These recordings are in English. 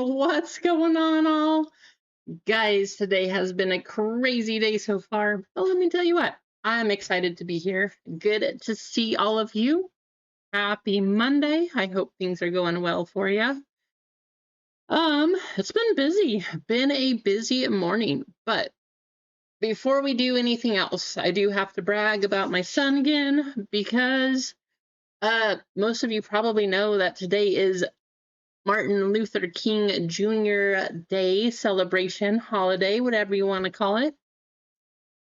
What's going on, all? Guys, today has been a crazy day so far, but let me tell you what, I'm excited to be here. Good to see all of you. Happy Monday. I hope things are going well for you. It's been a busy morning, but before we do anything else, I do have to brag about my son again because most of you probably know that today is Martin Luther King Jr. Day celebration, holiday, whatever you want to call it.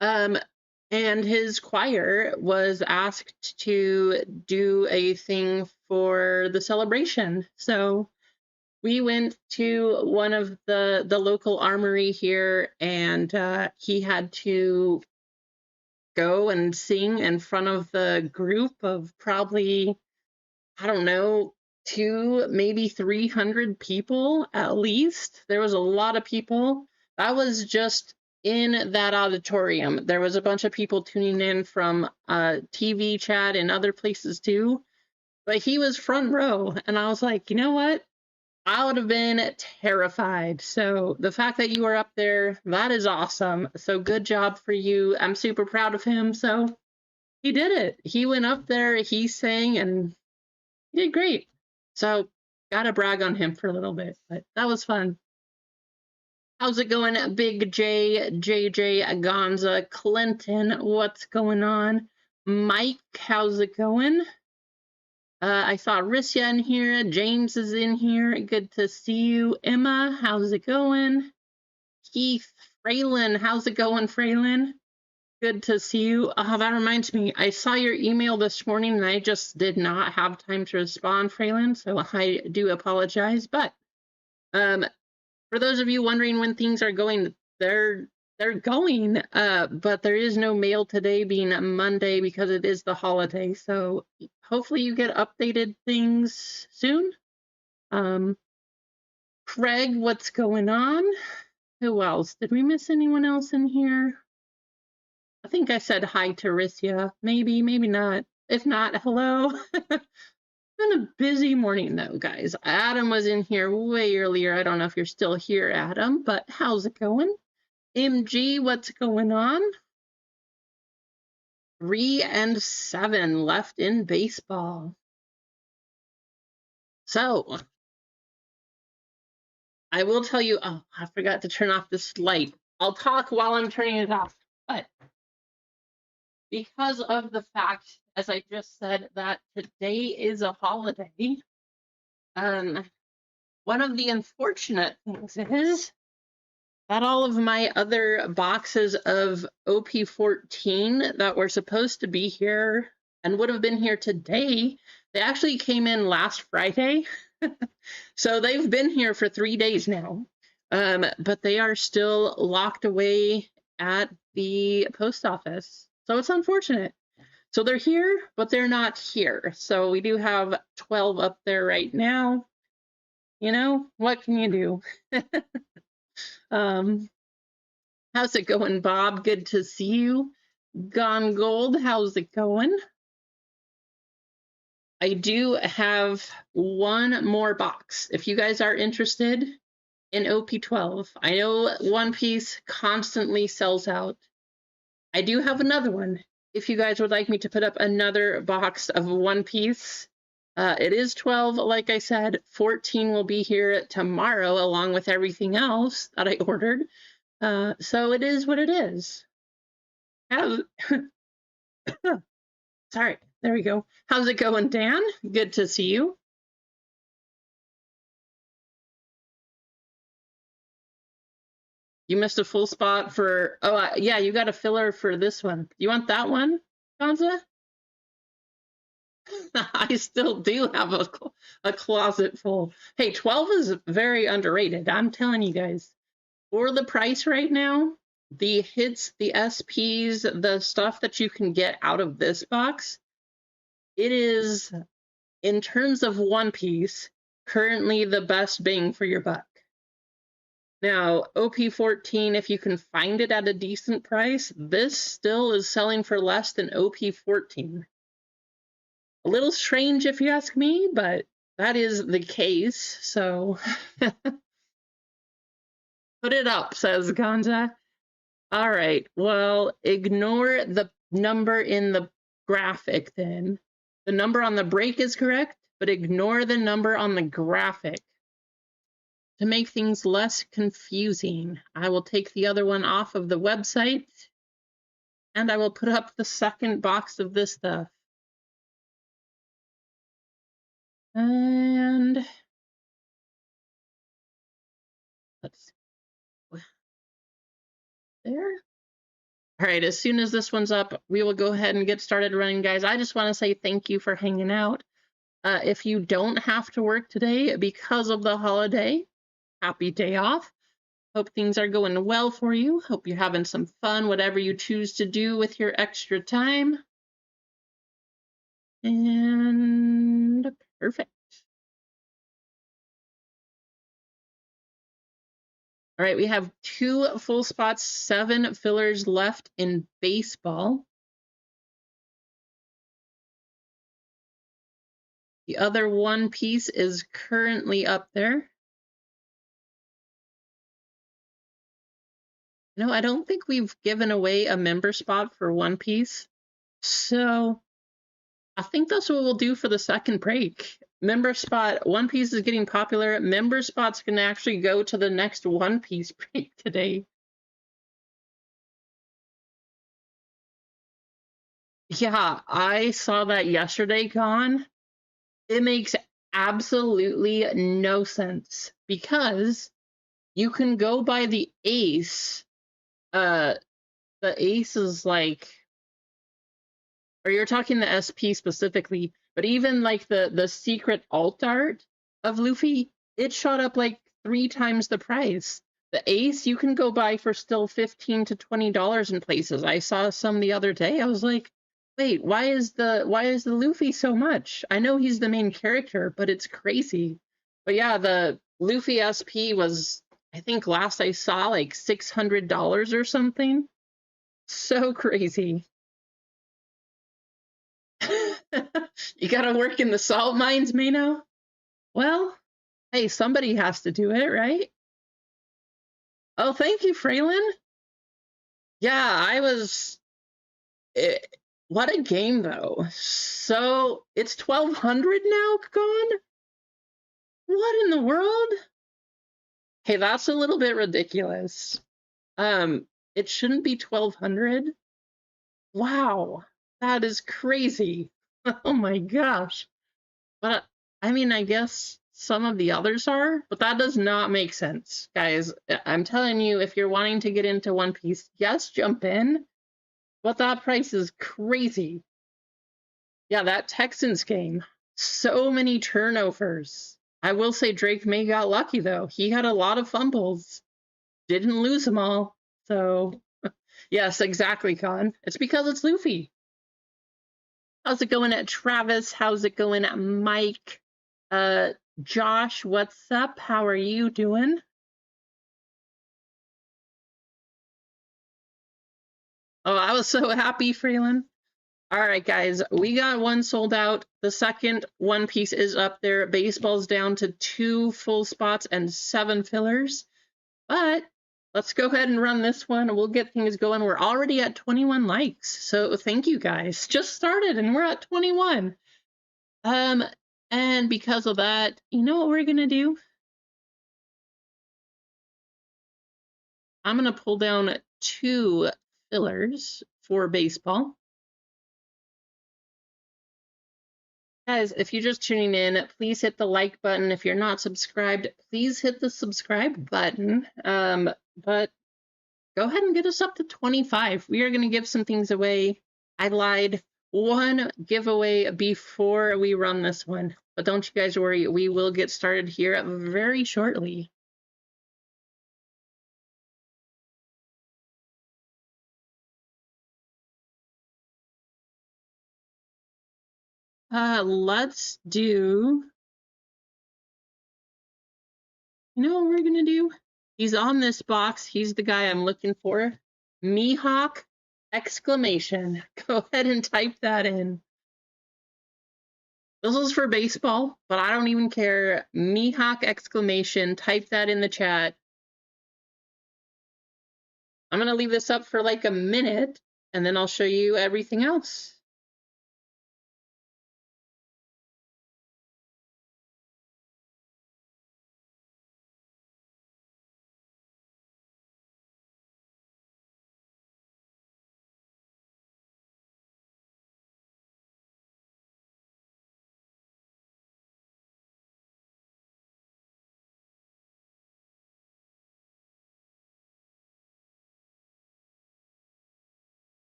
And his choir was asked to do a thing for the celebration. So we went to one of the local armory here, and he had to go and sing in front of the group of probably, I don't know, maybe 300 people at least. There was a lot of people. That was just in that auditorium. There was a bunch of people tuning in from TV chat and other places too. But he was front row, and I was like, you know what? I would have been terrified. So the fact that you were up there, that is awesome. So good job for you. I'm super proud of him. So he did it. He went up there, he sang, and he did great. So, gotta brag on him for a little bit, but that was fun. How's it going, Big J, JJ, Gonza, Clinton? What's going on? Mike, how's it going? I saw Rissia in here. James is in here. Good to see you. Emma, how's it going? Keith, Fraylin, how's it going, Fraylin? Good to see you. That reminds me, I saw your email this morning and I just did not have time to respond, Fraylin, so I do apologize. But for those of you wondering when things are going, they're going, but there is no mail today being Monday because it is the holiday. So hopefully you get updated things soon. Craig, what's going on? Who else? Did we miss anyone else in here? I think I said hi to Rissia. Maybe, maybe not. If not, hello. It's been a busy morning though, guys. Adam was in here way earlier. I don't know if you're still here, Adam, but how's it going? MG, what's going on? 3-7 left in baseball. So, I will tell you, oh, I forgot to turn off this light. I'll talk while I'm turning it off, but because of the fact, as I just said, that today is a holiday, one of the unfortunate things is that all of my other boxes of OP14 that were supposed to be here and would have been here today, they actually came in last Friday. So they've been here for 3 days now, but they are still locked away at the post office. So it's unfortunate. So they're here, but they're not here. So we do have 12 up there right now. You know, what can you do? How's it going, Bob? Good to see you. Gone Gold, how's it going? I do have one more box. If you guys are interested in OP12, I know One Piece constantly sells out. I do have another one. If you guys would like me to put up another box of One Piece, it is 12, like I said. 14 will be here tomorrow, along with everything else that I ordered. So it is what it is. Sorry, there we go. How's it going, Dan? Good to see you. You missed a full spot for, oh, yeah, you got a filler for this one. You want that one, Gonza? I still do have a closet full. Hey, 12 is very underrated. I'm telling you guys. For the price right now, the hits, the SPs, the stuff that you can get out of this box, it is, in terms of One Piece, currently the best bang for your buck. Now, OP14, if you can find it at a decent price, this still is selling for less than OP14. A little strange if you ask me, but that is the case. So Put it up, says Ganja. All right, well, ignore the number in the graphic then. The number on the break is correct, but ignore the number on the graphic. To make things less confusing, I will take the other one off of the website, and I will put up the second box of this stuff. And let's see. There. All right, as soon as this one's up, we will go ahead and get started running, guys. I just want to say thank you for hanging out. If you don't have to work today because of the holiday, happy day off. Hope things are going well for you. Hope you're having some fun, whatever you choose to do with your extra time. And perfect. All right, we have 2 full spots, 7 fillers left in baseball. The other one piece is currently up there. No, I don't think we've given away a member spot for One Piece. So I think that's what we'll do for the second break. Member spot, One Piece is getting popular. Member spots can actually go to the next One Piece break today. Yeah, I saw that yesterday, Con. It makes absolutely no sense because you can go by the ace. The ace is like, or you're talking the SP specifically, but even like the secret alt art of Luffy, it shot up like 3 times the price. The ace you can go buy for still $15 to $20 in places. I saw some the other day. I was like, wait, why is the Luffy so much? I know he's the main character, but it's crazy. But yeah, the Luffy SP was, I think last I saw, like $600 or something. So crazy. You gotta work in the salt mines, Mano? Well, hey, somebody has to do it, right? Oh, thank you, Fraylin. Yeah, I was. What a game, though. So it's 1200 now, gone? What in the world? Hey, that's a little bit ridiculous. It shouldn't be 1200. Wow, that is crazy. Oh my gosh. But I mean, I guess some of the others are, but that does not make sense, guys. I'm telling you, if you're wanting to get into One Piece, yes, jump in, but that price is crazy. Yeah, that Texans game, so many turnovers. I will say Drake May got lucky, though. He had a lot of fumbles, didn't lose them all. So, yes, exactly, Con. It's because it's Luffy. How's it going at Travis? How's it going at Mike? Josh, what's up? How are you doing? Oh, I was so happy, Freeland. All right, guys, we got one sold out. The second One Piece is up there. Baseball's down to 2 full spots and 7 fillers. But let's go ahead and run this one. We'll get things going. We're already at 21 likes. So thank you, guys. Just started and we're at 21. And because of that, you know what we're going to do? I'm going to pull down 2 fillers for baseball. Guys, if you're just tuning in, please hit the like button. If you're not subscribed, please hit the subscribe button. But go ahead and get us up to 25. We are going to give some things away. I lied. 1 giveaway before we run this one. But don't you guys worry, we will get started here very shortly. Let's do. You know what we're gonna do? He's on this box. He's the guy I'm looking for. Mihawk! Exclamation. Go ahead and type that in. This is for baseball, but I don't even care. Mihawk! Exclamation. Type that in the chat. I'm going to leave this up for like a minute, and then I'll show you everything else.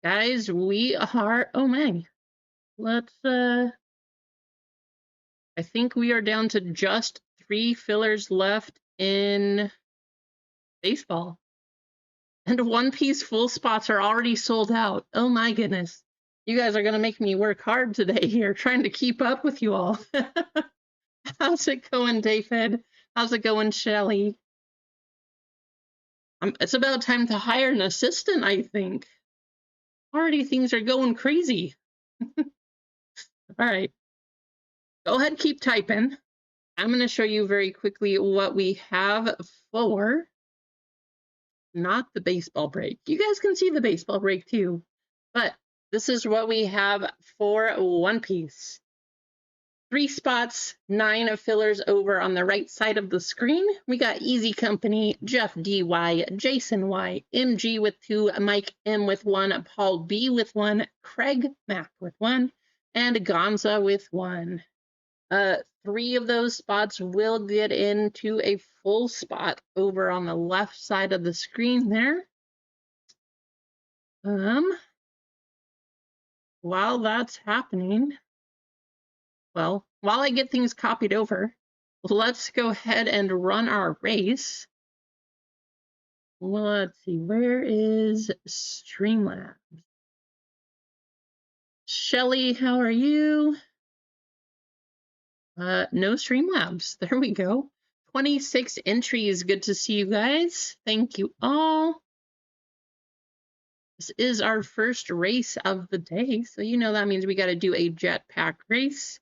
Guys, we are, oh my, let's, I think we are down to just 3 fillers left in baseball. And One Piece full spots are already sold out. Oh my goodness. You guys are going to make me work hard today here, trying to keep up with you all. How's it going, David? How's it going, Shelly? It's about time to hire an assistant, I think. Already things are going crazy. All right. Go ahead, keep typing. I'm going to show you very quickly what we have for not the baseball break. You guys can see the baseball break too, but this is what we have for One Piece. 3 spots, 9 fillers over on the right side of the screen. We got Easy Company, Jeff DY, Jason Y, MG with 2, Mike M with 1, Paul B with 1, Craig Mack with 1, and Gonza with 1. 3 of those spots will get into a full spot over on the left side of the screen there. While that's happening, well, while I get things copied over, let's go ahead and run our race. Let's see, where is Streamlabs? Shelly, how are you? No Streamlabs. There we go. 26 entries. Good to see you guys. Thank you all. This is our first race of the day, so you know that means we got to do a jetpack race.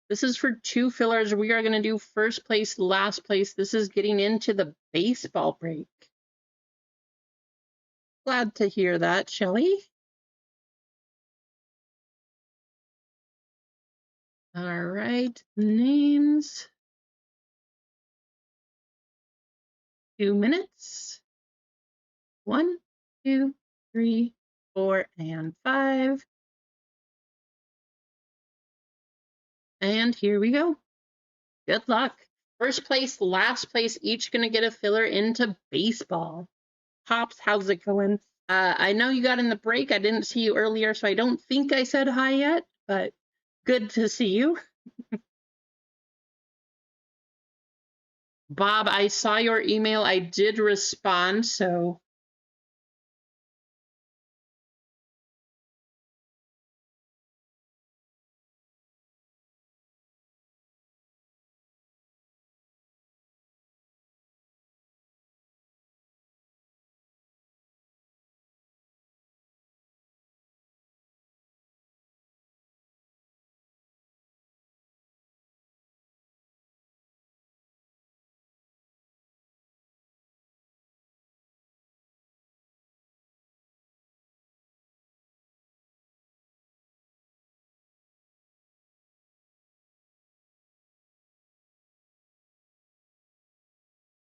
This is for 2 fillers. We are going to do first place, last place. This is getting into the baseball break. Glad to hear that, Shelly. All right, names. 2 minutes. 1, 2, 3, 4, and 5. And here we go. Good luck. First place, last place, each going to get a filler into baseball. Pops, how's it going? I know you got in the break. I didn't see you earlier, so I don't think I said hi yet, but good to see you. Bob, I saw your email. I did respond, so.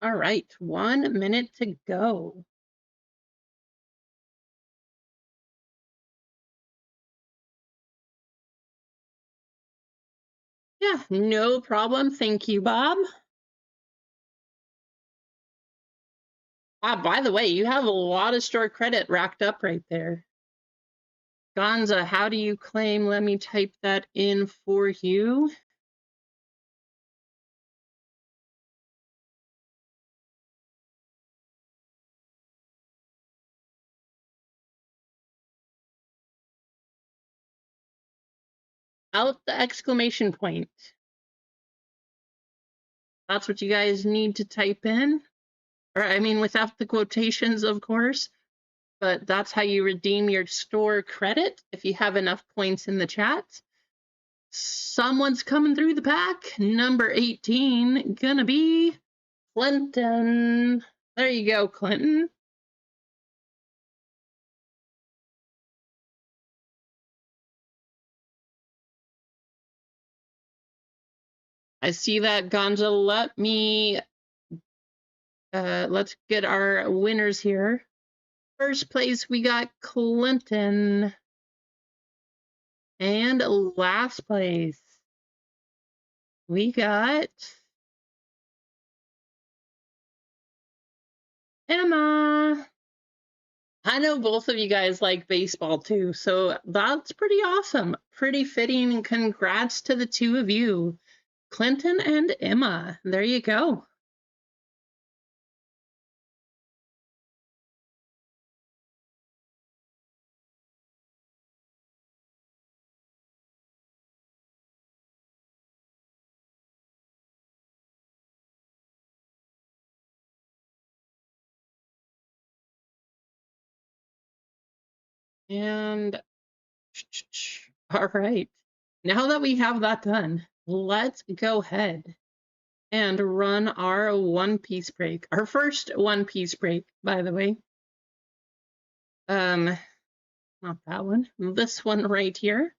All right, 1 minute to go. Yeah, no problem. Thank you, Bob. By the way, you have a lot of store credit racked up right there. Gonza, how do you claim? Let me type that in for you. Out the exclamation point. That's what you guys need to type in. Or, I mean, without the quotations, of course. But that's how you redeem your store credit if you have enough points in the chat. Someone's coming through the pack. Number 18, gonna be Clinton. There you go, Clinton. I see that, Ganja. Let's get our winners here. First place, we got Clinton. And last place, we got Emma. I know both of you guys like baseball too, so that's pretty awesome. Pretty fitting. Congrats to the two of you, Clinton and Emma. There you go. And all right, now that we have that done, let's go ahead and run our One Piece break. Our first One Piece break, by the way. Not that one. This one right here.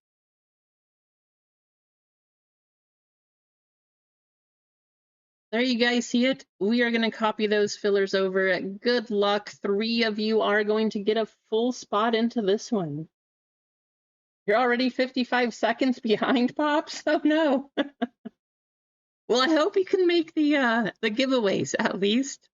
There you guys see it. We are going to copy those fillers over. Good luck. 3 of you are going to get a full spot into this one. You're already 55 seconds behind, Pops? Oh no. Well, I hope you can make the giveaways at least.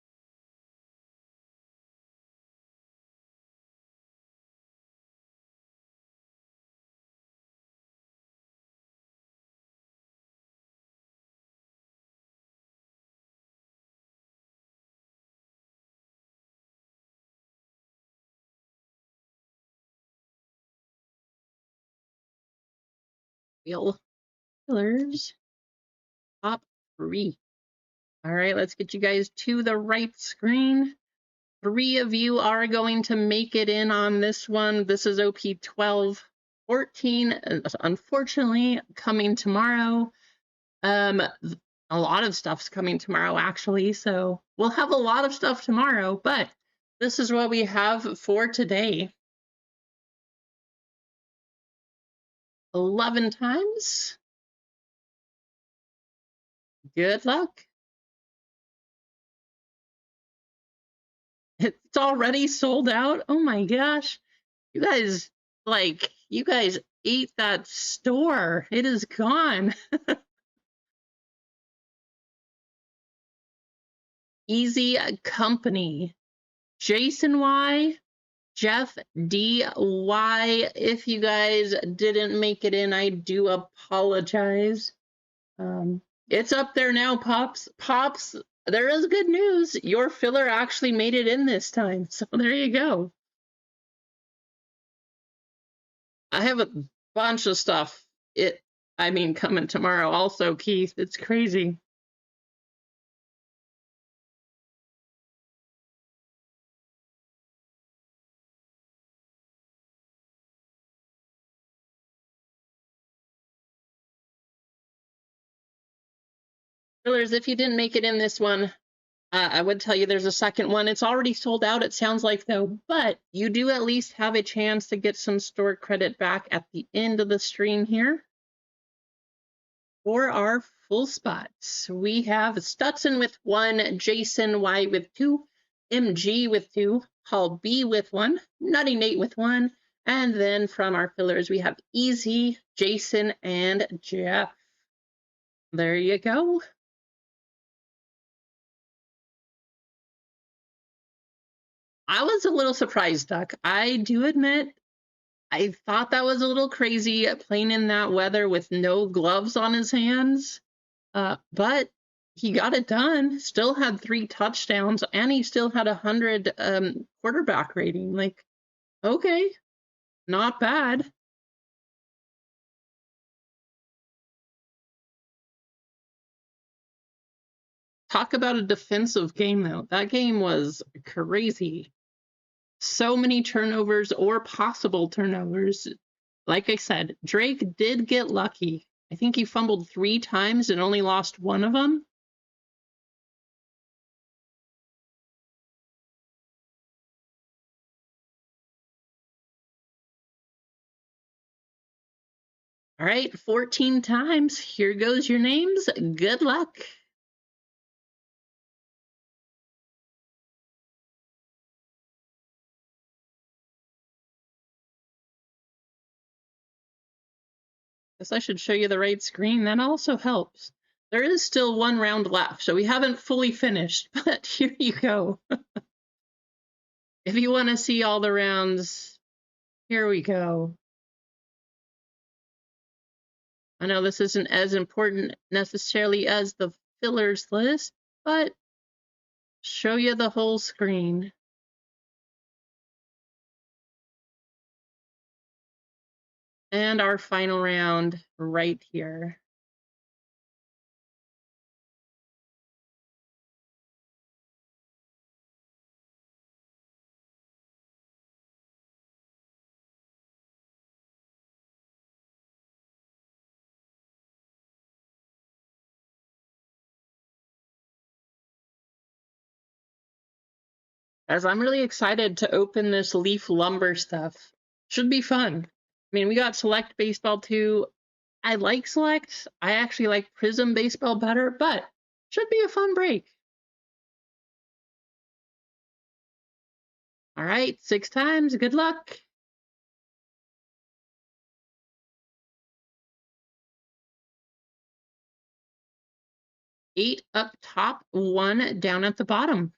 Fillers. Top 3. All right, let's get you guys to the right screen. 3 of you are going to make it in on this one. This is OP 12. 14, unfortunately, coming tomorrow. A lot of stuff's coming tomorrow, actually, so we'll have a lot of stuff tomorrow, but this is what we have for today. 11 times. Good luck. It's already sold out. Oh my gosh. You guys ate that store. It is gone. Easy Company. Jason Y, Jeff D.Y. If you guys didn't make it in, I do apologize. It's up there now, Pops. Pops, there is good news. Your filler actually made it in this time. So there you go. I have a bunch of stuff. Coming tomorrow also, Keith. It's crazy. Fillers, if you didn't make it in this one, I would tell you there's a second one. It's already sold out, it sounds like, though, but you do at least have a chance to get some store credit back at the end of the stream here. For our full spots, we have Stutson with 1, Jason Y with 2, MG with 2, Paul B with 1, Nutty Nate with 1, and then from our fillers, we have Easy, Jason, and Jeff. There you go. I was a little surprised, Duck. I do admit, I thought that was a little crazy playing in that weather with no gloves on his hands. But he got it done. Still had 3 touchdowns, and he still had 100 quarterback rating. Like, okay, not bad. Talk about a defensive game, though. That game was crazy. So many turnovers or possible turnovers. Like I said, Drake did get lucky. I think you fumbled 3 times and only lost one of them. All right, 14 times. Here goes your names. Good luck. Guess I should show you the right screen. That also helps. There is still one round left, so we haven't fully finished, but here you go. If you want to see all the rounds, here we go. I know this isn't as important necessarily as the fillers list, but show you the whole screen. And our final round right here. As I'm really excited to open this leaf lumber stuff. Should be fun. I mean, we got Select Baseball too. I like Select. I actually like Prism Baseball better, but should be a fun break. All right, 6 times. Good luck. Eight up top, 1 down at the bottom.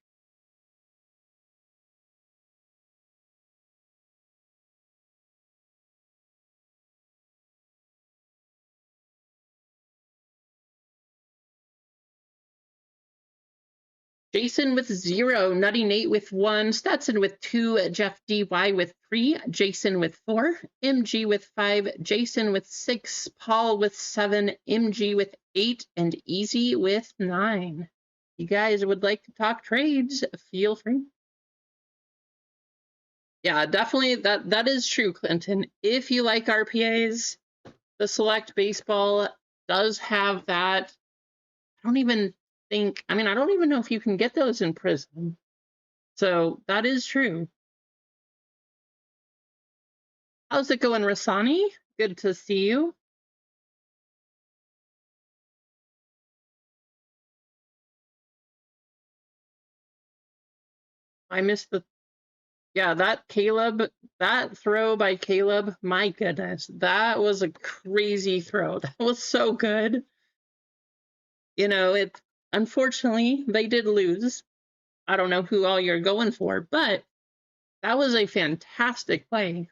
Jason with 0, Nutty Nate with 1, Stetson with 2, Jeff DY with 3, Jason with 4, MG with 5, Jason with 6, Paul with 7, MG with 8, and Easy with 9. You guys would like to talk trades, feel free. Yeah, definitely that is true, Clinton. If you like RPAs, the Select Baseball does have that. I don't even know if you can get those in Prism. So that is true. How's it going, Rasani? Good to see you. I missed that throw by Caleb, my goodness, that was a crazy throw. That was so good. You know, unfortunately, they did lose. I don't know who all you're going for, but that was a fantastic play.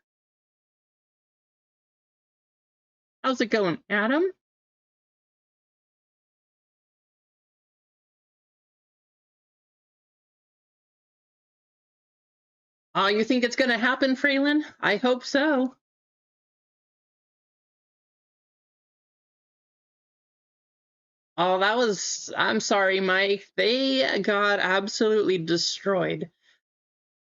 How's it going, Adam? Oh, you think it's going to happen, Fraylin? I hope so. Oh, I'm sorry, Mike. They got absolutely destroyed.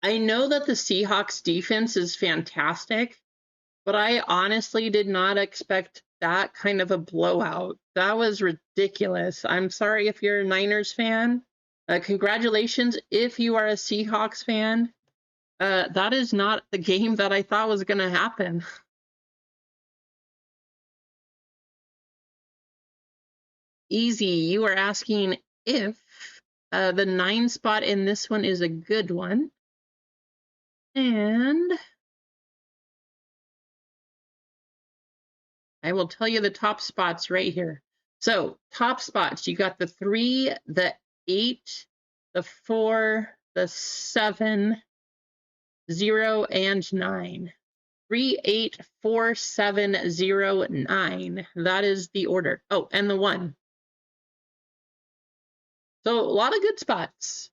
I know that the Seahawks defense is fantastic, but I honestly did not expect that kind of a blowout. That was ridiculous. I'm sorry if you're a Niners fan. Congratulations if you are a Seahawks fan. That is not the game that I thought was going to happen. Easy, you are asking if the 9 spot in this one is a good one. And I will tell you the top spots right here. So, top spots, you got the 3, the 8, the 4, the 7, 0, and 9. 3, 8, 4, 7, 0, 9. That is the order. Oh, and the 1. So, a lot of good spots.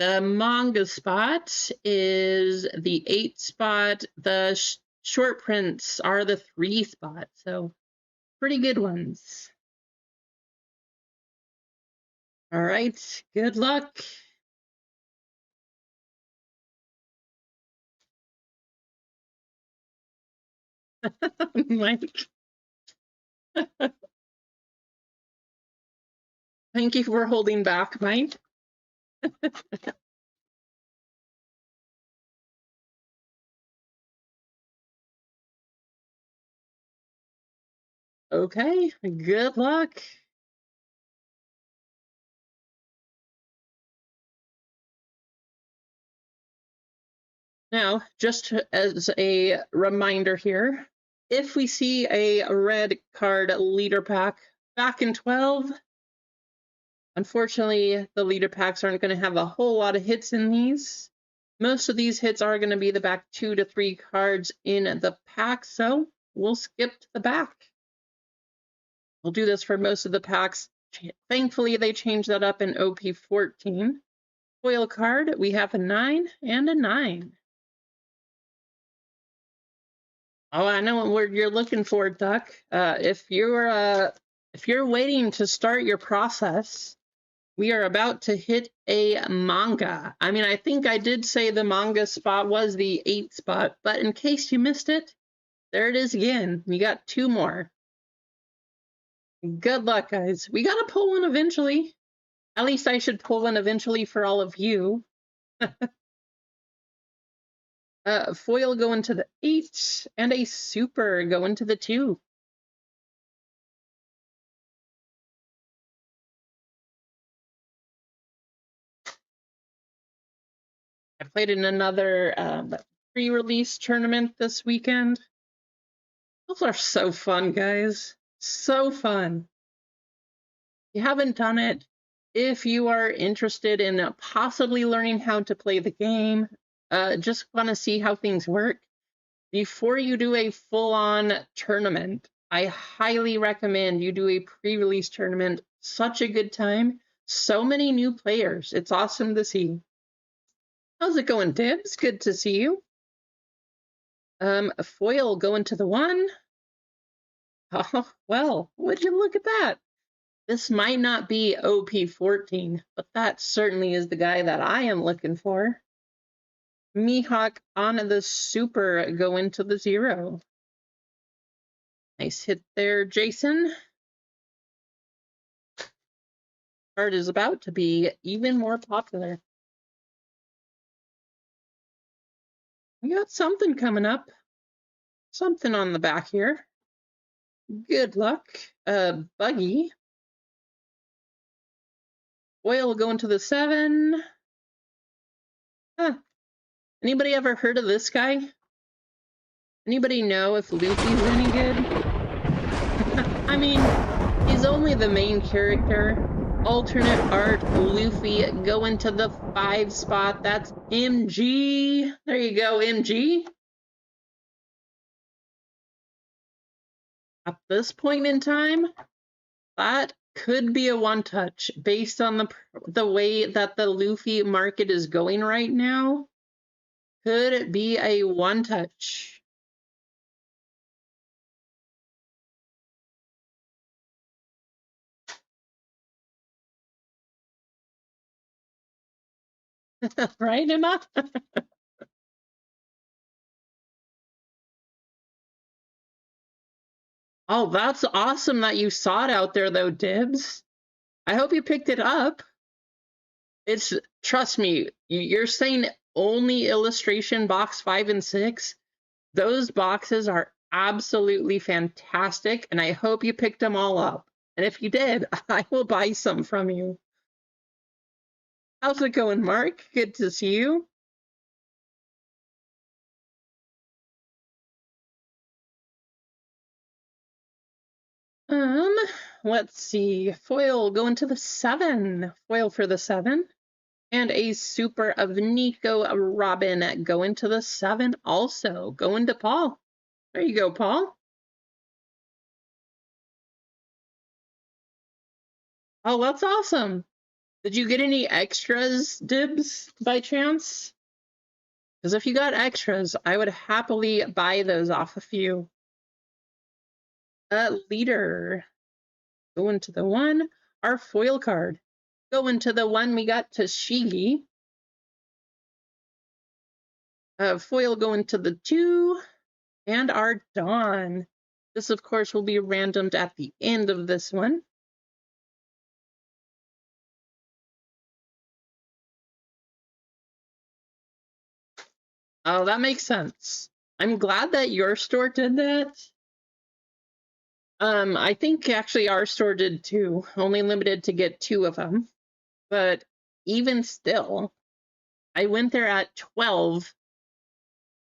The manga spot is the 8 spot. The short prints are the 3 spot. So, pretty good ones. All right, good luck. Mike. Thank you for holding back, Mike. Okay, good luck. Now, just as a reminder here, if we see a red card leader pack back in 12, unfortunately, the leader packs aren't going to have a whole lot of hits in these. Most of these hits are going to be the back 2 to 3 cards in the pack, so we'll skip to the back. We'll do this for most of the packs. Thankfully, they changed that up in OP14. Foil card, we have a 9 and a 9. Oh, I know what word you're looking for, Duck. If you're waiting to start your process, we are about to hit a manga. I mean, I think I did say the manga spot was the 8 spot, but in case you missed it, there it is again. We got 2 more. Good luck, guys. We gotta pull one eventually. At least I should pull one eventually for all of you. Foil going to the 8, and a super going to the 2. I played in another pre-release tournament this weekend. Those are so fun, guys. So fun. If you haven't done it, if you are interested in possibly learning how to play the game, just want to see how things work, before you do a full-on tournament, I highly recommend you do a pre-release tournament. Such a good time. So many new players. It's awesome to see. How's it going, Dibs? Good to see you. A foil going to the 1. Oh, well, would you look at that? This might not be OP14, but that certainly is the guy that I am looking for. Mihawk on the super going to the 0. Nice hit there, Jason. Card is about to be even more popular. We got something coming up. Something on the back here. Good luck. Buggy. Oil going to the 7. Huh. Anybody ever heard of this guy? Anybody know if Luffy's any good? I mean, he's only the main character. Alternate art, Luffy going to the 5 spot. That's MG. There you go, MG. At this point in time, that could be a one-touch based on the way that the Luffy market is going right now. Could it be a one-touch? Right, Emma? Oh, that's awesome that you saw it out there, though, Dibs. I hope you picked it up. Trust me, you're saying only illustration box 5 and 6. Those boxes are absolutely fantastic, and I hope you picked them all up. And if you did, I will buy some from you. How's it going, Mark? Good to see you. Let's see. Foil going to the 7. Foil for the 7. And a super of Nico Robin going to the 7 also. Going to Paul. There you go, Paul. Oh, that's awesome. Did you get any extras, Dibs, by chance? Because if you got extras, I would happily buy those off of you. Leader. Going to the 1. Our foil card. Going to the 1, we got Tashigi. Foil going to the 2. and our Dawn. This, of course, will be randomed at the end of this one. Oh, that makes sense. I'm glad that your store did that. I think actually our store did too, only limited to get 2 of them. But even still, I went there at 12,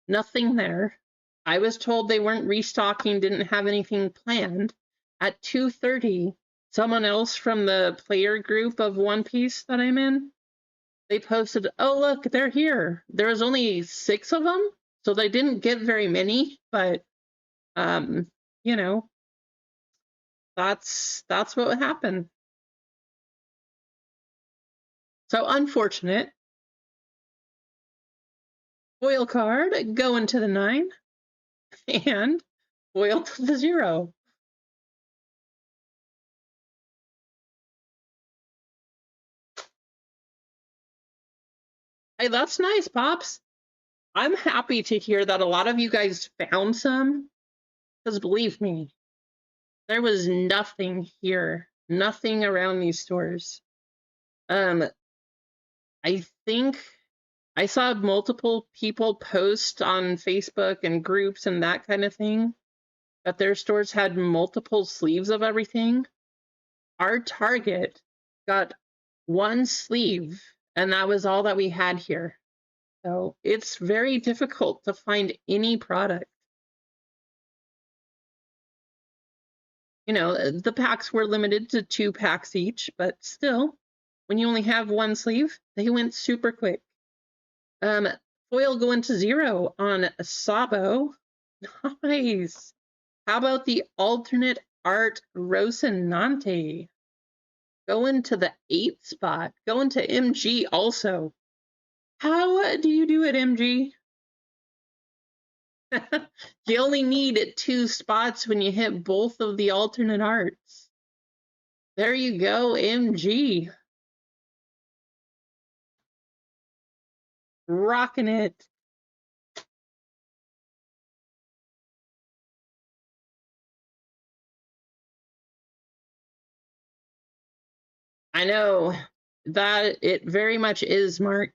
nothing there. I was told they weren't restocking, didn't have anything planned. At 2:30, someone else from the player group of One Piece that I'm in, they posted, oh, look, they're here. There was only 6 of them, so they didn't get very many, but, you know, that's what happened. So unfortunate. Foil card going to the 9, and foil to the 0. Hey, that's nice, Pops. I'm happy to hear that a lot of you guys found some, because believe me, there was nothing here, nothing around these stores. I think I saw multiple people post on Facebook and groups and that kind of thing that their stores had multiple sleeves of everything. Our Target got 1 sleeve, and that was all that we had here. So it's very difficult to find any product. You know, the packs were limited to 2 packs each, but still, when you only have 1 sleeve, they went super quick. Foil going to 0 on Sabo. Nice. How about the alternate art Rocinante? Going to the 8th spot. Going to MG also. How do you do it, MG? You only need 2 spots when you hit both of the alternate arts. There you go, MG. Rocking it. I know that it very much is, Mark.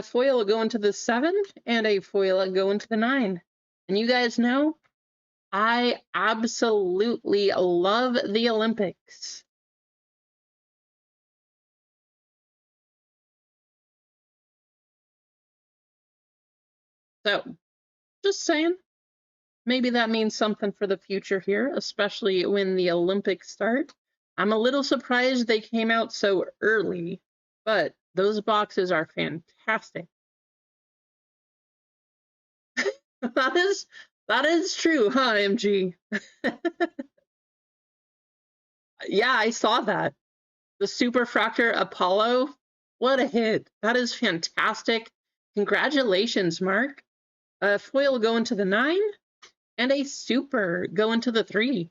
Foil going to the 7 and a foil going to the 9. And you guys know, I absolutely love the Olympics. So, just saying, maybe that means something for the future here, especially when the Olympics start. I'm a little surprised they came out so early, but those boxes are fantastic. That is true, huh, MG? Yeah, I saw that. The Superfractor Apollo. What a hit. That is fantastic. Congratulations, Mark. A foil going to the 9 and a super going to the 3.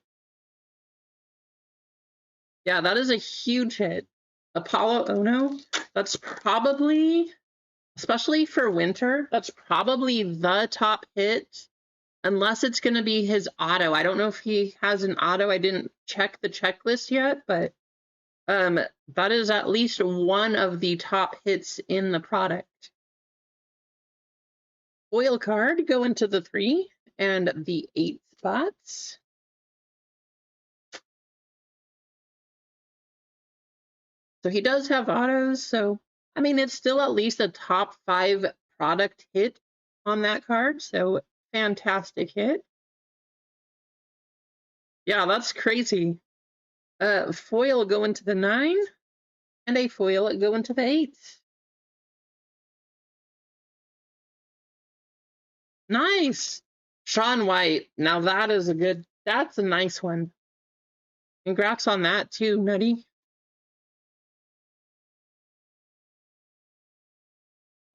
Yeah, that is a huge hit. Apollo Ono, that's probably, especially for winter, that's probably the top hit, unless it's going to be his auto. I don't know if he has an auto. I didn't check the checklist yet, but that is at least one of the top hits in the product. Foil card going to the 3 and the 8 spots. So he does have autos, so I mean, it's still at least a top 5 product hit on that card, so fantastic hit. Yeah, that's crazy. Foil going to the 9 and a foil going to the 8. Nice. Sean White. Now that's a nice one. Congrats on that too, Nutty.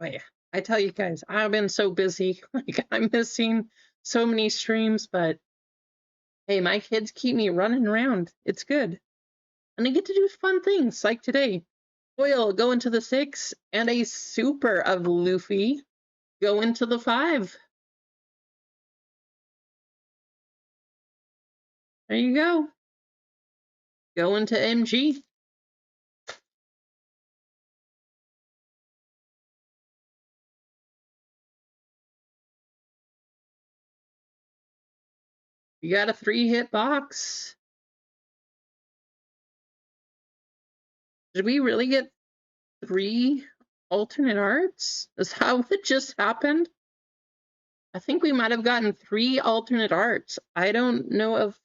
Wait, I tell you guys, I've been so busy. Like, I'm missing so many streams, but hey, my kids keep me running around. It's good. And I get to do fun things like today. Foil go into the 6 and a super of Luffy go into the 5. There you go. Going to MG. You got a 3-hit box. Did we really get 3 alternate arts? Is that what just happened? I think we might have gotten 3 alternate arts. I don't know if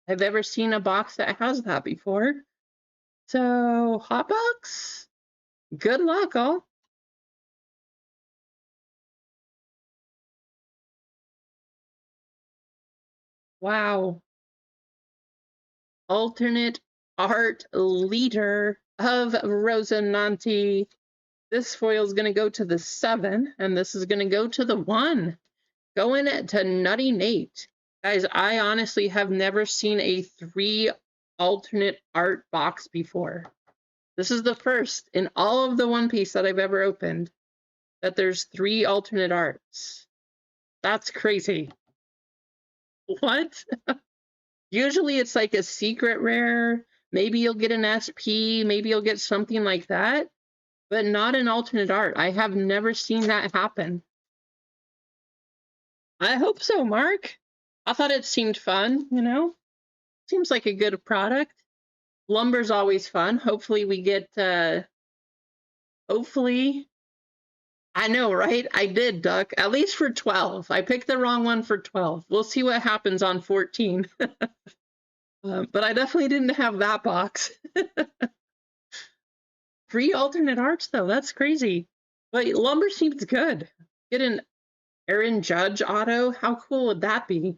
I've ever seen a box that has that before. So, hot box? Good luck, all. Wow. Alternate art leader of Rosananti. This foil is going to go to the 7, and this is going to go to the 1. Going to Nutty Nate. Guys, I honestly have never seen a 3 alternate art box before. This is the first in all of the One Piece that I've ever opened that there's 3 alternate arts. That's crazy. What? Usually it's like a secret rare. Maybe you'll get an SP. Maybe you'll get something like that. But not an alternate art. I have never seen that happen. I hope so, Mark. I thought it seemed fun, you know? Seems like a good product. Lumber's always fun. Hopefully we get, hopefully... I know, right? I did, Duck. At least for 12. I picked the wrong one for 12. We'll see what happens on 14. But I definitely didn't have that box. 3 alternate arts, though. That's crazy. But Lumber seems good. Get an Aaron Judge auto. How cool would that be?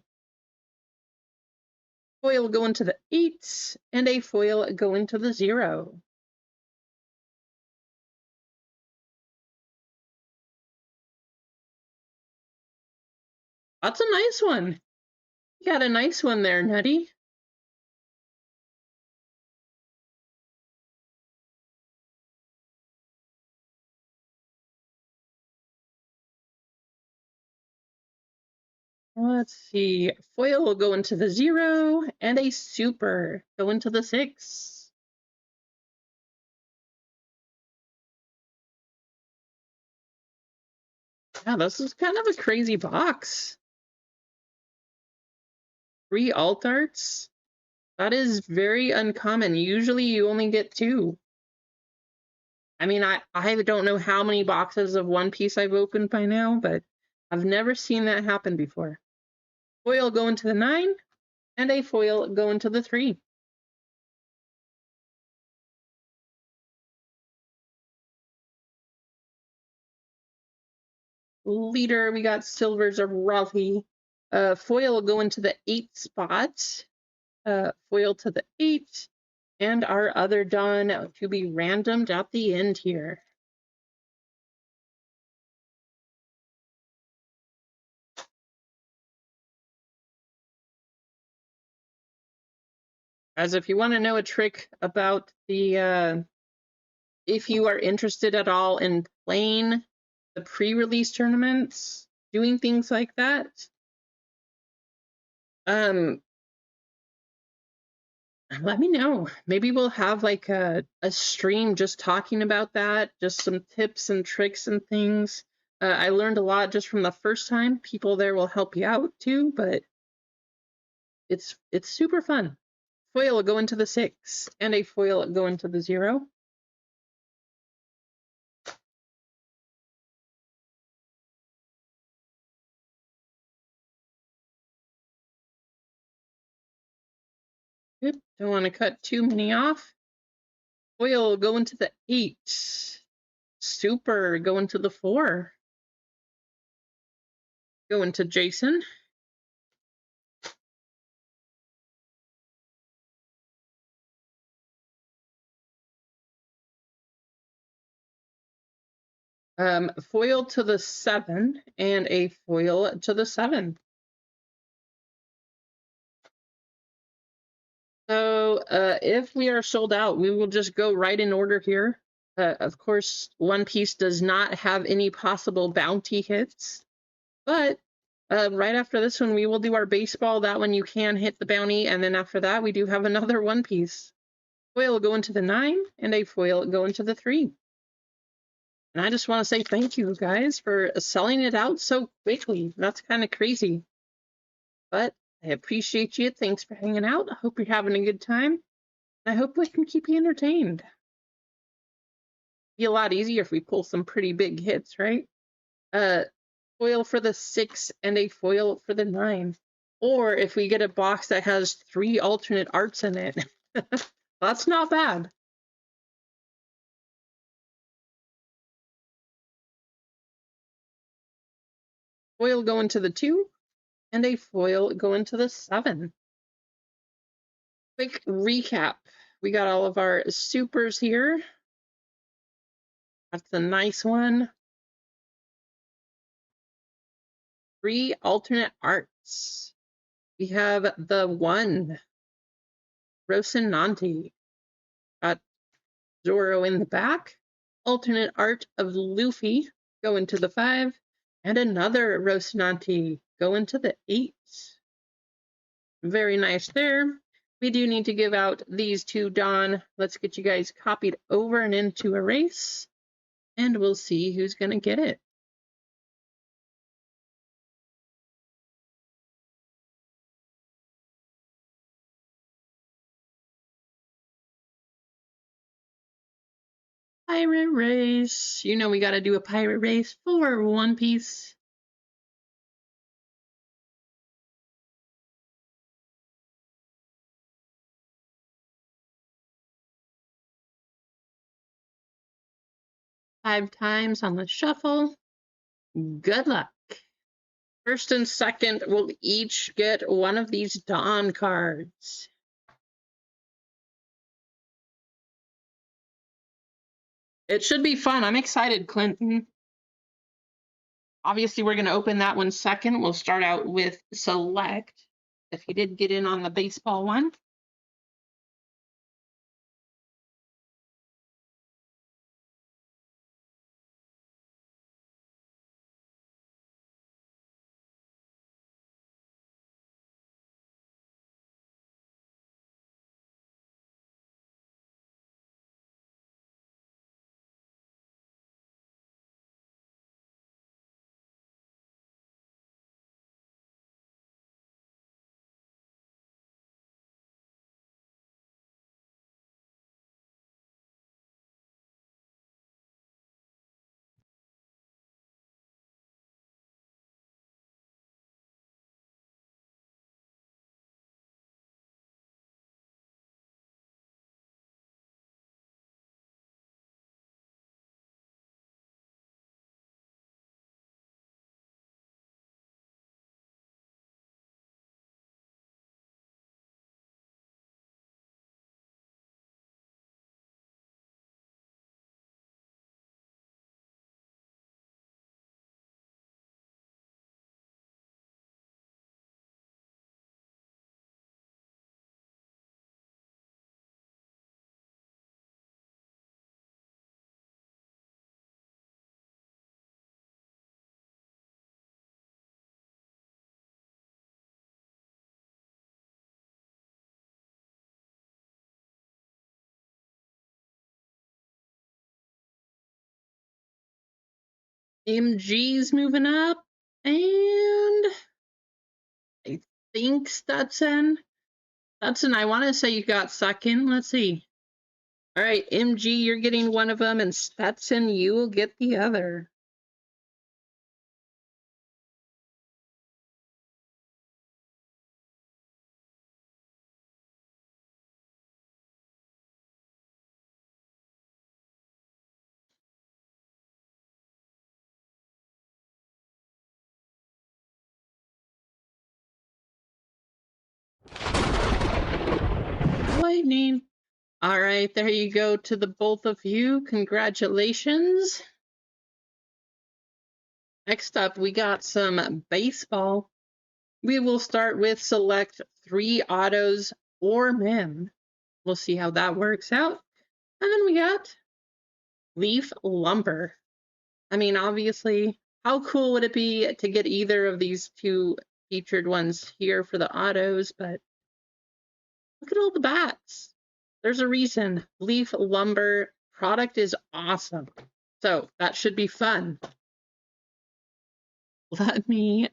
Foil go into the 8, and a foil go into the 0. That's a nice one. You got a nice one there, Nutty. Let's see. Foil will go into the 0, and a super go into the 6. Yeah, this is kind of a crazy box. 3 alt arts? That is very uncommon. Usually you only get 2. I mean, I don't know how many boxes of One Piece I've opened by now, but I've never seen that happen before. Foil go into the 9, and a foil go into the 3. Leader, we got Silvers of Raleigh. Foil will go into the 8 spot. Foil to the 8. And our other done to be randomed at the end here. As if you want to know a trick about the, if you are interested at all in playing the pre-release tournaments, doing things like that, let me know. Maybe we'll have like a stream just talking about that, just some tips and tricks and things. I learned a lot just from the first time. People there will help you out too, but it's super fun. Foil will go into the 6, and a foil will go into the 0. Yep, don't want to cut too many off. Foil will go into the 8. Super go into the 4. Go into Jason. Foil to the 7, and a foil to the 7. So if we are sold out, we will just go right in order here. Of course, One Piece does not have any possible bounty hits, but Right after this one, we will do our baseball. That one you can hit the bounty, and then after that, we do have another One Piece. Foil go into the 9, and a foil go into the 3. And I just want to say thank you, guys, for selling it out so quickly. That's kind of crazy. But I appreciate you. Thanks for hanging out. I hope you're having a good time. I hope we can keep you entertained. Be a lot easier if we pull some pretty big hits, right? Foil for the 6 and a foil for the 9. Or if we get a box that has 3 alternate arts in it. That's not bad. Foil go into the 2, and a foil go into the 7. Quick recap. We got all of our supers here. That's a nice one. 3 alternate arts. We have the 1, Rocinante. Got Zoro in the back. Alternate art of Luffy go into the 5. And another Rocinante go into the 8. Very nice there. We do need to give out these 2 Dawn. Let's get you guys copied over and into a race. And we'll see who's going to get it. Pirate race. You know we got to do a pirate race for One Piece. Five times on the shuffle. Good luck. First and second will each get one of these Dawn cards. It should be fun. I'm excited, Clinton. Obviously, we're going to open that one second. We'll start out with Select, if he did get in on the baseball one. MG's moving up, and I think Stetson. Stetson, I want to say you got second. Let's see. All right, MG, you're getting one of them, and Stetson, you will get the other. Lightning. All right, there you go to the both of you. Congratulations. Next up, we got some baseball. We will start with select 3 autos or men. We'll see how that works out. And then we got Leaf Lumber. I mean, obviously, How cool would it be to get either of these two featured ones here for the autos? But look at all the bats. There's a reason. Leaf lumber product is awesome. So that should be fun. Let me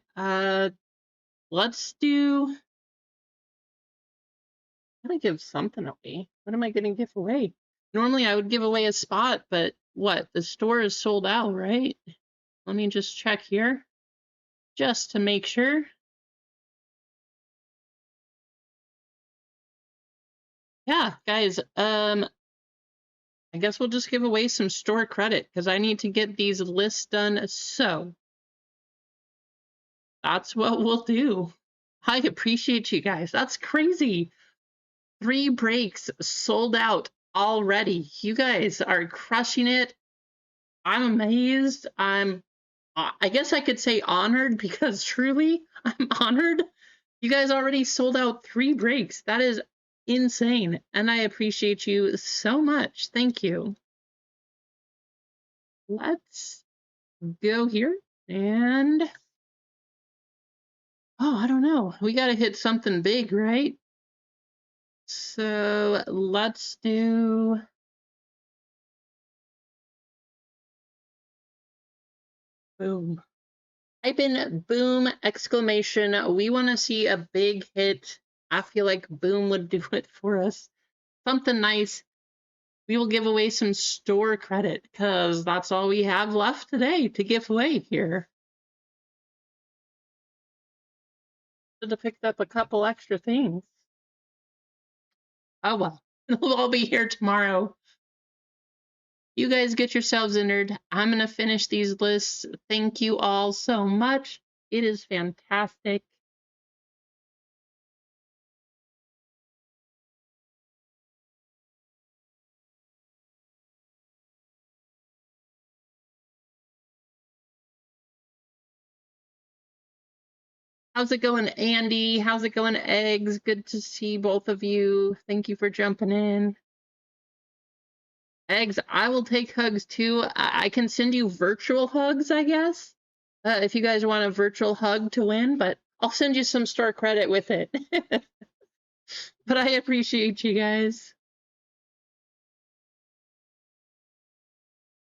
let's do I'm gonna give something away. What am I gonna give away? Normally I would give away a spot, but what? The store is sold out, right? Let me just check here just to make sure. Yeah, guys, I guess we'll just give away some store credit because I need to get these lists done. So that's what we'll do. I appreciate you guys. That's crazy. 3 breaks sold out already. You guys are crushing it. I'm amazed. I guess I could say honored because truly I'm honored. You guys already sold out 3 breaks. That is insane. And I appreciate you so much. Thank you. Let's go here and oh, I don't know. We got to hit something big, right? So let's do boom. Type in boom exclamation. We want to see a big hit. I feel like boom would do it for us. Something nice. We will give away some store credit because that's all we have left today to give away here. Should have picked up a couple extra things. Oh well, we'll all be here tomorrow. You guys get yourselves entered. I'm going to finish these lists. Thank you all so much. It is fantastic. How's it going, Andy? How's it going, Eggs? Good to see both of you. Thank you for jumping in. Eggs, I will take hugs too. I can send you virtual hugs, I guess, if you guys want a virtual hug to win, but I'll send you some store credit with it. But I appreciate you guys.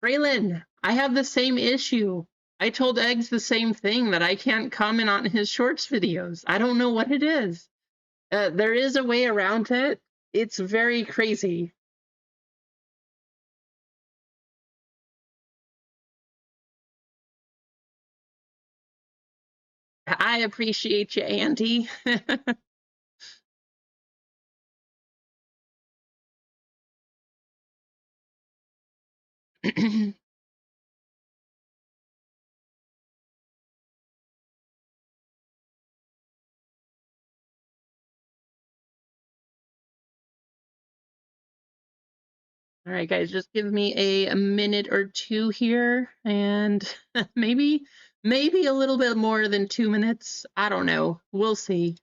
Braylon, I have the same issue. I told Eggs the same thing, that I can't comment on his shorts videos. I don't know what it is. There is a way around it. It's very crazy. I appreciate you, Andy. All right, guys, just give me a minute or two here, and maybe a little bit more than 2 minutes. I don't know. We'll see.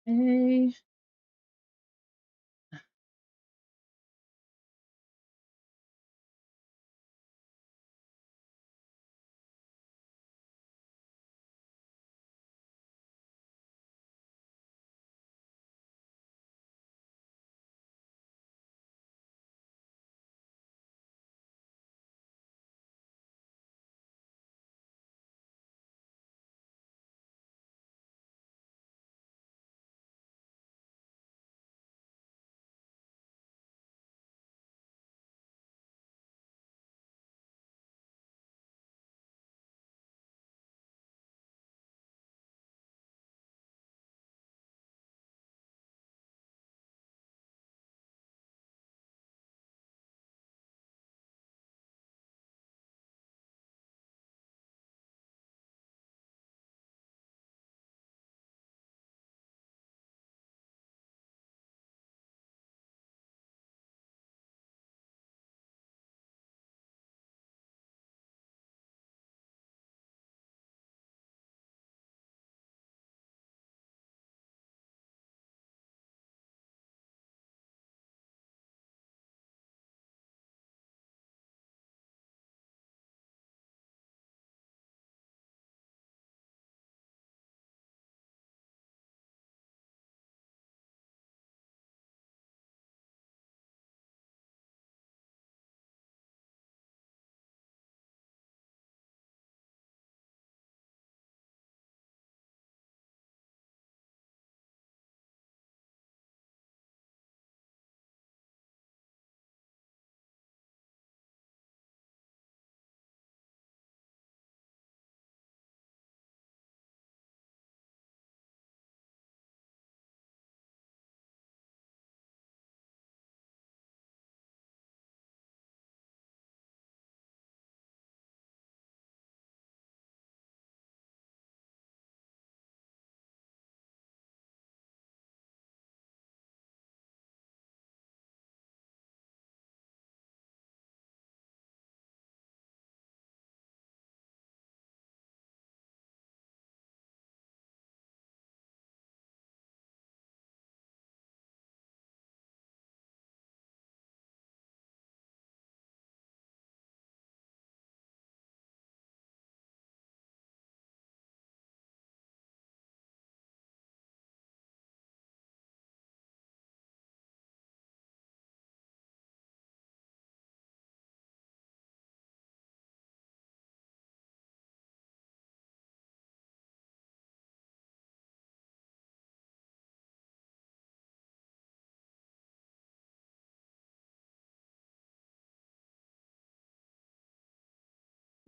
Okay.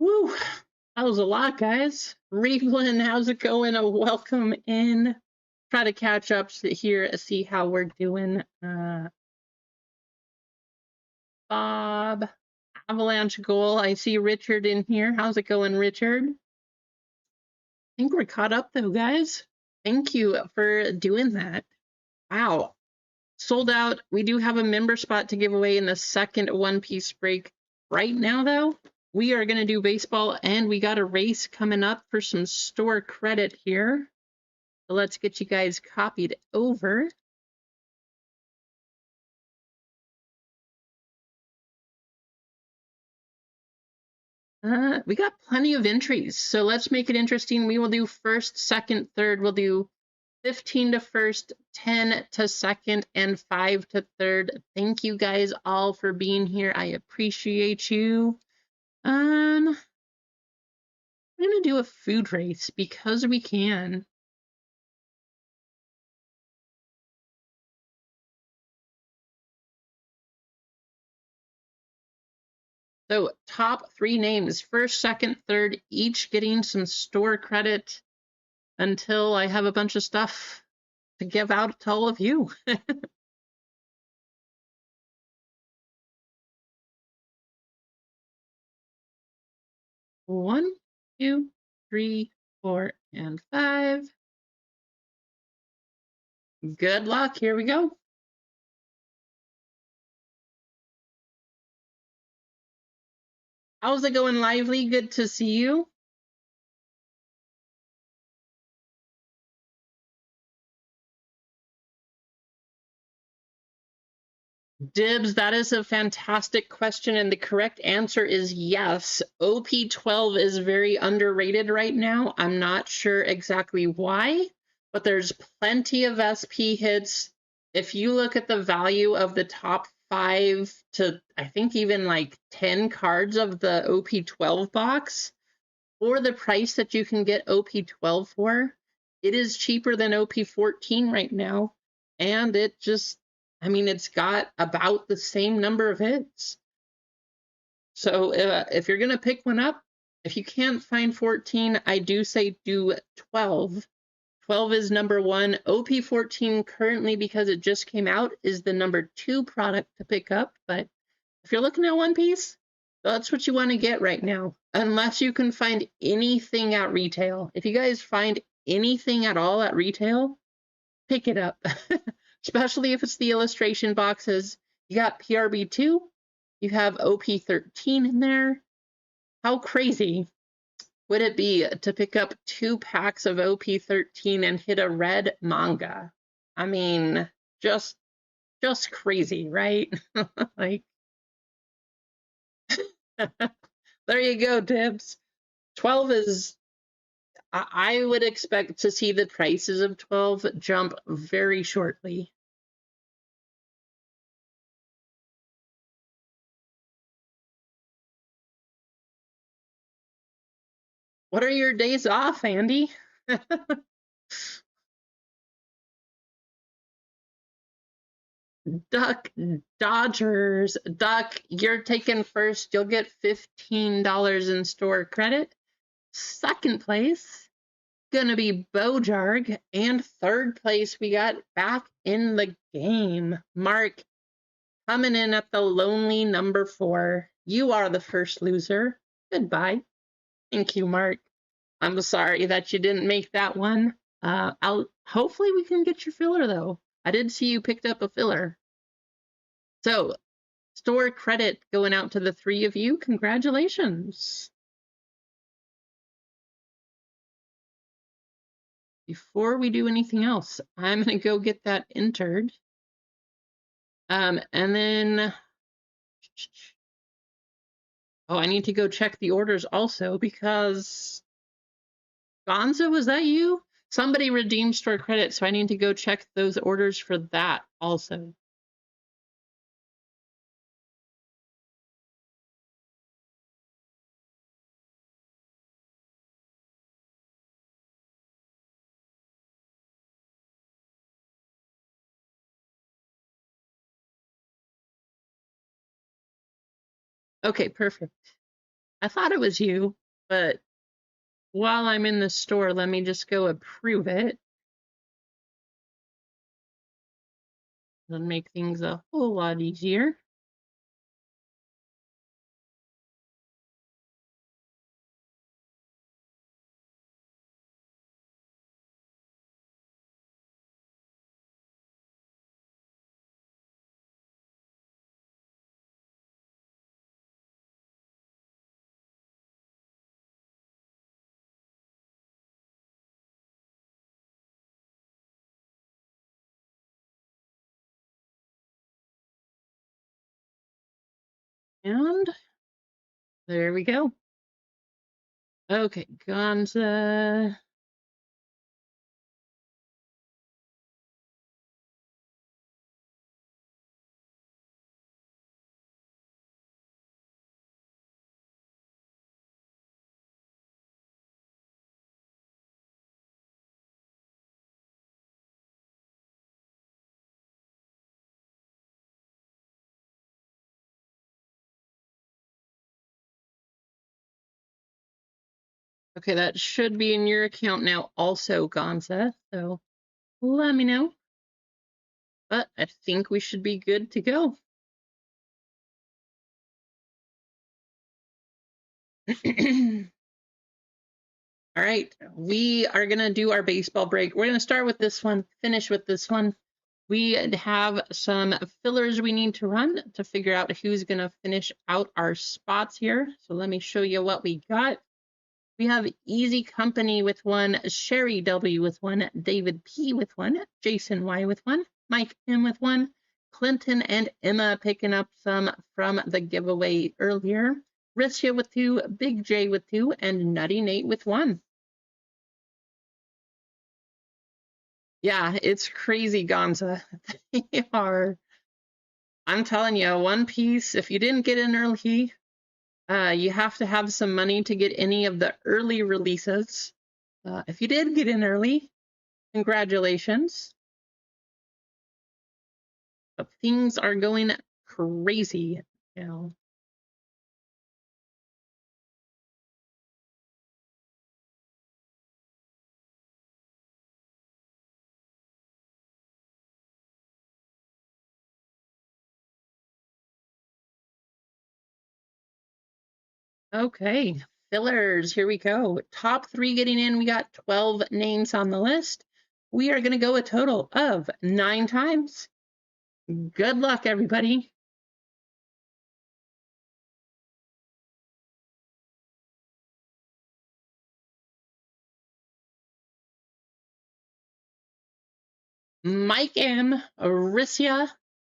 Woo! That was a lot, guys. Revlin, how's it going? Welcome in. Try to catch up here, see how we're doing. Bob, Avalanche Goal. I see Richard in here. How's it going, Richard? I think we're caught up though, guys. Thank you for doing that. Wow. Sold out. We do have a member spot to give away in the second One Piece break. Right now, though, we are going to do baseball, and we got a race coming up for some store credit here. So let's get you guys copied over. We got plenty of entries, so let's make it interesting. We will do first, second, third. We'll do 15 to first, 10 to second, and 5 to third. Thank you guys all for being here. I appreciate you. I'm gonna do a food race because we can. So top 3 names, first, second, third, each getting some store credit until I have a bunch of stuff to give out to all of you. 1, 2, 3, 4, and 5. Good luck. Here we go. How's it going, Lively? Good to see you. Dibs, that is a fantastic question, and the correct answer is yes. OP12 is very underrated right now. I'm not sure exactly why, but there's plenty of SP hits. If you look at the value of the top 5 to, I think, even like 10 cards of the OP12 box, for the price that you can get OP12 for, it is cheaper than OP14 right now. And it just, I mean, it's got about the same number of hits. So if you're going to pick one up, if you can't find 14, I do say do 12. 12 is number 1. OP14 currently, because it just came out, is the number 2 product to pick up. But if you're looking at One Piece, that's what you want to get right now, unless you can find anything at retail. If you guys find anything at all at retail, pick it up, especially if it's the illustration boxes. You got PRB2, you have OP13 in there. How crazy would it be to pick up 2 packs of OP13 and hit a red manga? I mean, just crazy, right? Like, there you go, Dibs. 12 is, I would expect to see the prices of 12 jump very shortly. What are your days off, Andy? Duck Dodgers. Duck, you're taking first. You'll get $15 in store credit. Second place, gonna be Bojarg. And third place, we got back in the game. Mark coming in at the lonely number 4. You are the first loser. Goodbye. Thank you, Mark. I'm sorry that you didn't make that one. I'll hopefully we can get your filler though. I did see you picked up a filler. So, store credit going out to the 3 of you. Congratulations. Before we do anything else, I'm going to go get that entered. And then, oh, I need to go check the orders also because Gonzo, was that you? Somebody redeemed store credit, so I need to go check those orders for that also. Okay, perfect. I thought it was you, but while I'm in the store, let me just go approve it. That'll make things a whole lot easier. And there we go. Okay, Gonza. Okay, that should be in your account now also, Gonza. So let me know. But I think we should be good to go. All right, we are going to do our baseball break. We're going to start with this one, finish with this one. We have some fillers we need to run to figure out who's going to finish out our spots here. So let me show you what we got. We have Easy Company with one, Sherry W with one, David P with one, Jason Y with one, Mike M with one, Clinton and Emma picking up some from the giveaway earlier, Rissia with two, Big J with two, and Nutty Nate with one. Yeah, it's crazy, Gonza. They are. I'm telling you, One Piece, if you didn't get in early, you have to have some money to get any of the early releases. If you did get in early, congratulations. But things are going crazy now. Okay, fillers, here we go. Top three getting in, we got 12 names on the list. We are going to go a total of 9 times. Good luck, everybody. Mike M, Rissia,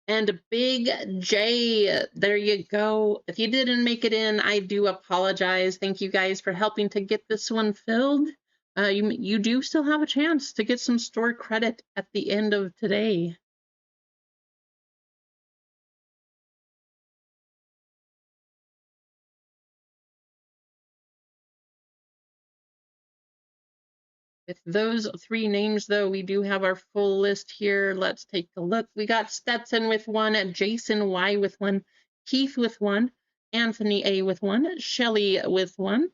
and Big J. There you go. If you didn't make it in, I do apologize. Thank you guys for helping to get this one filled. You do still have a chance to get some store credit at the end of today. With those 3 names, though, we do have our full list here. Let's take a look. We got Stetson with one, Jason Y with one, Keith with one, Anthony A with one, Shelly with one,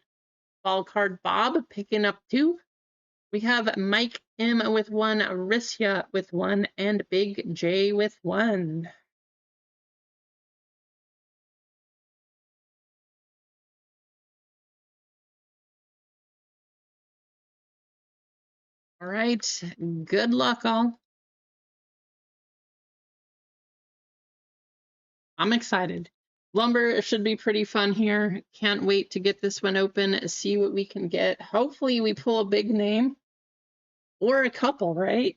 Ball Card Bob picking up 2. We have Mike M with one, Rissia with one, and Big J with one. All right, good luck, all. I'm excited. Lumber should be pretty fun here. Can't wait to get this one open, see what we can get. Hopefully we pull a big name or a couple, right?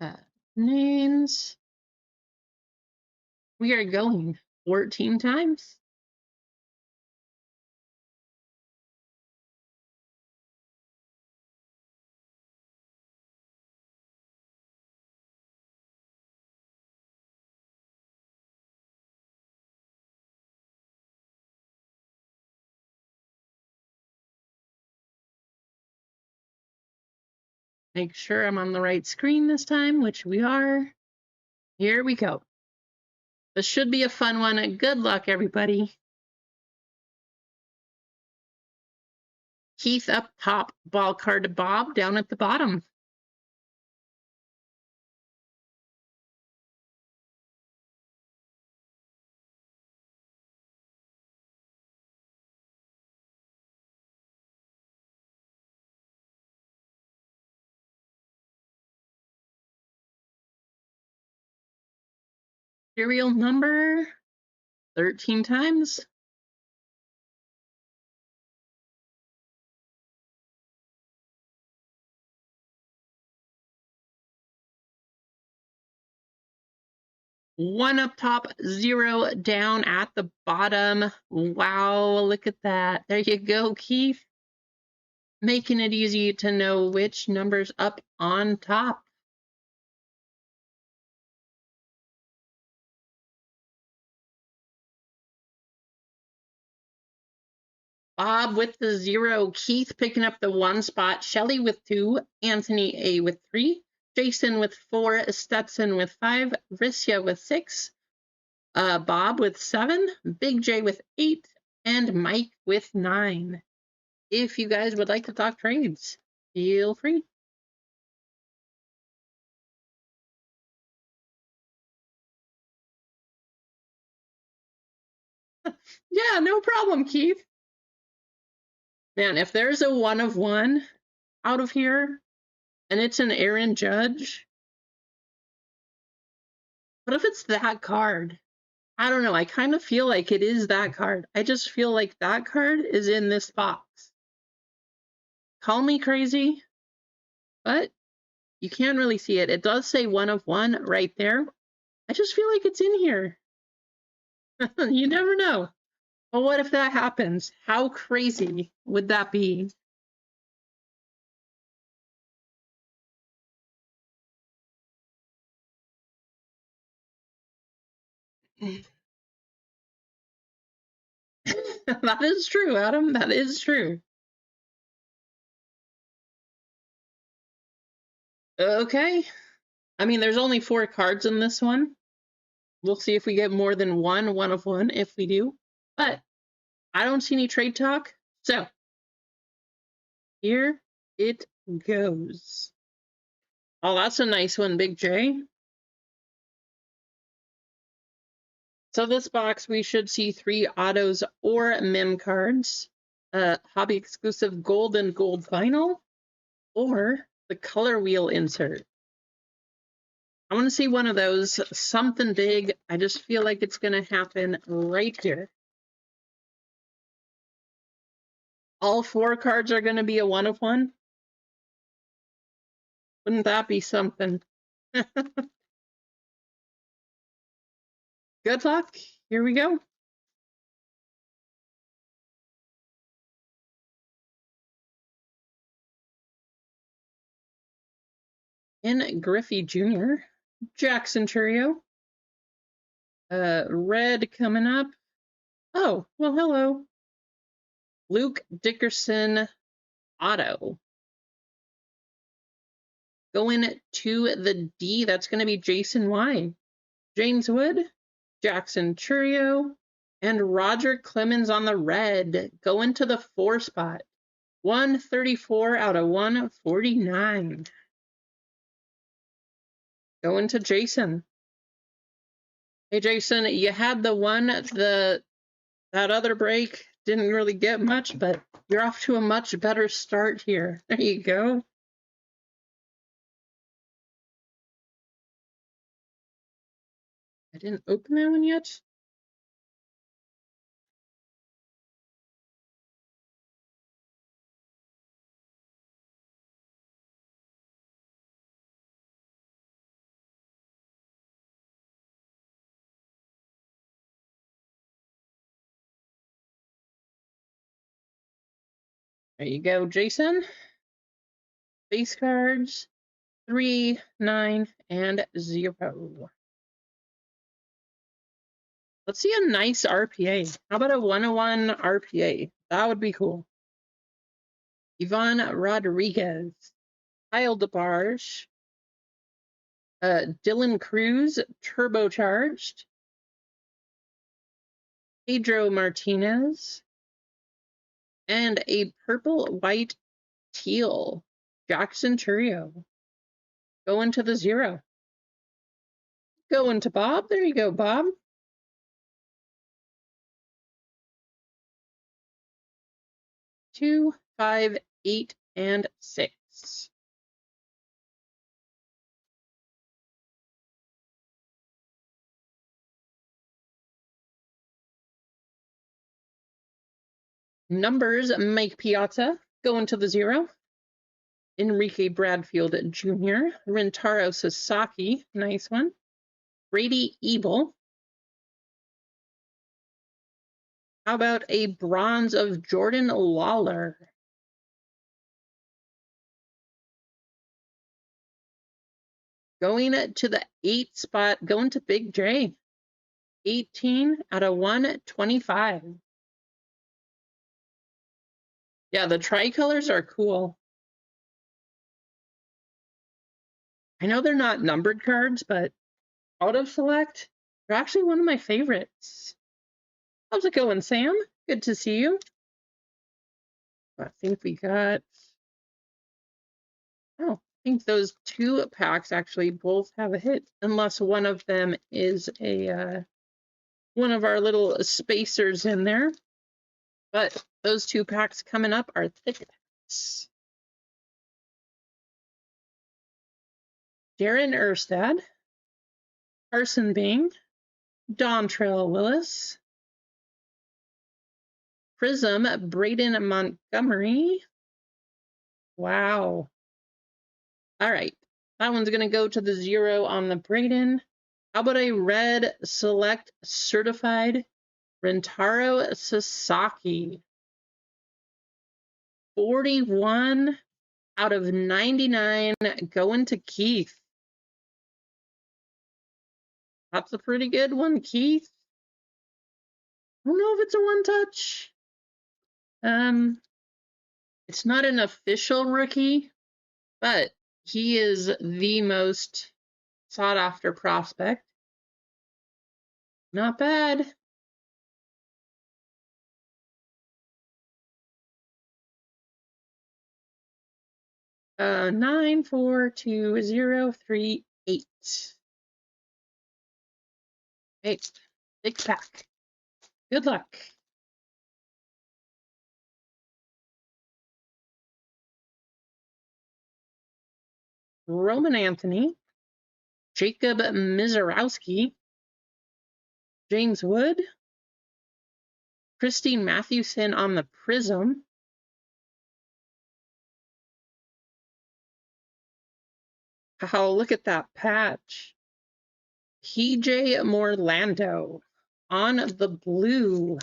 Uh, Names. We are going 14 times. Make sure I'm on the right screen this time, which we are. Here we go. This should be a fun one. Good luck, everybody. Keith up top, ball card to Bob down at the bottom. Serial number 13 times. One up top, 0 down at the bottom. Wow, look at that. There you go, Keith. Making it easy to know which number's up on top. Bob with the 0, Keith picking up the 1 spot, Shelly with 2, Anthony A with 3, Jason with 4, Stetson with 5, Rissia with 6, Bob with 7, Big J with 8, and Mike with 9. If you guys would like to talk trades, feel free. Yeah, no problem, Keith. Man, if there's a 1 of 1 out of here, and it's an Aaron Judge, what if it's that card? I don't know. I kind of feel like it is that card. I just feel like that card is in this box. Call me crazy, but you can't really see it. It does say 1 of 1 right there. I just feel like it's in here. You never know. But what if that happens? How crazy would that be? That is true, Adam. That is true. Okay. I mean, there's only 4 cards in this one. We'll see if we get more than 1 of 1 if we do. But I don't see any trade talk. So here it goes. Oh, that's a nice one, Big J. So this box, we should see 3 autos or mem cards, hobby exclusive gold and gold vinyl, or the color wheel insert. I want to see one of those, something big. I just feel like it's going to happen right here. All 4 cards are going to be a 1 of 1. Wouldn't that be something? Good luck. Here we go. In Griffey Jr., Jackson Churio. Red coming up. Oh, well, hello. Luke Dickerson auto. Going to the D, that's going to be Jason Y. James Wood, Jackson Churio, and Roger Clemens on the red. Going to the 4 spot. 134 out of 149. Going to Jason. Hey, Jason, you had the one, that other break didn't really get much, but you're off to a much better start here. There you go. I didn't open that one yet. There you go, Jason. Base cards, 3, 9, and 0. Let's see a nice RPA. How about a 101 RPA? That would be cool. Ivan Rodriguez. Kyle DeBarge, Dylan Cruz, turbocharged, Pedro Martinez, and a purple, white, teal, Jackson Churio. Going to the 0. Going to Bob. There you go, Bob. 2, 5, 8, and 6. Numbers, Mike Piazza, going to the 0. Enrique Bradfield Jr., Rintaro Sasaki, nice one. Brady Ebel. How about a bronze of Jordan Lawler? Going to the 8 spot, going to Big J. 18 out of 125. Yeah, the tricolors are cool. I know they're not numbered cards, but auto select, they're actually one of my favorites. How's it going, Sam? Good to see you. I think we got, oh, I think those 2 packs actually both have a hit, unless one of them is a one of our little spacers in there. But those 2 packs coming up are thick packs. Darren Erstad, Carson Bing, Dontrell Willis, Prism, Braden Montgomery. Wow. All right. That one's going to go to the 0 on the Braden. How about a red select certified Rintaro Sasaki? 41 out of 99 going to Keith. That's a pretty good one, Keith. I don't know if it's a one-touch. It's not an official rookie, but he is the most sought-after prospect. Not bad. Uh, 9, 4, 2, 0, 3, 8. 8. Big pack. Good luck. Roman Anthony, Jacob Mizorowski, James Wood, Christine Mathewson on the Prism, oh, look at that patch. PJ Morlando on the blue.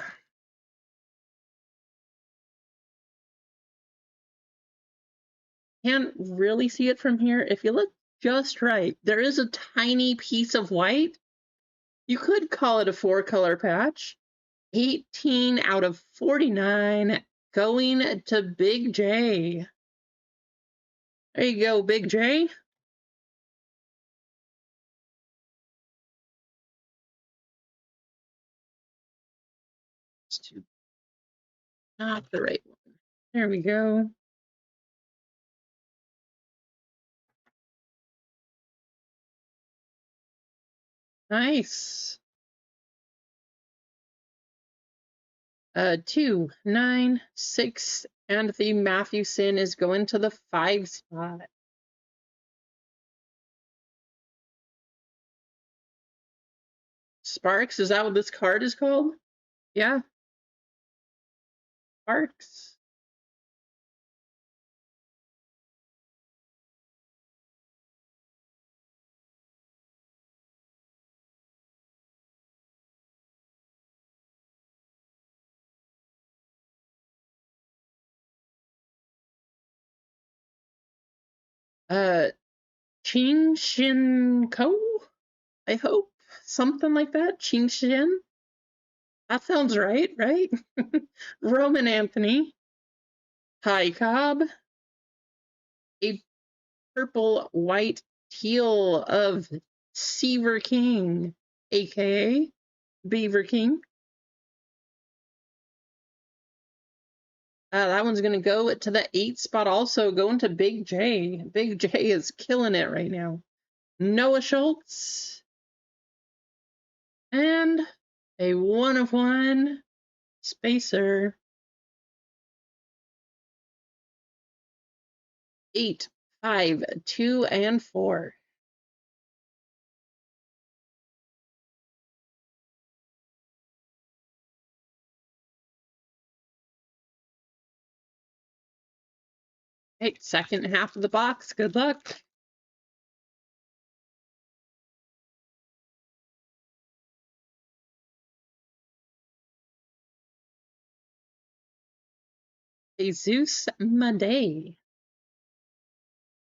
Can't really see it from here. If you look just right, there is a tiny piece of white. You could call it a 4-color patch. 18 out of 49 going to Big J. There you go, Big J. Not the right one. There we go. Nice. 2, 9, 6, and the Mathewson is going to the 5 spot. Sparks, is that what this card is called? Yeah. Sparks. Qin Shin Ko, I hope. Something like that. Qin Shin. That sounds right, right? Roman Anthony. Ty Cobb. A purple, white, teal of Seaver King, aka Beaver King. That one's going to go to the 8th spot also, going to Big J. Big J is killing it right now. Noah Schultz. And a 1 of 1 Spacer. 8, 5, 2, and 4. Hey, second half of the box. Good luck. Jesus Madej.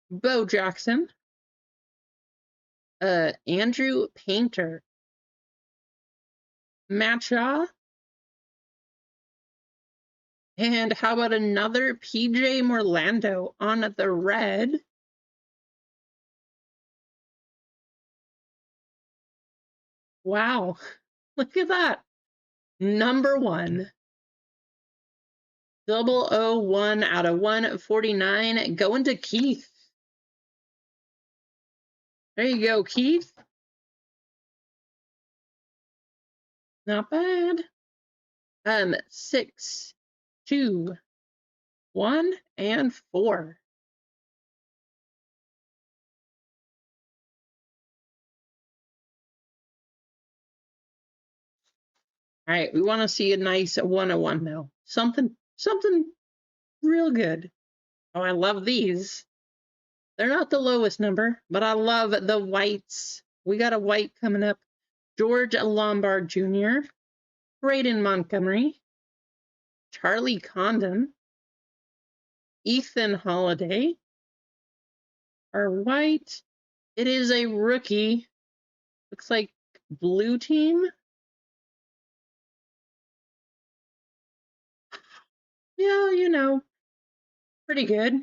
Bo Jackson. Andrew Painter. Matt Shaw. And how about another PJ Morlando on the red? Wow, look at that. Number 1. 001 out of 149 going to Keith. There you go, Keith. Not bad. 6, 2, 1, and 4. All right, we want to see a nice 101 now. Something real good. Oh, I love these. They're not the lowest number, but I love the whites. We got a white coming up. George Lombard Jr., Braden Montgomery, Charlie Condon, Ethan Holiday. Our white, it is a rookie. Looks like blue team. Yeah, you know, pretty good.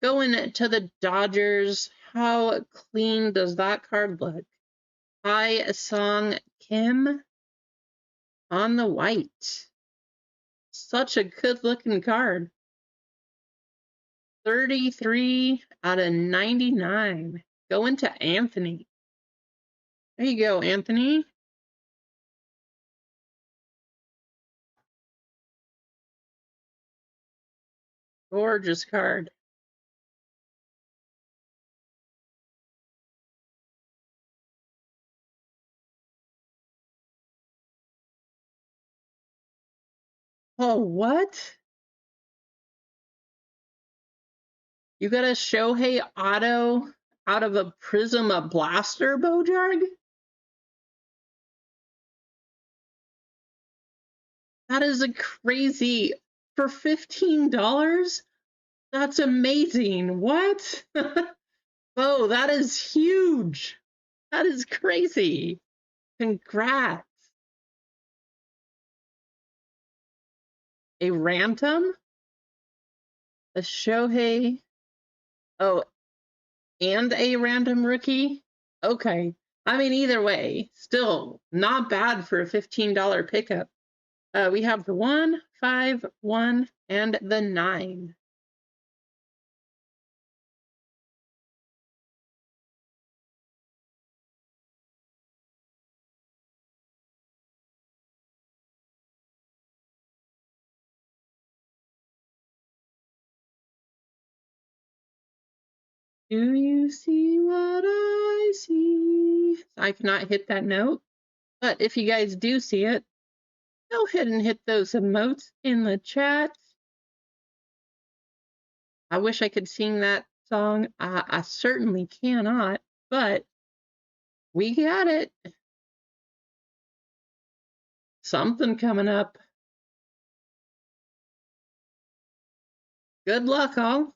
Going to the Dodgers. How clean does that card look? Hi Song Kim on the white. Such a good looking card. 33 out of 99. Going to Anthony. There you go, Anthony. Gorgeous card. Oh, what? You got a Shohei auto out of a Prism a Blaster, Bojarg? That is a crazy. For $15? That's amazing. What? Oh, that is huge. That is crazy. Congrats. A Rantum? A Shohei? Oh, and a random rookie? Okay. I mean, either way, still not bad for a $15 pickup. We have the 1, 5, 1, and the 9. Do you see what I see? I cannot hit that note, but if you guys do see it, go ahead and hit those emotes in the chat. I wish I could sing that song. I certainly cannot, but we got it. Something coming up. Good luck, all.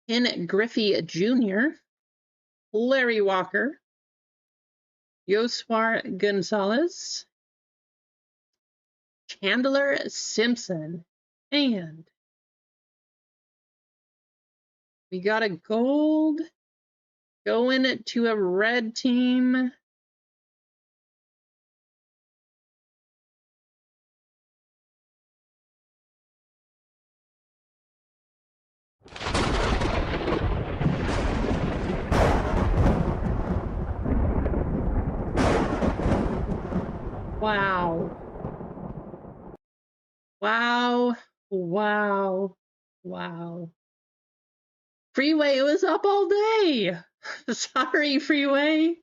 Ken Griffey Jr., Larry Walker, Yoswar Gonzalez, Chandler Simpson, and We got a gold going to a red team. Wow. Wow. Wow. Wow. Freeway was up all day. Sorry, Freeway.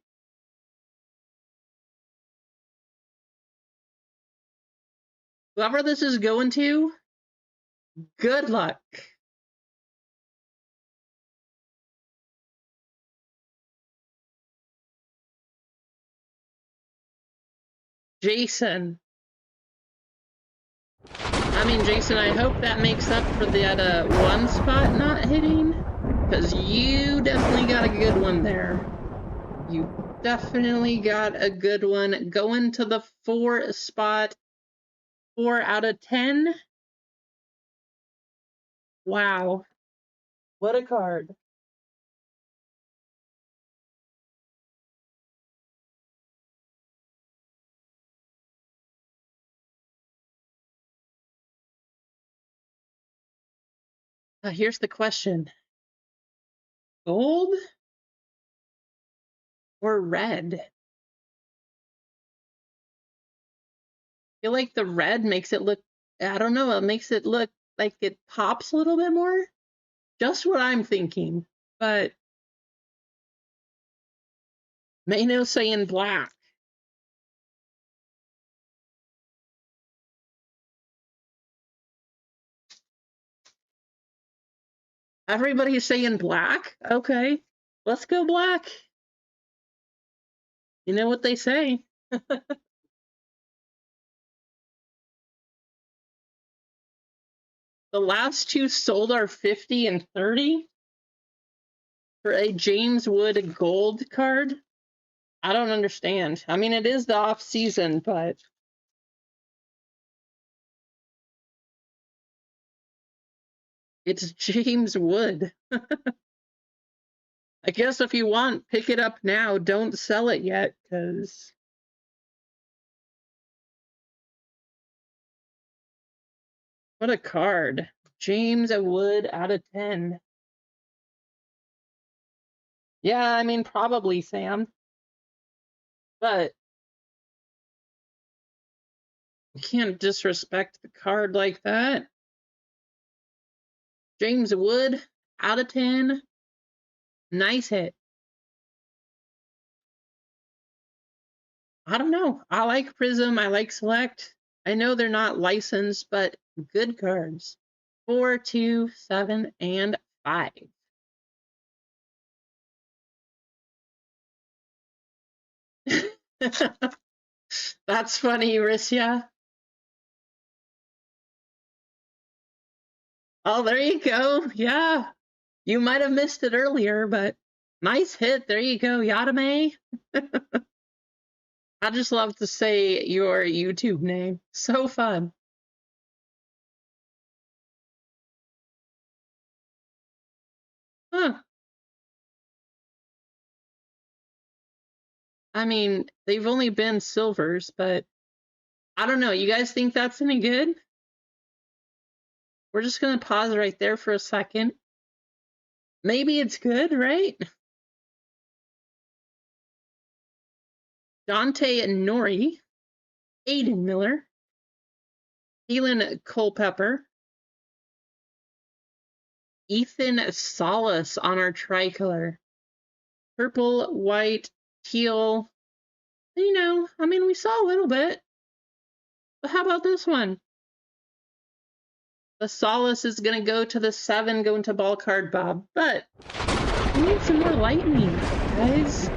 Whoever this is going to, good luck. Jason. Jason, I hope that makes up for that one spot not hitting, because you definitely got a good one there. You definitely got a good one. Going to the 4 spot, 4 out of 10. Wow. What a card. Here's the question. Gold or red? I feel like the red makes it look, I don't know, it makes it look like it pops a little bit more. Just what I'm thinking. But Mano saying black. Everybody's saying black? Okay, let's go black. You know what they say. The last 2 sold are 50 and 30 for a James Wood gold card. I don't understand. It is the off season, but it's James Wood. I guess if you want, pick it up now. Don't sell it yet, because what a card. James Wood out of 10. Yeah, probably, Sam. But you can't disrespect the card like that. James Wood out of 10. Nice hit. I don't know. I like Prism. I like Select. I know they're not licensed, but good cards. 4, 2, 7, and 5. That's funny, Rissia. Oh, there you go. Yeah. You might have missed it earlier, but nice hit. There you go, Yadame. I just love to say your YouTube name. So fun. Huh. They've only been silvers, but I don't know. You guys think that's any good? We're just going to pause right there for a second. Maybe it's good, right? Dante and Nori, Aiden Miller, Keelan Culpepper, Ethan Salas on our tricolor. Purple, white, teal. We saw a little bit. But how about this one? The Solace is going to go to the 7, going to ball card Bob. But we need some more lightning, guys.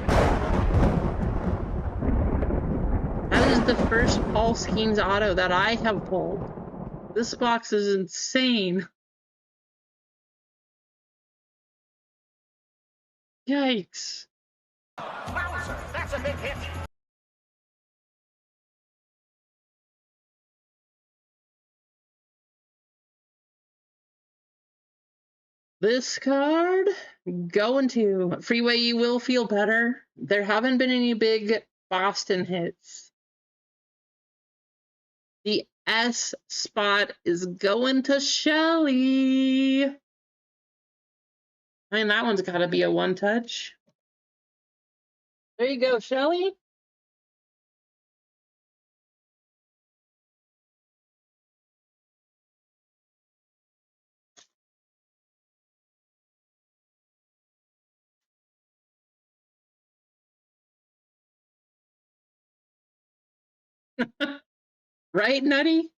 That is the first Paul Skeens auto that I have pulled. This box is insane. Yikes. Wowzer, that's a big hit. This card going to Freeway. You will feel better. There haven't been any big Boston hits. The S spot is going to Shelly. I mean, that one's got to be a one touch. There you go, Shelly. Right, Nutty?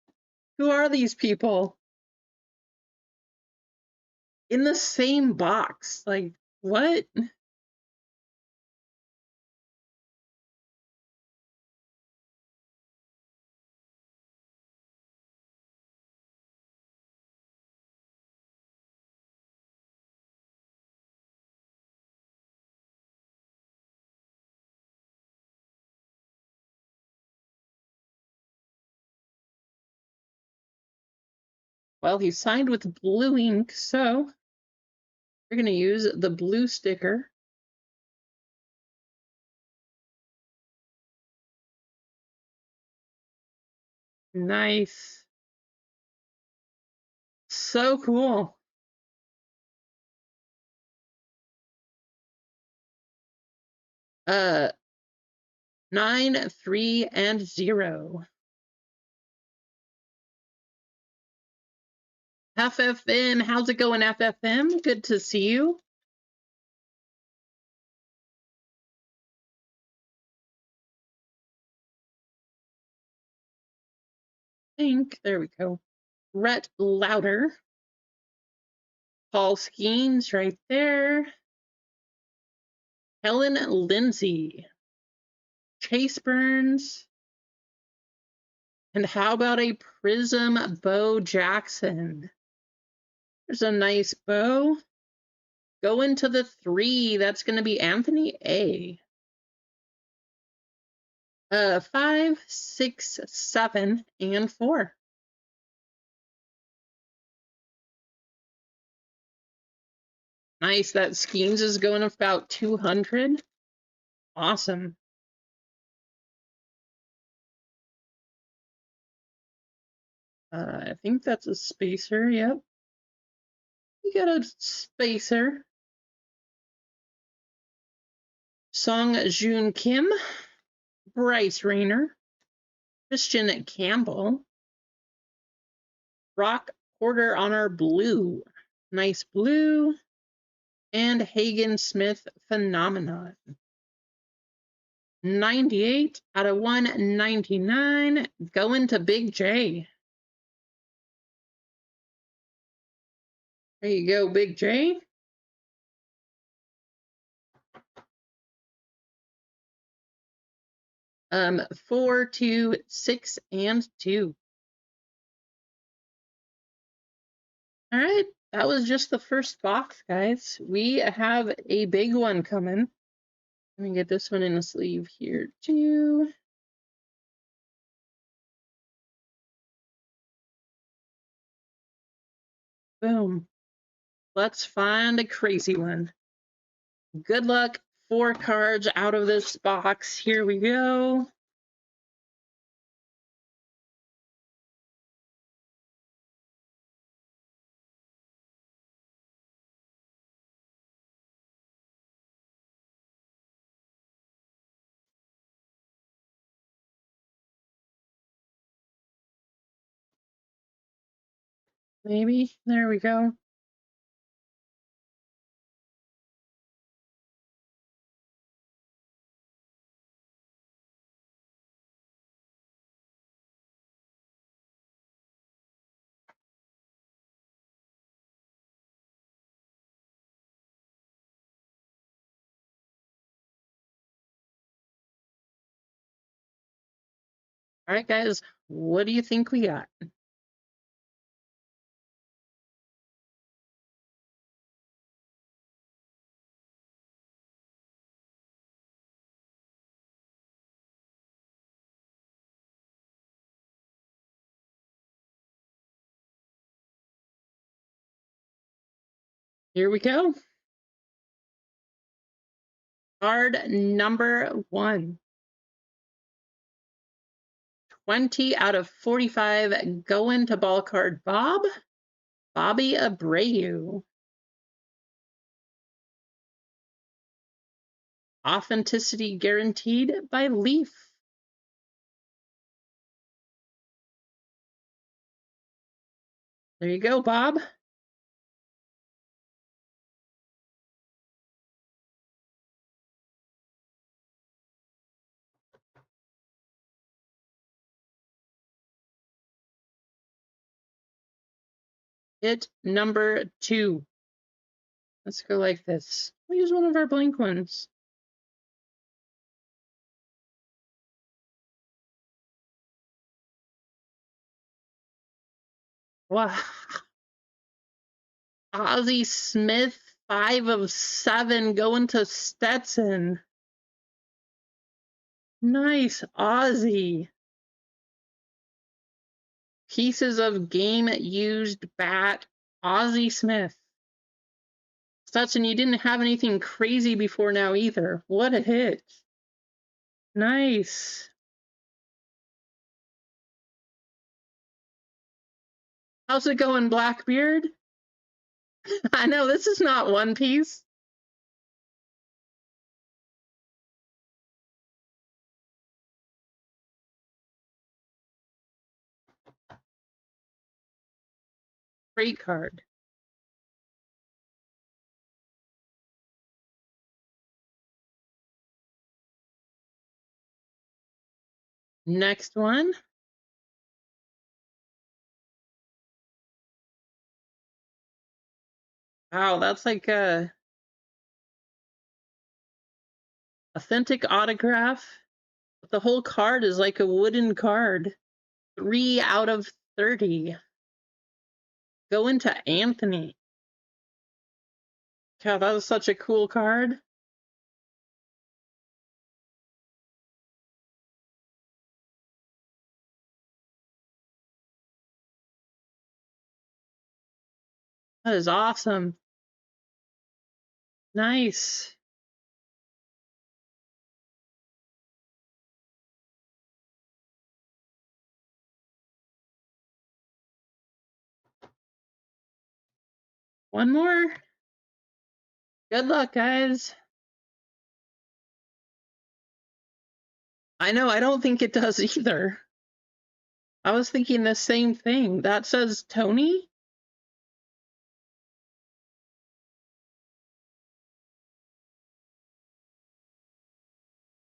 Who are these people? In the same box. Like, what? Well, he signed with blue ink, so we're going to use the blue sticker. Nice. So cool. Uh, 9, 3, and 0. FFM, how's it going, FFM? Good to see you. There we go. Rhett Louder. Paul Skeens right there. Helen Lindsay. Chase Burns. And how about a Prism Bo Jackson? There's a nice bow. Going to the 3. That's going to be Anthony A. 5, 6, 7, and 4. Nice. That Schemes is going about 200. Awesome. I think that's a spacer. Yep. You got a spacer. Song Joon Kim. Bryce Rayner. Christian Campbell. Brock Porter on our blue. Nice blue. And Hagen Smith Phenomenon. 98 out of 199. Going to Big J. There you go, Big J. Um, 4, 2, 6, and 2. All right, that was just the first box, guys. We have a big one coming. Let me get this one in a sleeve here, too. Boom. Let's find a crazy one. Good luck. 4 cards out of this box. Here we go. Maybe. There we go. All right, guys. What do you think we got? Here we go. Card number 1. 20 out of 45 going to ball card Bob. Bobby Abreu. Authenticity guaranteed by Leaf. There you go, Bob. Hit number 2. Let's go like this. We'll use one of our blank ones. Wow. Ozzie Smith, 5 of 7 going to Stetson. Nice, Ozzie. Pieces of game used bat, Ozzie Smith. Stetson, you didn't have anything crazy before now either. What a hit. Nice. How's it going, Blackbeard? I know, this is not One Piece. Great card. Next one. Wow, that's like a authentic autograph. The whole card is like a wooden card. 3 out of 30. Going to Anthony. God, that was such a cool card. That is awesome. Nice. One more. Good luck, guys. I know, I don't think it does either. I was thinking the same thing. That says Tony?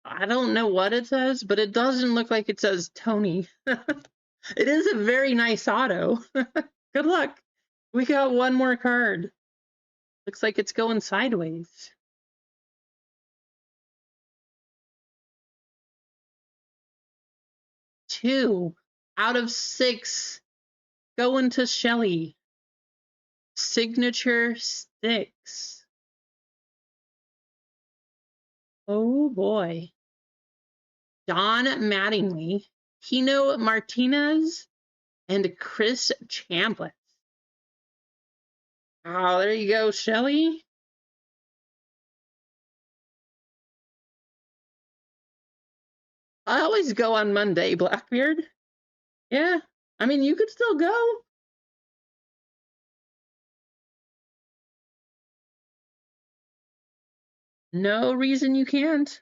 I don't know what it says, but it doesn't look like it says Tony. It is a very nice auto. Good luck. We got one more card. Looks like it's going sideways. 2 out of 6 going to Shelly. Signature sticks. Oh boy. Don Mattingly, Tino Martinez, and Chris Chambliss. Oh, there you go, Shelly. I always go on Monday, Blackbeard. Yeah, I mean, you could still go. No reason you can't.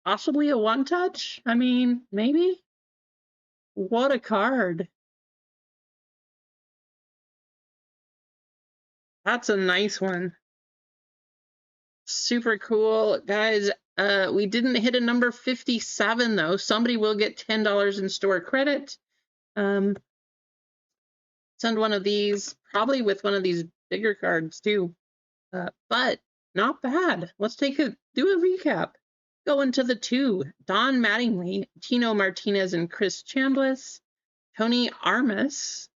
Possibly a one-touch? I mean, maybe. What a card. That's a nice one. Super cool. Guys, we didn't hit a number 57, though. Somebody will get $10 in store credit. Send one of these, probably with one of these bigger cards, too. But not bad. Let's do a recap. Going to the 2, Don Mattingly, Tino Martinez, and Chris Chambliss. Tony Armas.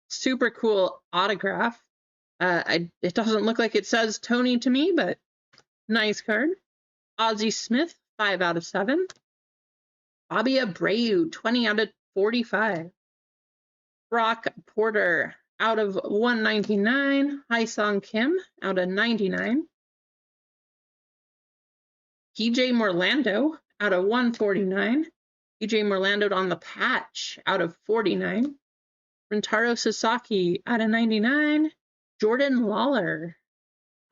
Super cool autograph. It doesn't look like it says Tony to me, but nice card. Ozzie Smith, 5 out of 7. Bobby Abreu, 20 out of 45. Brock Porter, out of 199. Hyesung Kim, out of 99. PJ Morlando, out of 149. PJ Morlando on the patch, out of 49. Rentaro Sasaki, out of 99. Jordan Lawler,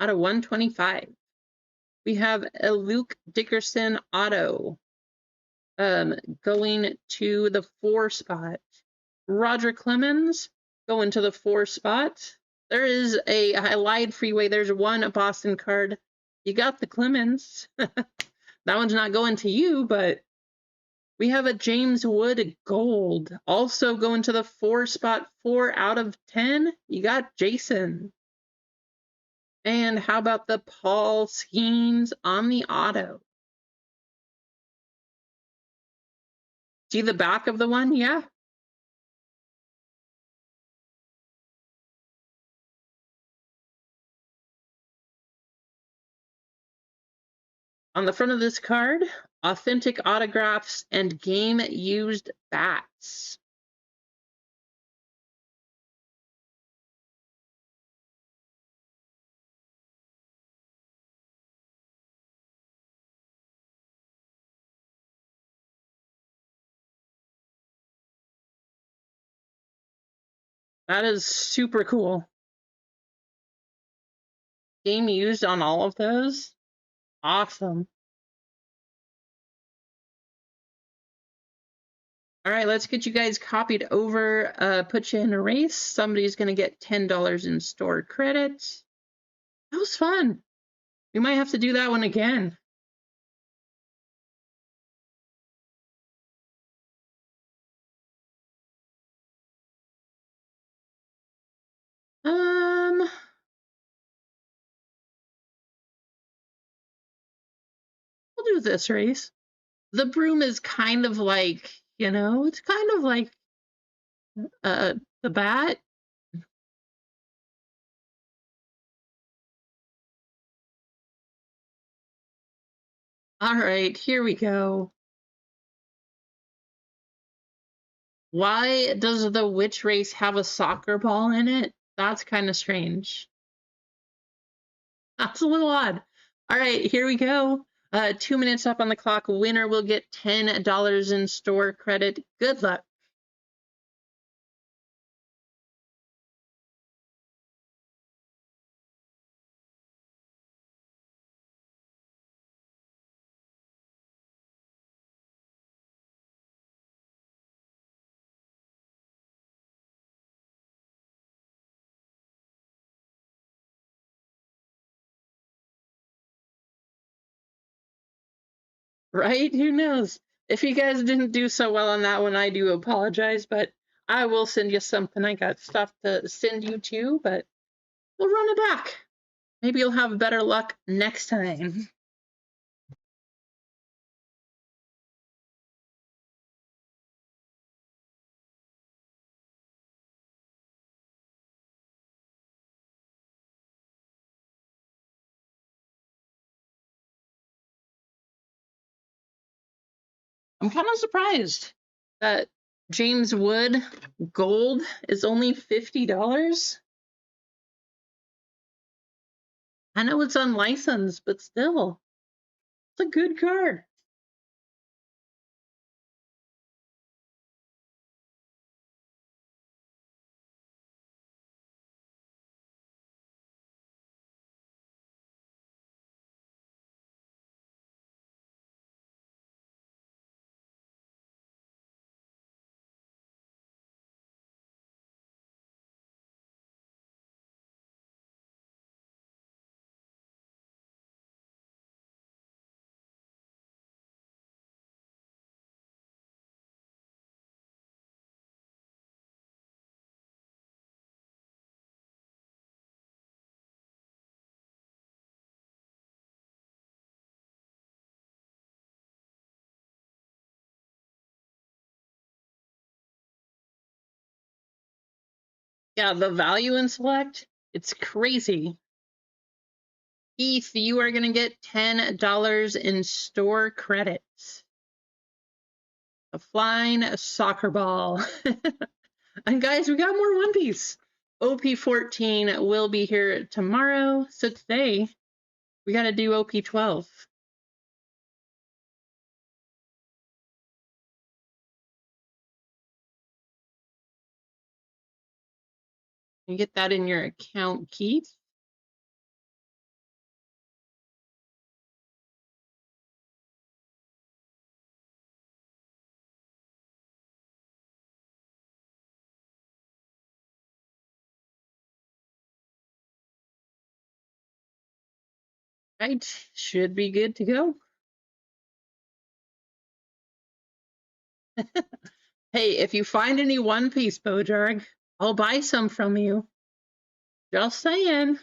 out of 125. We have a Luke Dickerson auto going to the 4 spot. Roger Clemens going to the 4 spot. There is I lied freeway. There's one Boston card. You got the Clemens. That one's not going to you, but we have a James Wood gold also going to the 4 spot. 4 out of 10. You got Jason. And how about the Paul Skeens on the auto? See the back of the one? Yeah. On the front of this card, authentic autographs and game-used bats. That is super cool. Game used on all of those. Awesome. All right, let's get you guys copied over. Put you in a race. Somebody's going to get $10 in store credit. That was fun. We might have to do that one again. We'll do this race. The broom is kind of like, it's kind of like the bat. All right, here we go. Why does the witch race have a soccer ball in it? That's kind of strange. That's a little odd. All right, here we go. 2 minutes up on the clock. Winner will get $10 in store credit. Good luck. Right? Who knows? If you guys didn't do so well on that one, I do apologize, but I will send you something. I got stuff to send you too, but we'll run it back. Maybe you'll have better luck next time. I'm kind of surprised that James Wood gold is only $50. I know it's unlicensed, but still, it's a good card. Yeah, the value in select, it's crazy. Keith, you are going to get $10 in store credits. A flying soccer ball. And guys, we got more One Piece. OP14 will be here tomorrow. So today, we got to do OP12. You get that in your account, Keith. Right, should be good to go. Hey, if you find any One Piece, Bojarg, I'll buy some from you. Just saying.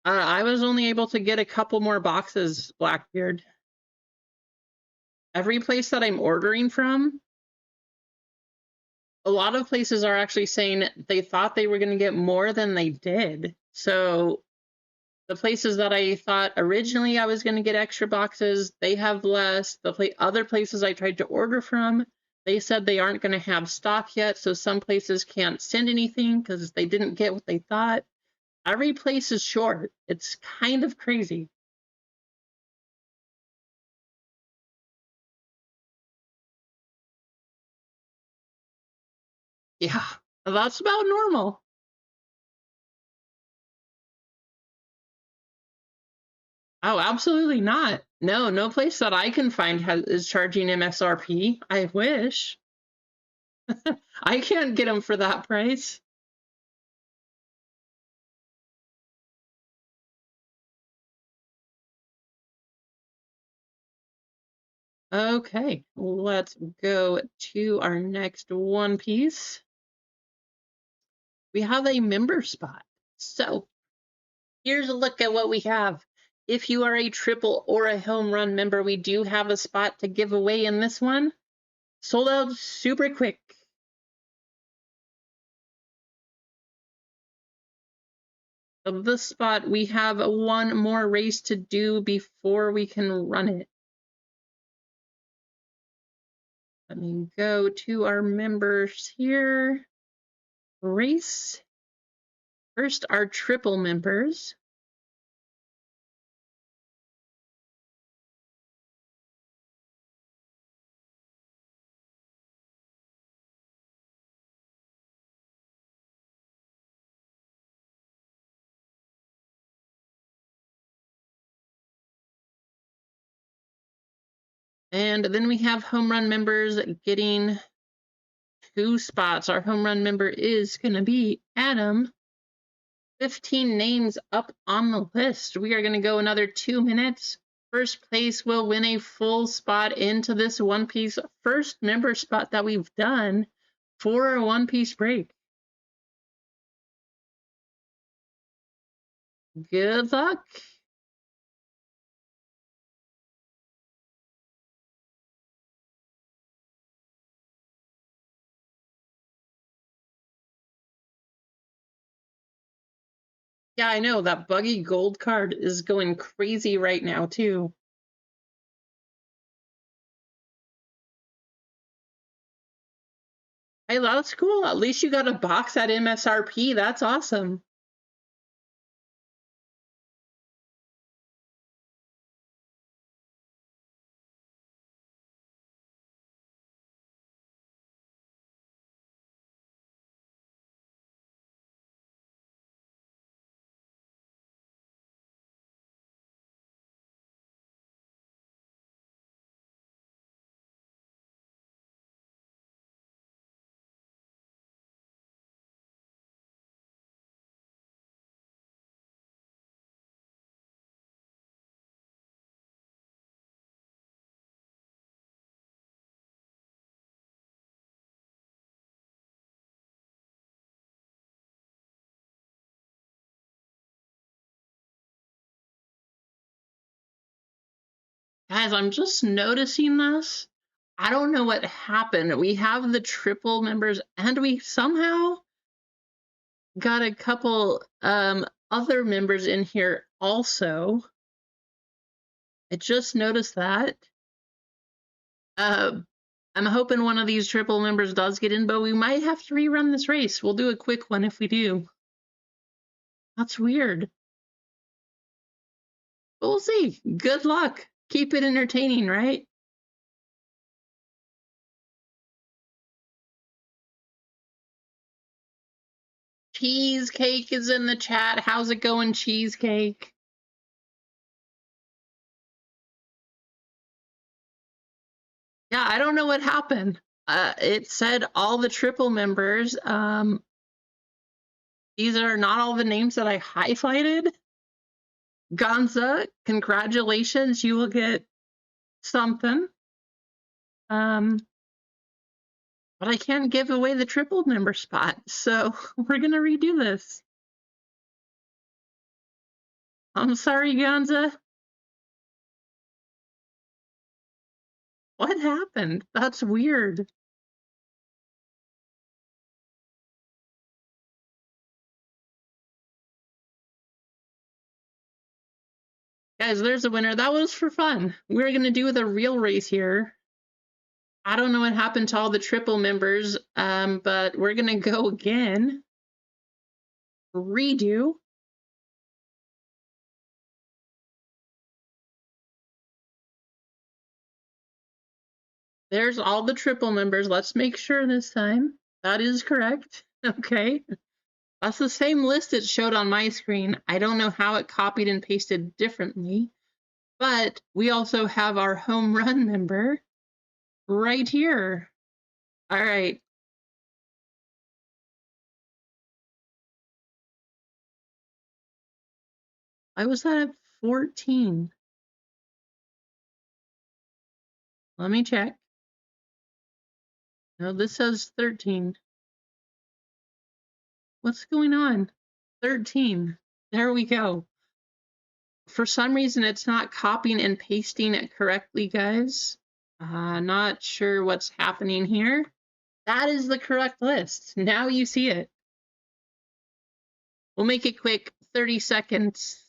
I was only able to get a couple more boxes, Blackbeard. Every place that I'm ordering from, a lot of places are actually saying they thought they were going to get more than they did. So the places that I thought originally I was going to get extra boxes, they have less. The other places I tried to order from, they said they aren't going to have stock yet. So some places can't send anything because they didn't get what they thought. Every place is short. It's kind of crazy. Yeah, that's about normal. Oh, absolutely not. No, no place that I can find is charging MSRP. I wish. I can't get them for that price. Okay, let's go to our next One Piece. We have a member spot. So here's a look at what we have. If you are a triple or a home run member, we do have a spot to give away in this one. Sold out super quick. Of this spot, we have one more race to do before we can run it. Let me go to our members here. Race. First, our triple members. And then we have home run members getting 2 spots. Our home run member is going to be Adam. 15 names up on the list. We are going to go another 2 minutes. First place will win a full spot into this One Piece first member spot that we've done for a One Piece break. Good luck. Yeah, I know that buggy gold card is going crazy right now too. Hey, that's cool. At least you got a box at MSRP. That's awesome. Guys, I'm just noticing this. I don't know what happened. We have the triple members and we somehow got a couple other members in here also. I just noticed that. I'm hoping one of these triple members does get in, but we might have to rerun this race. We'll do a quick one if we do. That's weird. But we'll see. Good luck. Keep it entertaining, right? Cheesecake is in the chat. How's it going, Cheesecake? Yeah, I don't know what happened. It said all the triple members. These are not all the names that I highlighted. Gonza, congratulations. You will get something. But I can't give away the triple member spot, so we're gonna redo this. I'm sorry, Gonza. What happened? That's weird. Guys, there's a winner. That was for fun. We're gonna do the real race here. I don't know what happened to all the triple members, but we're gonna go again. Redo. There's all the triple members. Let's make sure this time. That is correct. Okay. That's the same list it showed on my screen. I don't know how it copied and pasted differently, but we also have our home run member right here. All right. I was at 14. Let me check. No, this says 13. What's going on? 13. There we go. For some reason, it's not copying and pasting it correctly, guys. Not sure what's happening here. That is the correct list. Now you see it. We'll make it quick, 30 seconds.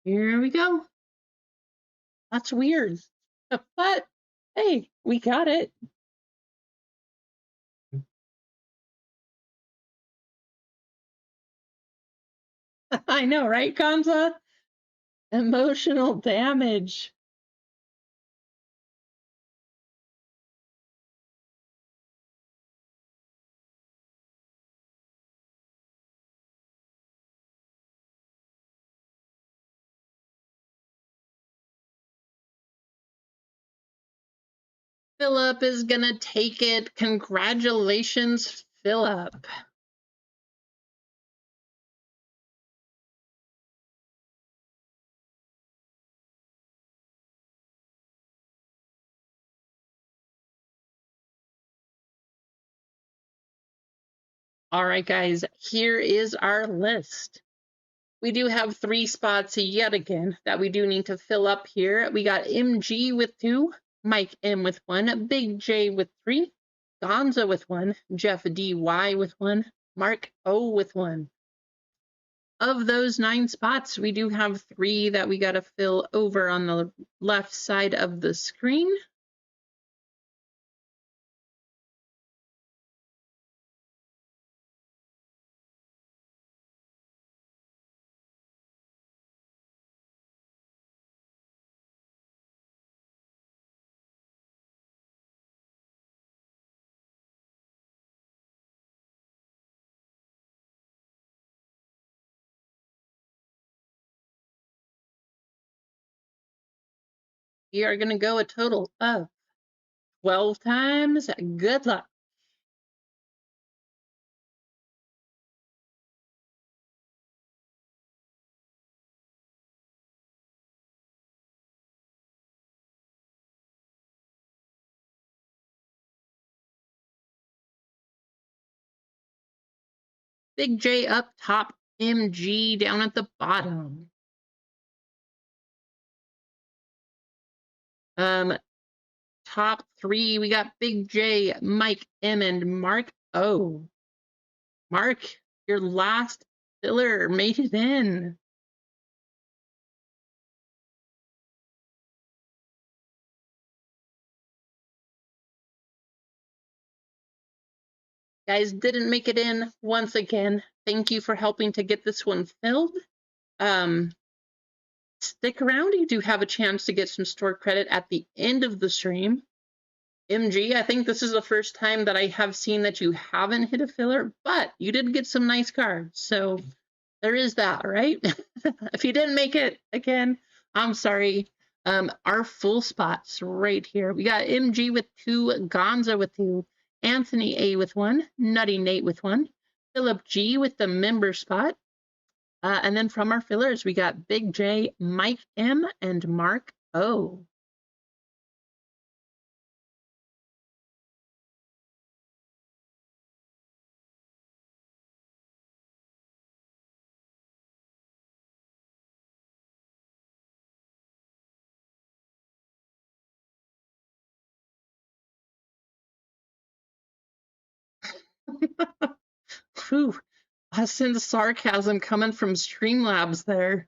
Here we go. That's weird. But, hey, we got it. I know, right, Kanza? Emotional damage. Philip is gonna take it. Congratulations, Philip. All right, guys, here is our list. We do have 3 spots yet again that we do need to fill up here. We got MG with 2, Mike M with 1, Big J with 3, Gonza with 1, Jeff DY with 1, Mark O with 1. Of those 9 spots, we do have 3 that we got to fill over on the left side of the screen. We are going to go a total of 12 times. Good luck. Big J up top, MG down at the bottom. Top 3, we got Big J, Mike M, and Mark Oh, Mark, your last filler made it in. Guys, didn't make it in once again. Thank you for helping to get this one filled. Um, Stick around. You do have a chance to get some store credit at the end of the stream. MG, I think this is the first time that I have seen that you haven't hit a filler, but you did get some nice cards. So there is that, right? If you didn't make it, again, I'm sorry. Our full spots right here. We got MG with 2, Gonza with 2, Anthony A with 1, Nutty Nate with 1, Philip G with the member spot. And then from our fillers, we got Big J, Mike M, and Mark O. Whew, us in the sarcasm coming from Streamlabs there.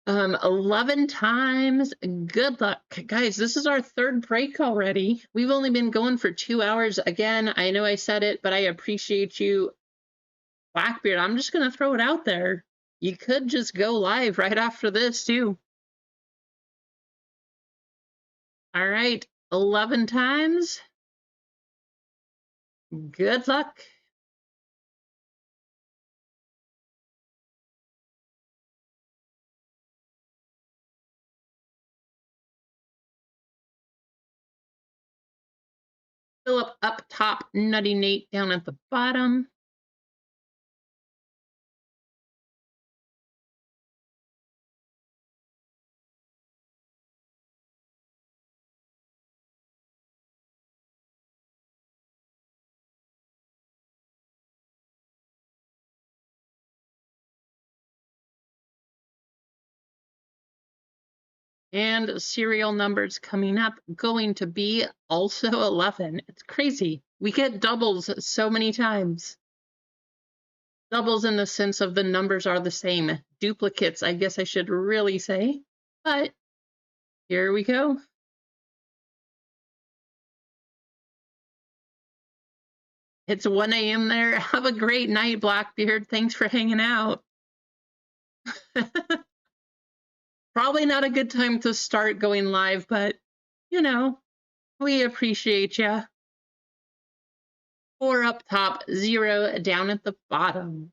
11 times. Good luck. Guys, this is our third break already. We've only been going for 2 hours. Again, I know I said it, but I appreciate you. Blackbeard, I'm just going to throw it out there. You could just go live right after this, too. All right, 11 times. Good luck. Philip up top, Nutty Nate down at the bottom. And serial numbers coming up going to be also 11. It's crazy. We get doubles so many times. Doubles in the sense of the numbers are the same. Duplicates, I guess I should really say. But here we go. It's 1 a.m. there. Have a great night, Blackbeard. Thanks for hanging out. Probably not a good time to start going live, but, you know, we appreciate ya. 4 up top, 0 down at the bottom.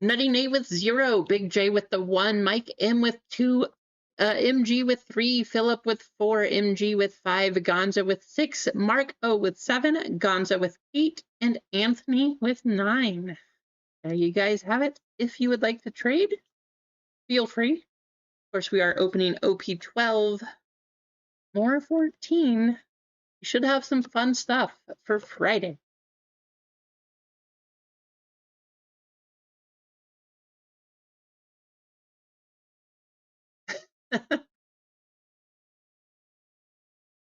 Nutty Nate with 0, Big J with the 1, Mike M with 2, MG with 3, Philip with 4, MG with 5, Gonza with 6, Mark O with 7, Gonza with 8, and Anthony with 9. There you guys have it. If you would like to trade, feel free. Of course, we are opening OP12, more 14. You should have some fun stuff for Friday.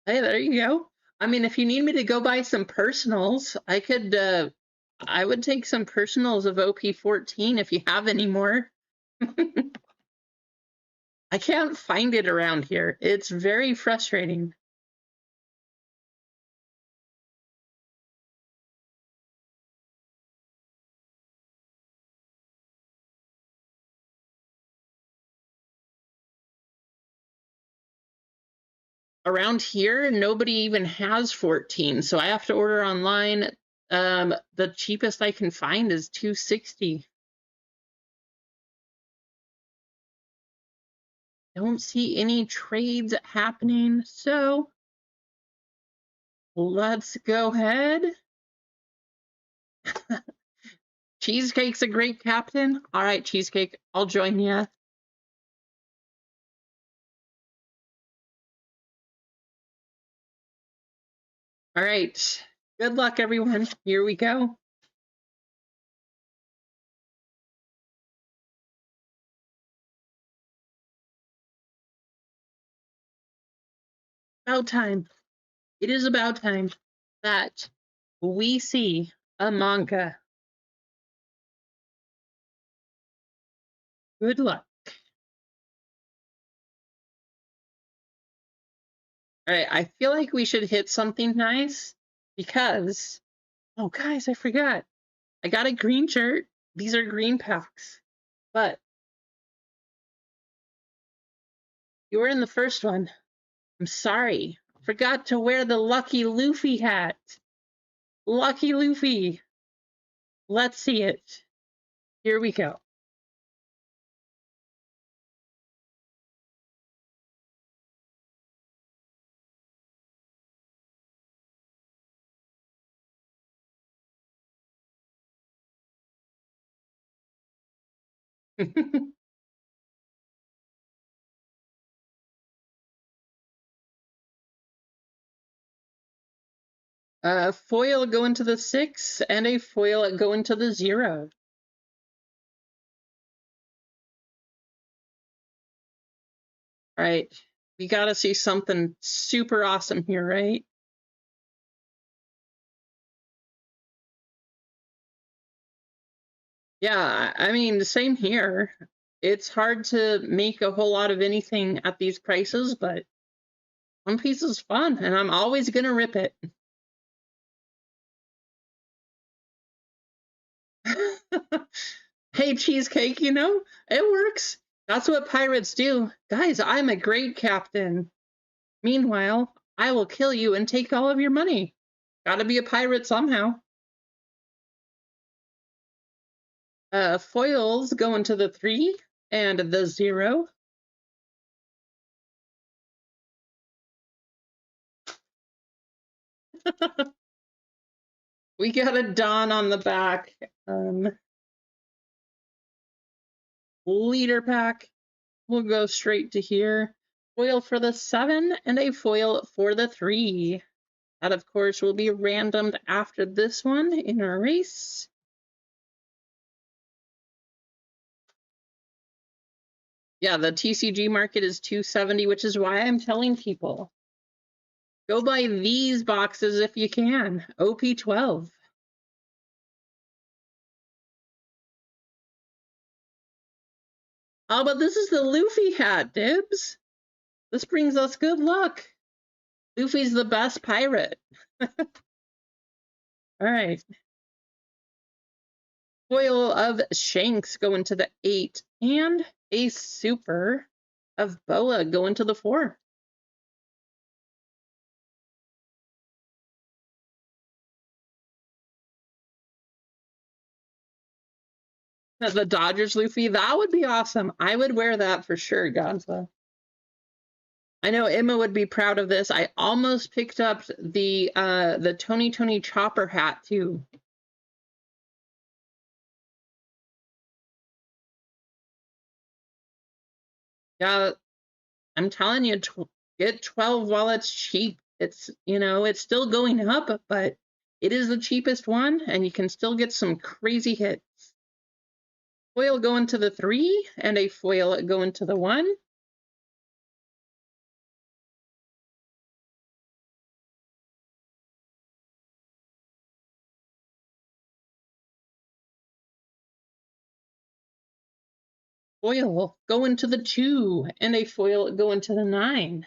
Hey, there you go. I mean, if you need me to go buy some personals, I could, I would take some personals of OP14 if you have any more. I can't find it around here. It's very frustrating. Around here, nobody even has 14, so I have to order online. The cheapest I can find is $260. Don't see any trades happening, so let's go ahead. Cheesecake's a great captain. All right, Cheesecake, I'll join you. All right. Good luck, everyone. Here we go. About time. It is about time that we see a manga. Good luck. All right. I feel like we should hit something nice because, oh, guys, I forgot. I got a green shirt. These are green packs. But you were in the first one. I'm sorry. Forgot to wear the Lucky Luffy hat. Lucky Luffy. Let's see it. Here we go. Foil go into the 6 and a foil go into the 0. All right. We got to see something super awesome here, right? Yeah, I mean, same here. It's hard to make a whole lot of anything at these prices, but One Piece is fun, and I'm always going to rip it. Hey, cheesecake, it works. That's what pirates do. Guys, I'm a great captain. Meanwhile, I will kill you and take all of your money. Gotta be a pirate somehow. Foils go into the 3 and the 0. We got a Don on the back. Leader pack. We'll go straight to here. Foil for the 7 and a foil for the 3. That, of course, will be randomed after this one in our race. Yeah, the TCG market is 270, which is why I'm telling people go buy these boxes if you can. OP12. Oh, but this is the Luffy hat, Dibs. This brings us good luck. Luffy's the best pirate. All right. Foil of Shanks go into the 8, and a super of Boa go into the 4. The Dodgers Luffy, that would be awesome. I would wear that for sure, Gonza. I know Emma would be proud of this. I almost picked up the Tony Chopper hat too. Yeah, I'm telling you, get 12 while it's cheap. It's still going up, but it is the cheapest one, and you can still get some crazy hits. Foil going to the 3, and a foil going to the 1. Foil going to the 2, and a foil going to the 9.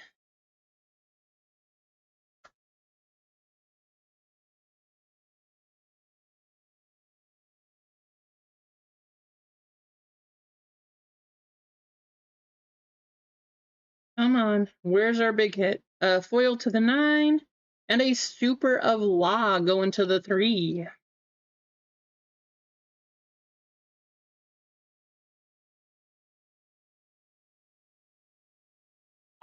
Come on, where's our big hit? Foil to the 9, and a super of Law going to the 3.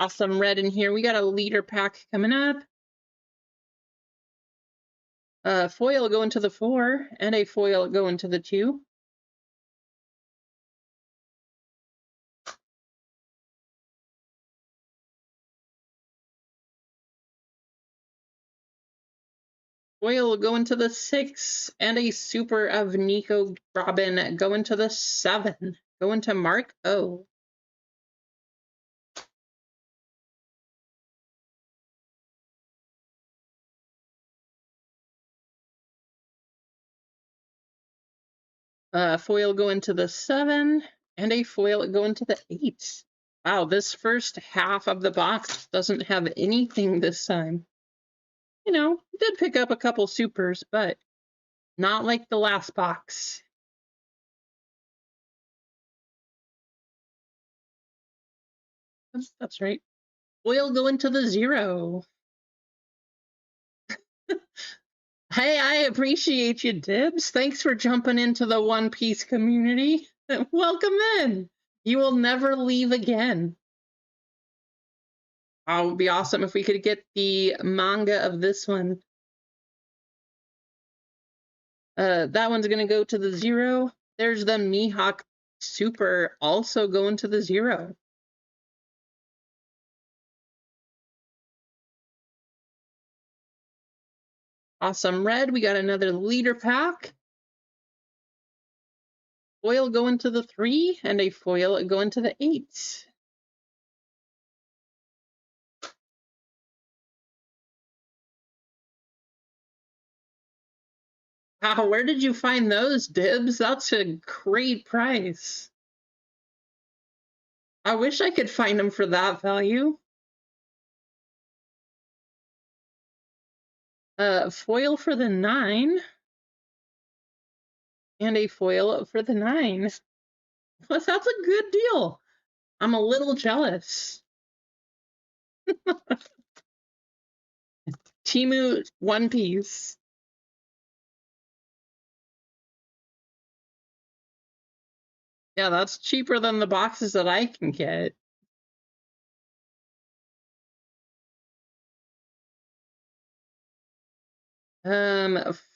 Awesome red in here. We got a leader pack coming up. Foil going to the 4, and a foil going to the 2. Foil going to the 6, and a super of Nico Robin going to the 7. Going to Mark O. Foil going to the 7, and a foil going to the 8. Wow, this first half of the box doesn't have anything this time. You know, did pick up a couple supers, but not like the last box. That's right. Foil going to the 0. Hey, I appreciate you, Dibs. Thanks for jumping into the One Piece community. Welcome in. You will never leave again. Oh, it would be awesome if we could get the manga of this one. That one's going to go to the 0. There's the Mihawk Super also going to the 0. Awesome red. We got another leader pack. Foil going to the 3, and a foil going to the 8. Wow, where did you find those, Dibs? That's a great price. I wish I could find them for that value. Foil for the 9. And a foil for the 9. Well, that's a good deal. I'm a little jealous. Timu One Piece. Yeah, that's cheaper than the boxes that I can get.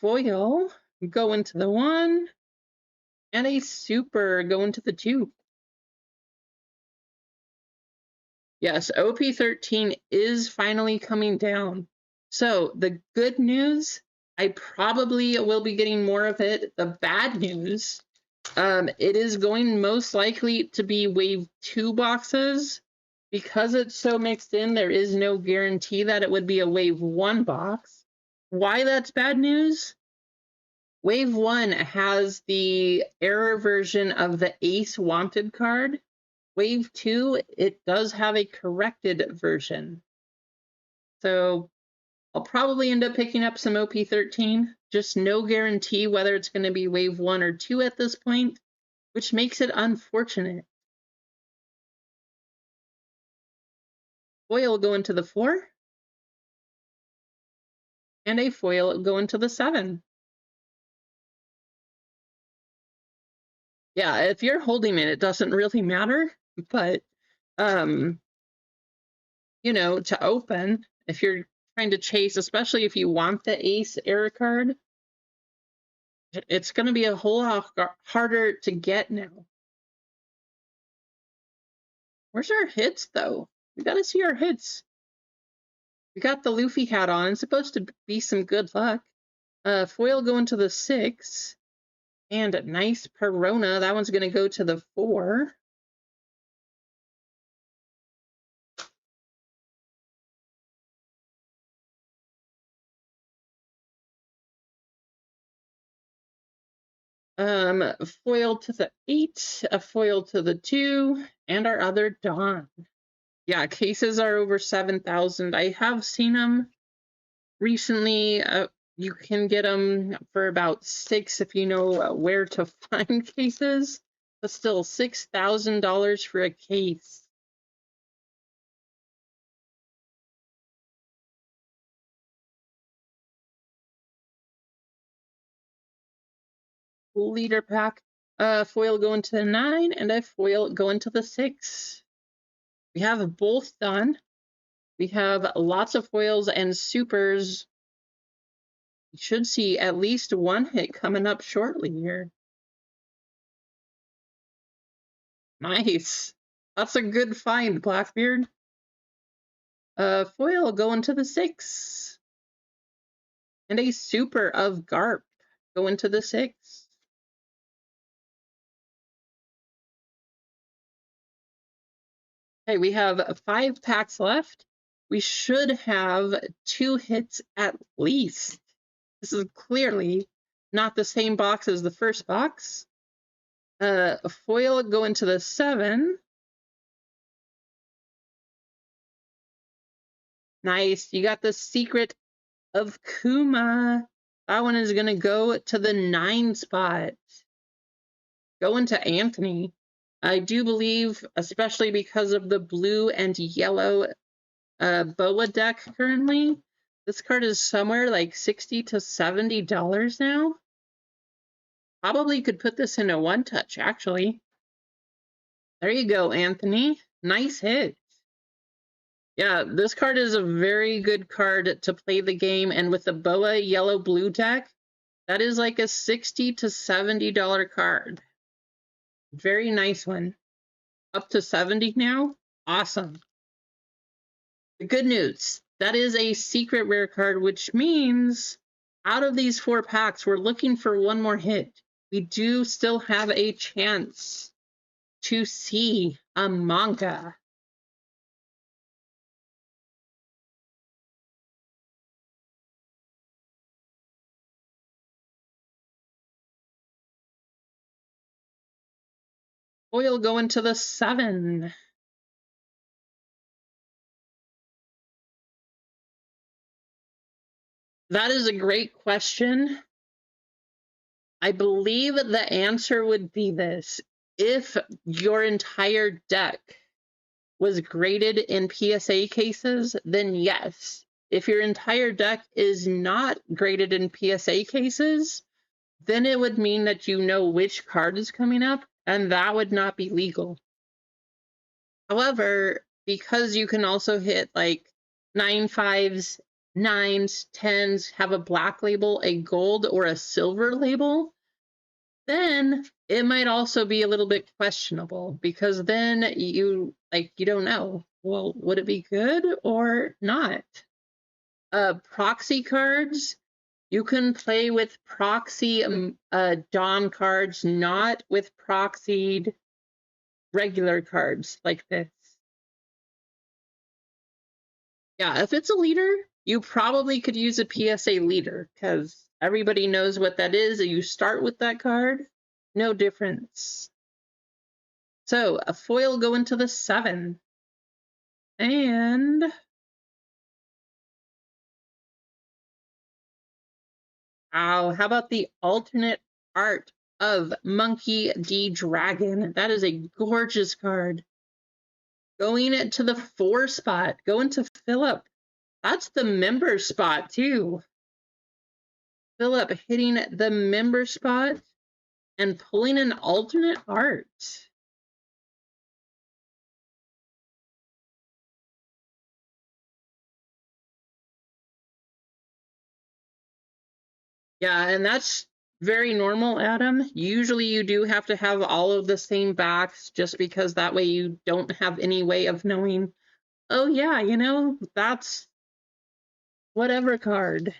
Foil going to the 1, and a super going to the 2. Yes, OP13 is finally coming down. So the good news, I probably will be getting more of it. The bad news, it is going most likely to be wave 2 boxes. Because it's so mixed in, there is no guarantee that it would be a wave 1 box. Why that's bad news? Wave 1 has the error version of the Ace Wanted card. Wave 2, it does have a corrected version. So I'll probably end up picking up some OP13. Just no guarantee whether it's going to be wave 1 or 2 at this point, which makes it unfortunate. Foil going to the 4. And a foil going to the 7. Yeah, if you're holding it, it doesn't really matter. But, you know, to open, if you're trying to chase, especially if you want the Ace error card, it's going to be a whole lot harder to get now. Where's our hits, though? We got to see our hits. We got the Luffy hat on. It's supposed to be some good luck. Foil going to the 6. And a nice Perona. That one's going to go to the 4. Foil to the 8, a foil to the 2, and our other Dawn. Yeah, cases are over 7,000. I have seen them recently. You can get them for about 6 if you know where to find cases, but still $6,000 for a case. Leader pack, foil going to the 9, and a foil going to the 6. We have both done. We have lots of foils and supers. You should see at least one hit coming up shortly here. Nice. That's a good find, Blackbeard. Foil going to the 6. and a super of Garp go into the 6. Okay, we have 5 packs left. We should have 2 hits at least. This is clearly not the same box as the first box. A foil go into the 7. Nice. You got the secret of Kuma. That one is going to go to the 9 spot. Go into Anthony. I do believe, especially because of the blue and yellow BOA deck currently, this card is somewhere like $60 to $70 now. Probably could put this in a one-touch, actually. There you go, Anthony. Nice hit. Yeah, this card is a very good card to play the game, and with the BOA yellow-blue deck, that is like a $60 to $70 card. Very nice one. Up to 70 now? Awesome. The good news, that is a secret rare card, which means out of these 4 packs, we're looking for one more hit. We do still have a chance to see a manga. Foil go into the 7. That is a great question. I believe the answer would be this. If your entire deck was graded in PSA cases, then yes. If your entire deck is not graded in PSA cases, then it would mean that you know which card is coming up, and that would not be legal. However, because you can also hit like 9 5s, 9s, 10s, have a black label, a gold, or a silver label, then it might also be a little bit questionable, because then you don't know. Well, would it be good or not? Proxy cards, you can play with proxy Dawn cards, not with proxied regular cards like this. Yeah, if it's a leader, you probably could use a PSA leader, because everybody knows what that is. You start with that card, no difference. So a foil go into the 7. And how about the alternate art of Monkey D. Dragon? That is a gorgeous card. Going to the 4 spot, going to Philip. That's the member spot too. Philip hitting the member spot and pulling an alternate art. Yeah, and that's very normal, Adam. Usually you do have to have all of the same backs, just because that way you don't have any way of knowing, oh yeah, that's whatever card.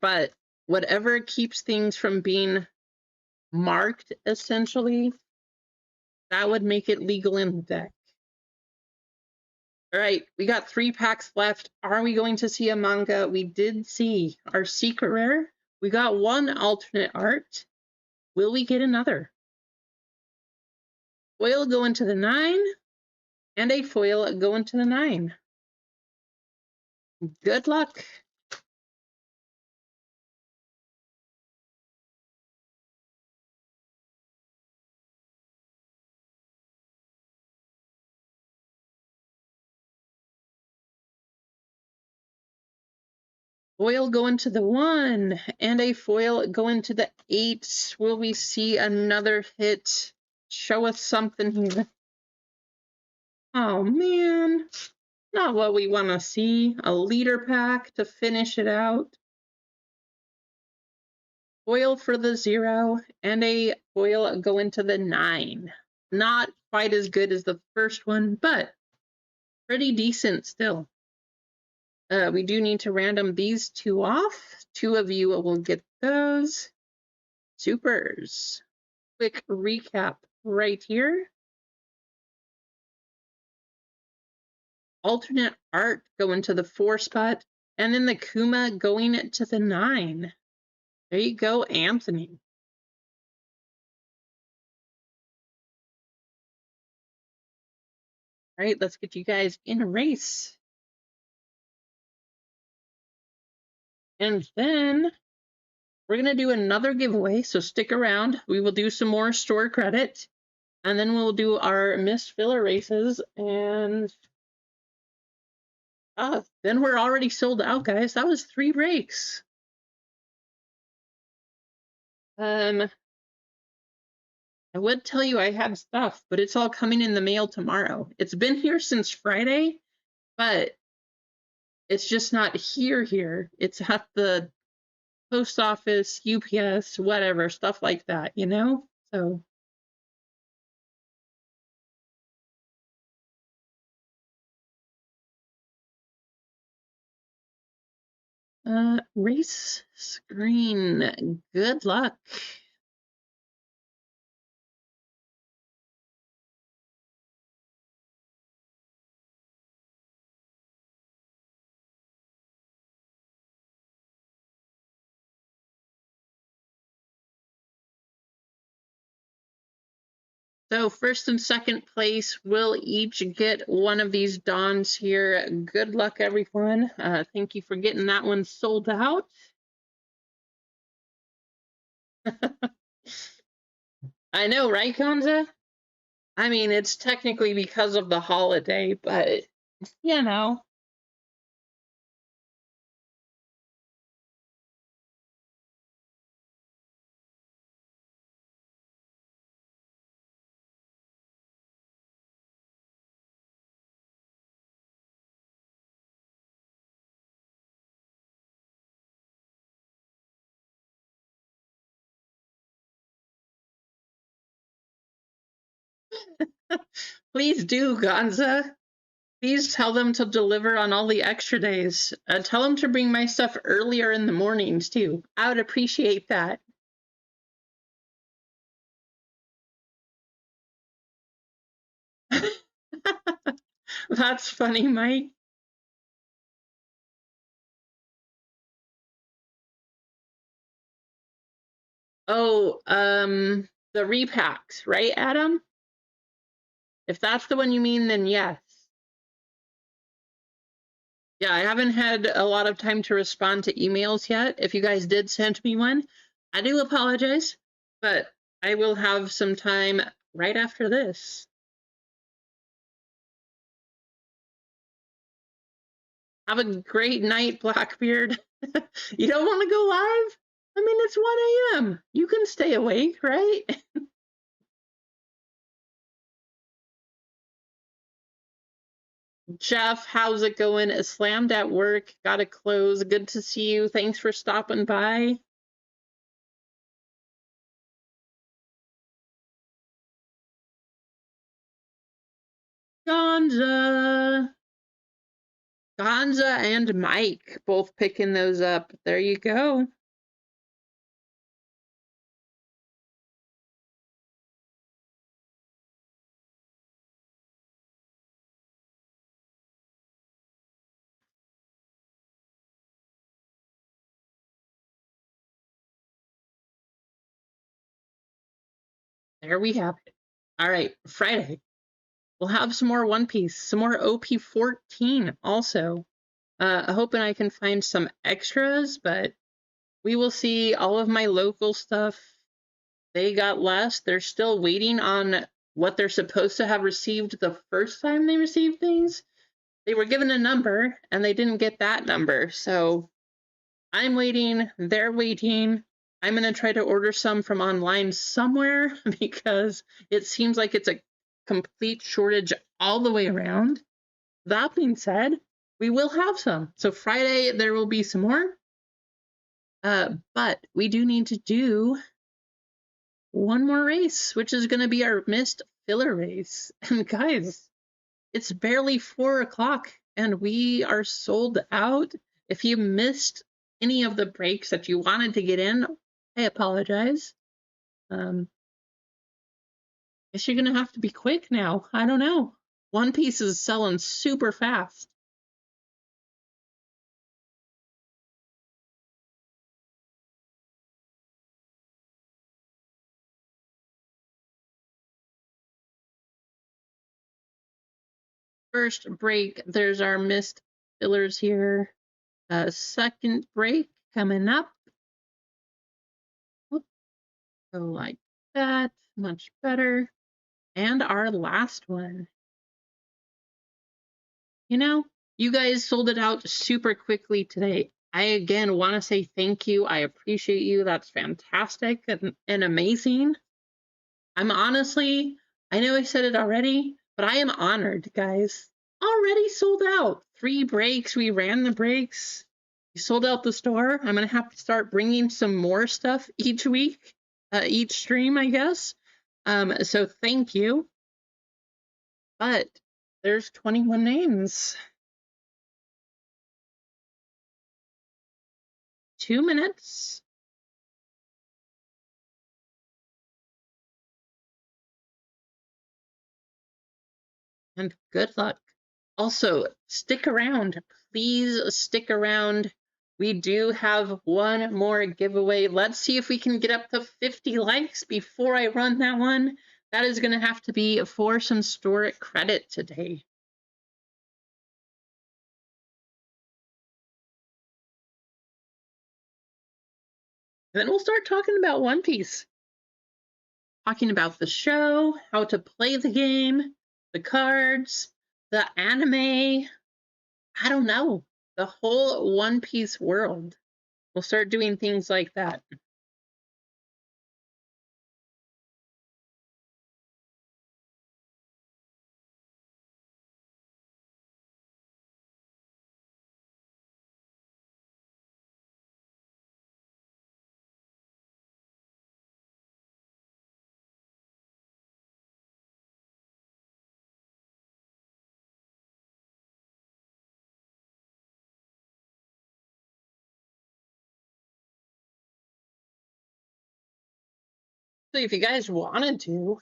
But whatever keeps things from being marked, essentially, that would make it legal in the deck. All right, we got 3 packs left. Are we going to see a manga? We did see our secret rare. We got 1 alternate art. Will we get another? Foil go into the 9, and a foil go into the 9. Good luck. Foil go into the 1, and a foil go into the 8. Will we see another hit? Show us something here. Oh man, not what we want to see. A leader pack to finish it out. Foil for the 0, and a foil go into the 9. Not quite as good as the first one, but pretty decent still. We do need to random these two off. 2 of you will get those. Supers. Quick recap right here. Alternate art going to the 4 spot, and then the Kuma going to the 9. There you go, Anthony. All right, let's get you guys in a race. And then we're going to do another giveaway, so stick around. We will do some more store credit, and then we'll do our missed filler races, and then we're already sold out, guys. That was 3 breaks. I would tell you I had stuff, but it's all coming in the mail tomorrow. It's been here since Friday, but it's just not here. It's at the post office, UPS, whatever, stuff like that, you know? So race screen. Good luck. So first and second place will each get one of these Dons here. Good luck, everyone. Thank you for getting that one sold out. I know, right, Gonza? I mean, it's technically because of the holiday, but, you know. Please do, Gonza. Please tell them to deliver on all the extra days. Tell them to bring my stuff earlier in the mornings, too. I would appreciate that. That's funny, Mike. Oh, the repacks, right, Adam? If that's the one you mean, then yes. Yeah, I haven't had a lot of time to respond to emails yet. If you guys did send me one, I do apologize, but I will have some time right after this. Have a great night, Blackbeard. You don't want to go live? I mean, it's 1 a.m. You can stay awake, right? Jeff, how's it going? Slammed at work. Gotta close. Good to see you. Thanks for stopping by. Gonza. Gonza and Mike both picking those up. There you go. There we have it. All right, Friday. We'll have some more One Piece, some more OP14 also. Hoping I can find some extras, but we will see. All of my local stuff, they got less. They're still waiting on what they're supposed to have received the first time they received things. They were given a number, and they didn't get that number. So I'm waiting. They're waiting. I'm going to try to order some from online somewhere because it seems like it's a complete shortage all the way around. That being said, we will have some. So Friday, there will be some more. But we do need to do one more race, which is going to be our missed filler race. And guys, it's barely 4 o'clock. and we are sold out. If you missed any of the breaks that you wanted to get in, I apologize. Guess you're gonna have to be quick now. I don't know. One Piece is selling super fast. First break, there's our missed fillers here. Second break coming up. Whoop, go like that. Much better. And our last one. You know, you guys sold it out super quickly today. I again want to say thank you. I appreciate you. That's fantastic and amazing. I'm honestly, I know I said it already, but I am honored, guys. Already sold out. 3 breaks. We ran the breaks. We sold out the store. I'm going to have to start bringing some more stuff each week, each stream, I guess. So thank you. But there's 21 names. 2 minutes. And good luck. Also, stick around. Please stick around. We do have one more giveaway. Let's see if we can get up to 50 likes before I run that one. That is going to have to be for some store credit today. And then we'll start talking about One Piece. Talking about the show, how to play the game, the cards, the anime. I don't know. The whole One Piece world. We'll start doing things like that. So if you guys wanted to,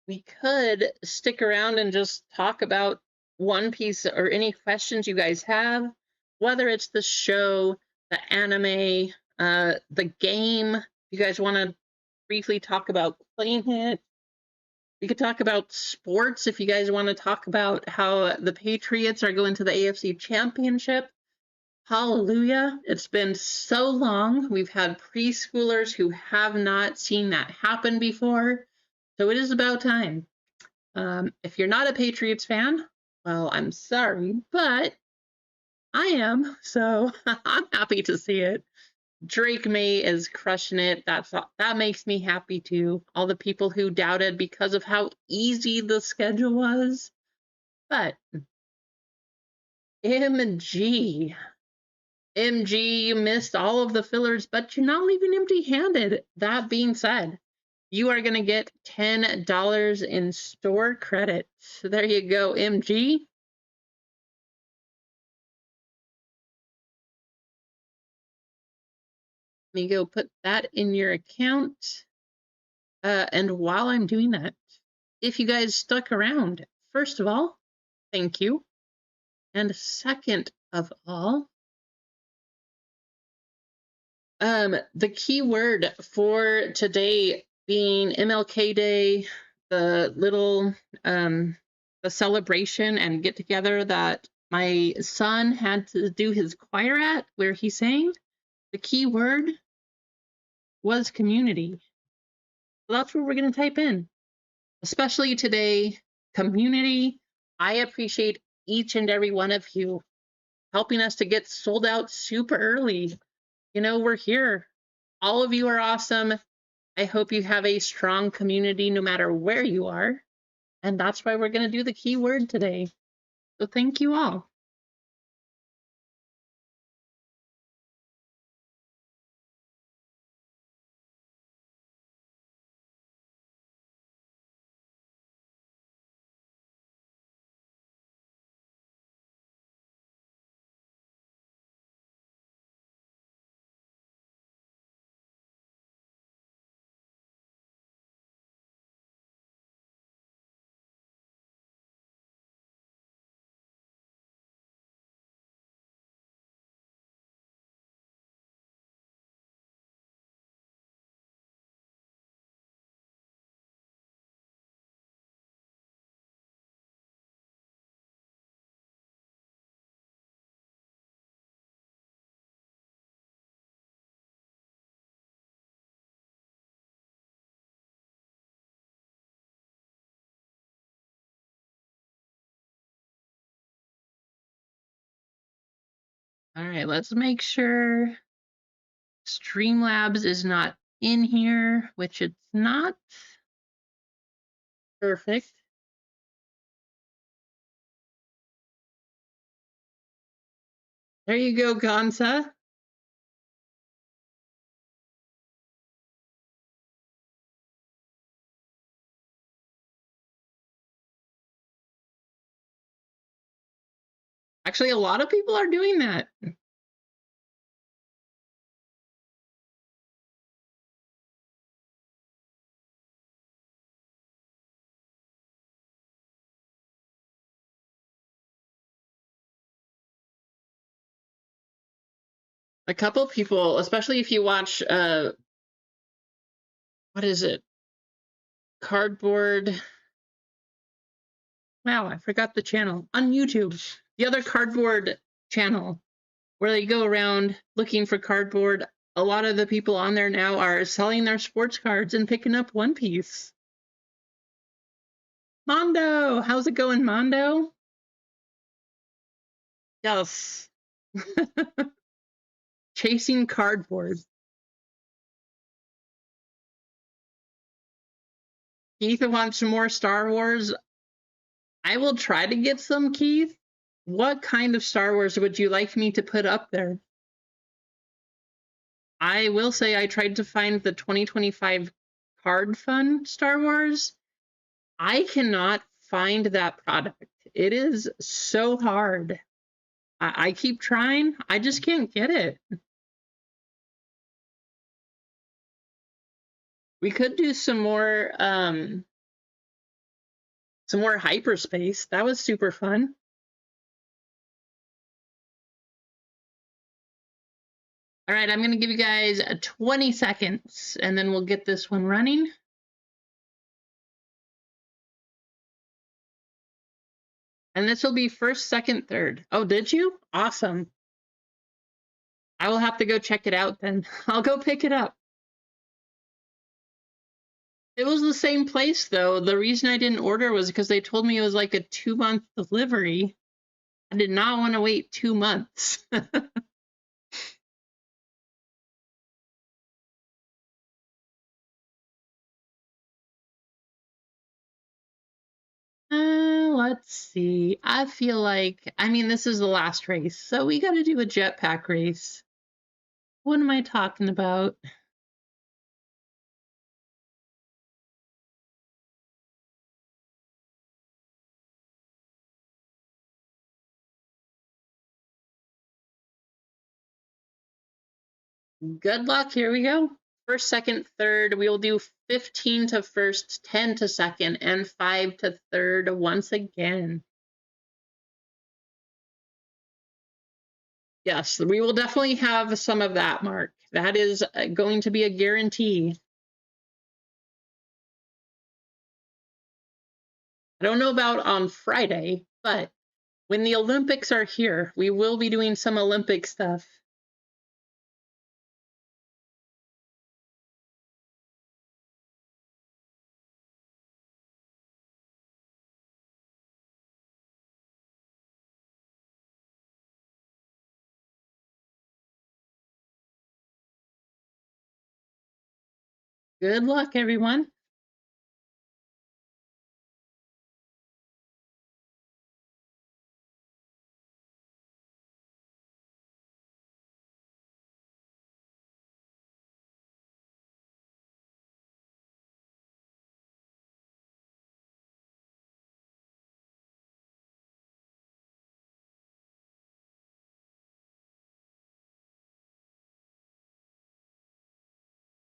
we could stick around and just talk about One Piece or any questions you guys have, whether it's the show, the anime, the game. If you guys want to briefly talk about playing it, we could talk about sports if you guys want to talk about how the Patriots are going to the AFC Championship. Hallelujah. It's been so long. We've had preschoolers who have not seen that happen before. So it is about time. If you're not a Patriots fan, well, I'm sorry, but I am. So I'm happy to see it. Drake May is crushing it. That makes me happy too. All the people who doubted because of how easy the schedule was. But MG, you missed all of the fillers, but you're not leaving empty-handed. That being said, you are going to get $10 in store credit. So there you go, MG. Let me go put that in your account. And while I'm doing that, if you guys stuck around, first of all, thank you. And second of all, the key word for today being MLK Day, the little the celebration and get together that my son had to do his choir at, where he sang, the key word was community. So that's what we're going to type in. Especially today, community. I appreciate each and every one of you helping us to get sold out super early. You know, we're here. All of you are awesome. I hope you have a strong community no matter where you are. And that's why we're going to do the keyword today. So thank you all. All right, let's make sure Streamlabs is not in here, which it's not. Perfect. There you go, Gonza. Actually, a lot of people are doing that. A couple people, especially if you watch, what is it? Cardboard. Wow, I forgot the channel. On YouTube. The other cardboard channel where they go around looking for cardboard. A lot of the people on there now are selling their sports cards and picking up One Piece. Mondo, how's it going, Mondo? Yes. Chasing cardboard. Keith wants some more Star Wars. I will try to get some, Keith. What kind of Star Wars would you like me to put up there? I will say I tried to find the 2025 Card Fun Star Wars. I cannot find that product. It is so hard. I keep trying. I just can't get it. We could do some more hyperspace. That was super fun. All right, I'm going to give you guys 20 seconds and then we'll get this one running. And this will be first, second, third. Oh, did you? Awesome. I will have to go check it out then. I'll go pick it up. It was the same place though. The reason I didn't order was because they told me it was like a 2-month delivery. I did not want to wait 2 months. Let's see. I feel like, I mean, this is the last race, so we got to do a jetpack race. What am I talking about? Good luck. Here we go. First, second, third. We will do 15 to first, 10 to second, and 5 to third once again. Yes, we will definitely have some of that, Mark. That is going to be a guarantee. I don't know about on Friday, but when the Olympics are here, we will be doing some Olympic stuff. Good luck, everyone.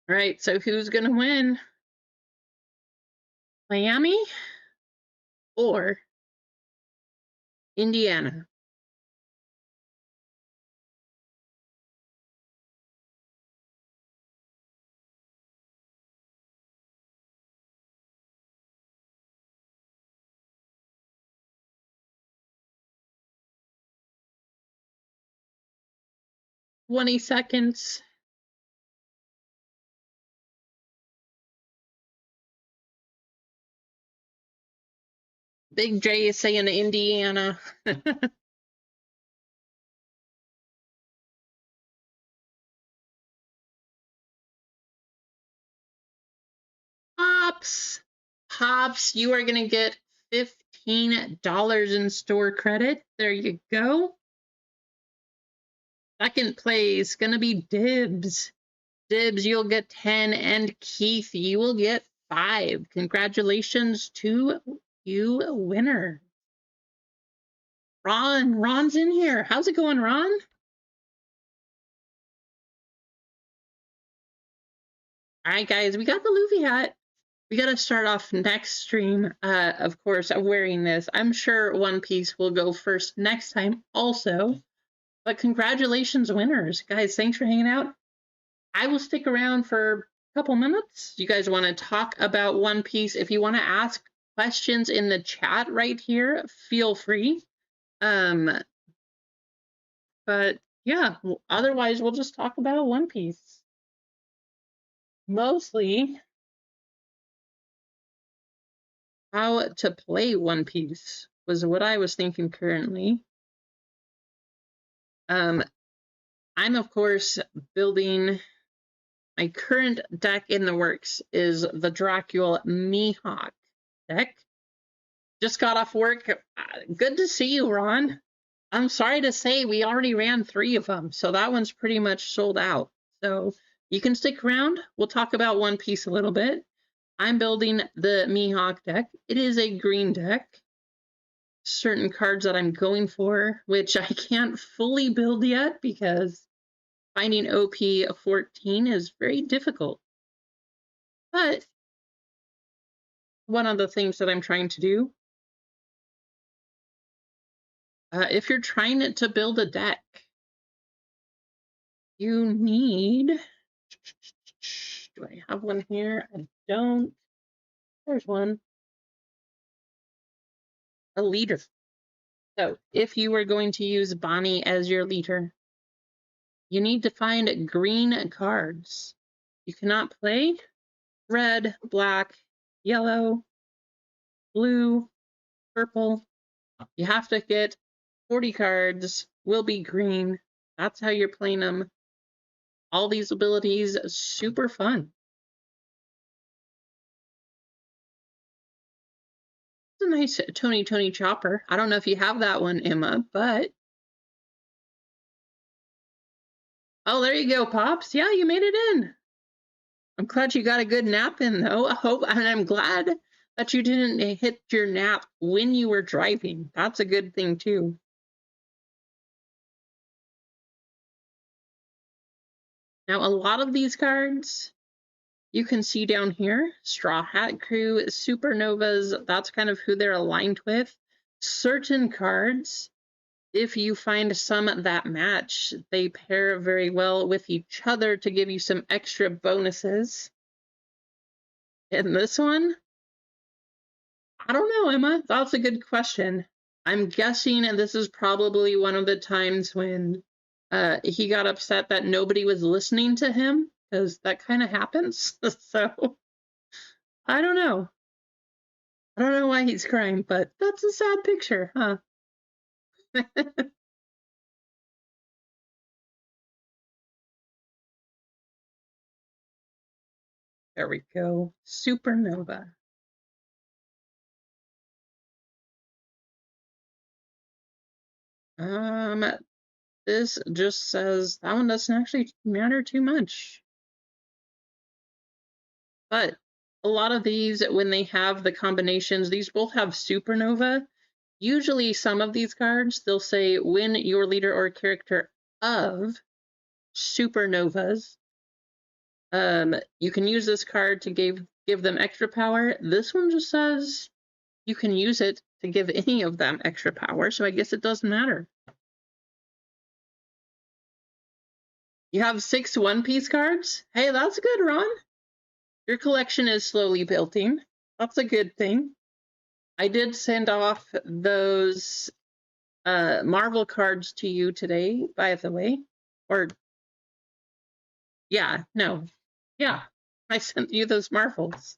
All right, so who's going to win? Miami or Indiana? Twenty seconds. Big J is saying Indiana. Pops. Pops, you are going to get $15 in store credit. There you go. Second place, going to be Dibs. Dibs, you'll get 10, and Keith, you will get 5. Congratulations to you, winner. Ron's in here. How's it going, Ron? All right, guys, we got the Luffy hat. We got to start off next stream, of course, wearing this. I'm sure One Piece will go first next time also. But congratulations, winners. Guys, thanks for hanging out. I will stick around for a couple minutes. You guys want to talk about One Piece? If you want to ask questions in the chat right here, feel free. But yeah, otherwise we'll just talk about One Piece. Mostly how to play One Piece was what I was thinking currently. I'm of course building. My current deck in the works is the Dracula Mihawk deck. Just got off work. Good to see you, Ron. I'm sorry to say we already ran 3 of them, so that one's pretty much sold out. So you can stick around. We'll talk about One Piece a little bit. I'm building the Mihawk deck. It is a green deck. Certain cards that I'm going for, which I can't fully build yet because finding OP 14 is very difficult. But one of the things that I'm trying to do, if you're trying to build a deck, you need, do I have one here? I don't. There's one. A leader. So if you were going to use Bonnie as your leader, you need to find green cards. You cannot play red, black, yellow, blue, purple. You have to get 40 cards, will be green. That's how you're playing them. All these abilities, super fun. It's a nice Tony Chopper. I don't know if you have that one, Emma, but... Oh, there you go, Pops. Yeah, you made it in. I'm glad you got a good nap in, though. And I'm glad that you didn't hit your nap when you were driving. That's a good thing, too. Now, a lot of these cards you can see down here. Straw Hat Crew, Supernovas, that's kind of who they're aligned with. Certain cards, if you find some that match, they pair very well with each other to give you some extra bonuses. And this one, I don't know, Emma. That's a good question. I'm guessing this is probably one of the times when he got upset that nobody was listening to him, because that kind of happens. So, I don't know. I don't know why he's crying, but that's a sad picture, huh? There we go. Supernova. This just says that one doesn't actually matter too much. But a lot of these, when they have the combinations, these both have Supernova. Usually some of these cards, they'll say when your leader or character of Supernovas, you can use this card to give them extra power. This one just says you can use it to give any of them extra power, so I guess it doesn't matter. You have 6 One Piece cards? Hey, that's good, Ron. Your collection is slowly building. That's a good thing. I did send off those Marvel cards to you today, by the way. Or, yeah, no. Yeah, I sent you those Marvels.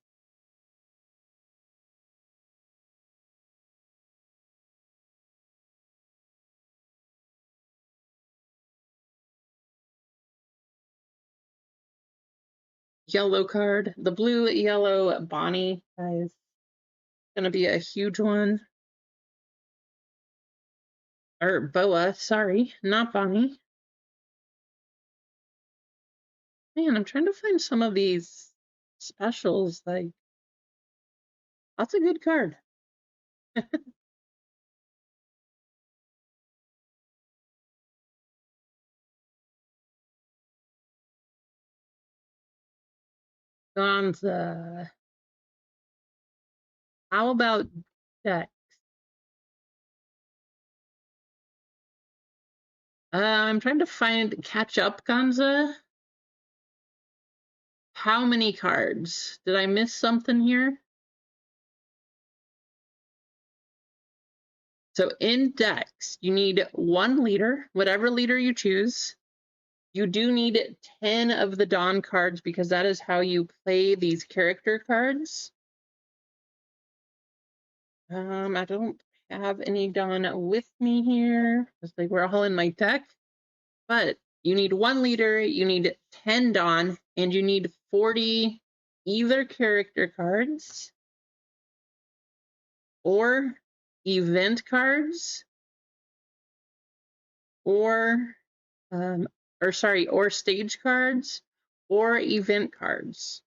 yellow card. The blue yellow Bonnie, guys, gonna be a huge one. Or Boa, sorry, not Bonnie. Man, I'm trying to find some of these specials. Like, that's a good card. Gonza. How about Dex? I'm trying to catch up Gonza. How many cards? Did I miss something here? So in Dex, you need 1 leader, whatever leader you choose. You do need 10 of the Dawn cards because that is how you play these character cards. I don't have any Dawn with me here because they were all in my deck. But you need 1 leader, you need 10 Dawn, and you need 40 either character cards or event cards or or stage cards or event cards.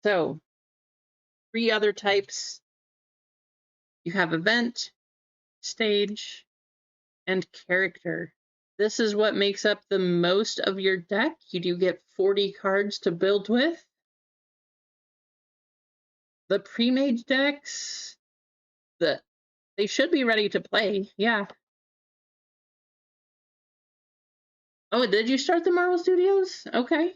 So 3 other types. You have event, stage, and character. This is what makes up the most of your deck. You do get 40 cards to build with. The pre-made decks, they should be ready to play. Yeah. Oh, did you start the Marvel Studios? Okay.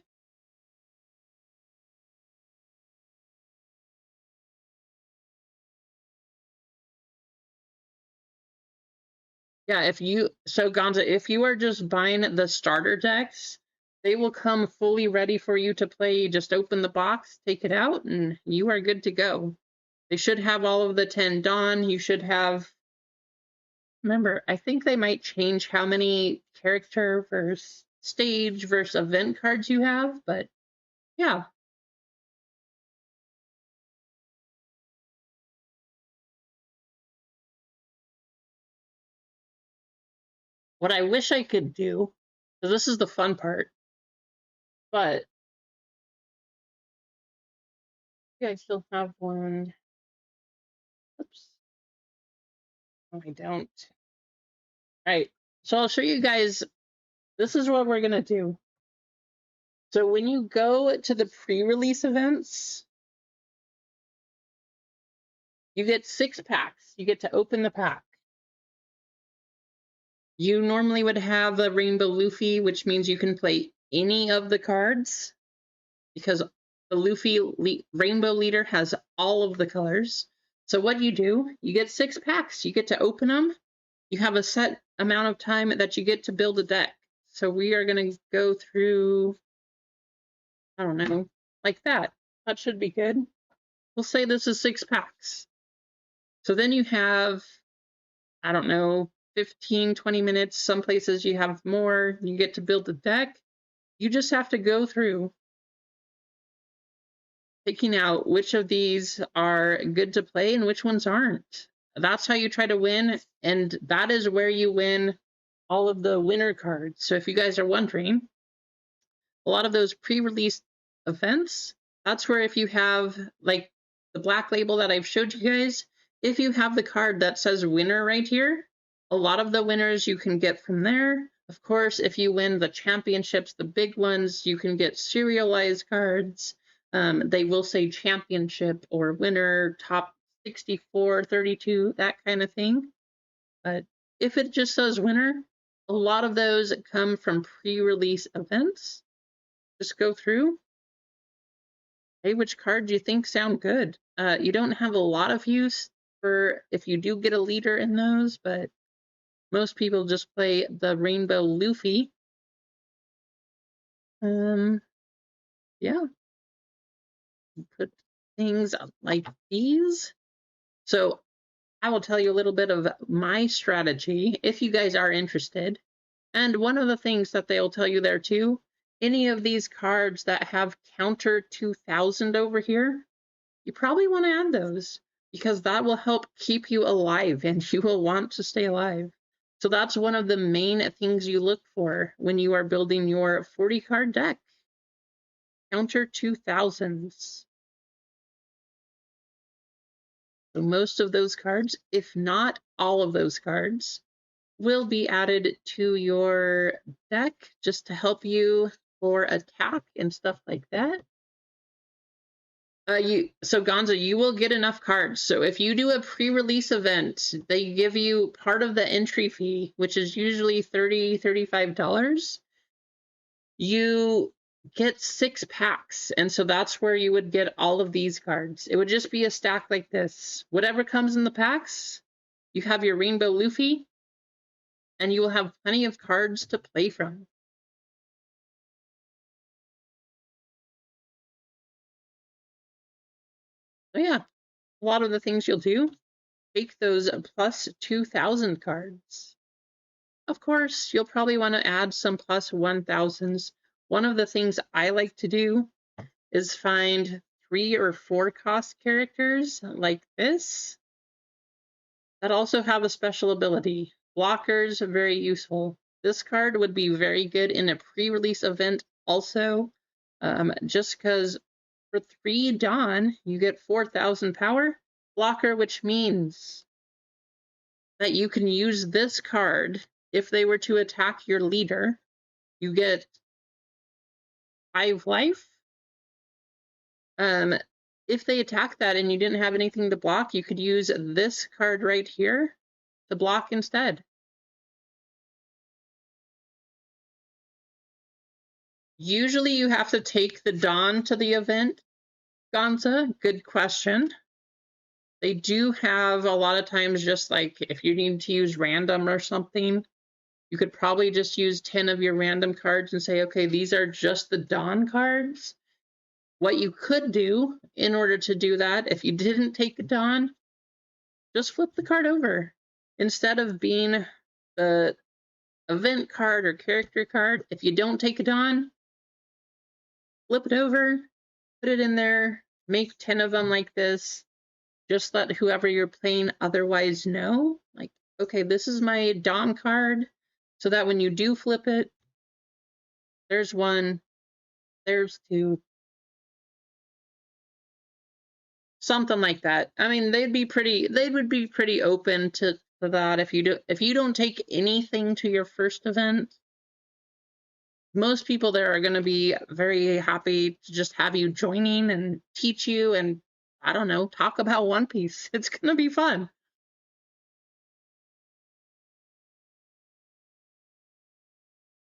Yeah, Gonza, if you are just buying the starter decks, they will come fully ready for you to play. You just open the box, take it out, and you are good to go. They should have all of the 10 Dawn. You should have, remember, I think they might change how many character versus stage versus event cards you have, but yeah. What I wish I could do, because this is the fun part, but yeah, I still have one. Oops. No, I don't. All right. So I'll show you guys. This is what we're going to do. So when you go to the pre-release events, you get 6 packs. You get to open the pack. You normally would have a Rainbow Luffy, which means you can play any of the cards because the Rainbow Leader has all of the colors. So what you do, you get 6 packs. You get to open them. You have a set amount of time that you get to build a deck. So we are going to go through, I don't know, like that. That should be good. We'll say this is 6 packs. So then you have, I don't know, 15, 20 minutes. Some places you have more. You get to build a deck. You just have to go through picking out which of these are good to play and which ones aren't. That's how you try to win, and that is where you win all of the winner cards. So if you guys are wondering, a lot of those pre-release events, that's where if you have like the black label that I've showed you guys, if you have the card that says winner right here, a lot of the winners you can get from there. Of course, if you win the championships, the big ones, you can get serialized cards. They will say championship or winner, top 64, 32, that kind of thing. But if it just says winner, a lot of those come from pre-release events. Just go through. Hey, which card do you think sound good? You don't have a lot of use for if you do get a leader in those, but most people just play the Rainbow Luffy. Yeah, put things like these. So I will tell you a little bit of my strategy if you guys are interested. And one of the things that they'll tell you there too any of these cards that have counter 2000 over here, you probably want to add those because that will help keep you alive and you will want to stay alive. So that's one of the main things you look for when you are building your 40 card deck. Counter 2000s. So most of those cards, if not all of those cards, will be added to your deck just to help you for attack and stuff like that. So Gonza, you will get enough cards. So if you do a pre-release event, they give you part of the entry fee, which is usually $35. You get 6 packs, and so that's where you would get all of these cards. It would just be a stack like this. Whatever comes in the packs, you have your Rainbow Luffy, and you will have plenty of cards to play from. So yeah, a lot of the things you'll do, take those plus 2000 cards. Of course, you'll probably want to add some plus 1000s. One of the things I like to do is find 3 or 4 cost characters like this that also have a special ability. Blockers are very useful. This card would be very good in a pre-release event also, just because for 3 Dawn, you get 4000 power blocker, which means that you can use this card if they were to attack your leader. You get 5 life. If they attack that and you didn't have anything to block, you could use this card right here to block instead. Usually you have to take the Dawn to the event, Gonza. Good question. They do have a lot of times, just like if you need to use random or something, you could probably just use 10 of your random cards and say, okay, these are just the Dawn cards. What you could do in order to do that, if you didn't take the Dawn, just flip the card over. Instead of being the event card or character card, if you don't take a Dawn, flip it over, put it in there, make 10 of them like this. Just let whoever you're playing otherwise know, like, okay, this is my Dawn card, so that when you do flip it, there's 1, there's 2, something like that. I mean, they would be pretty open to that if you don't take anything to your first event. Most people there are going to be very happy to just have you joining and teach you and, I don't know, talk about One Piece. It's going to be fun.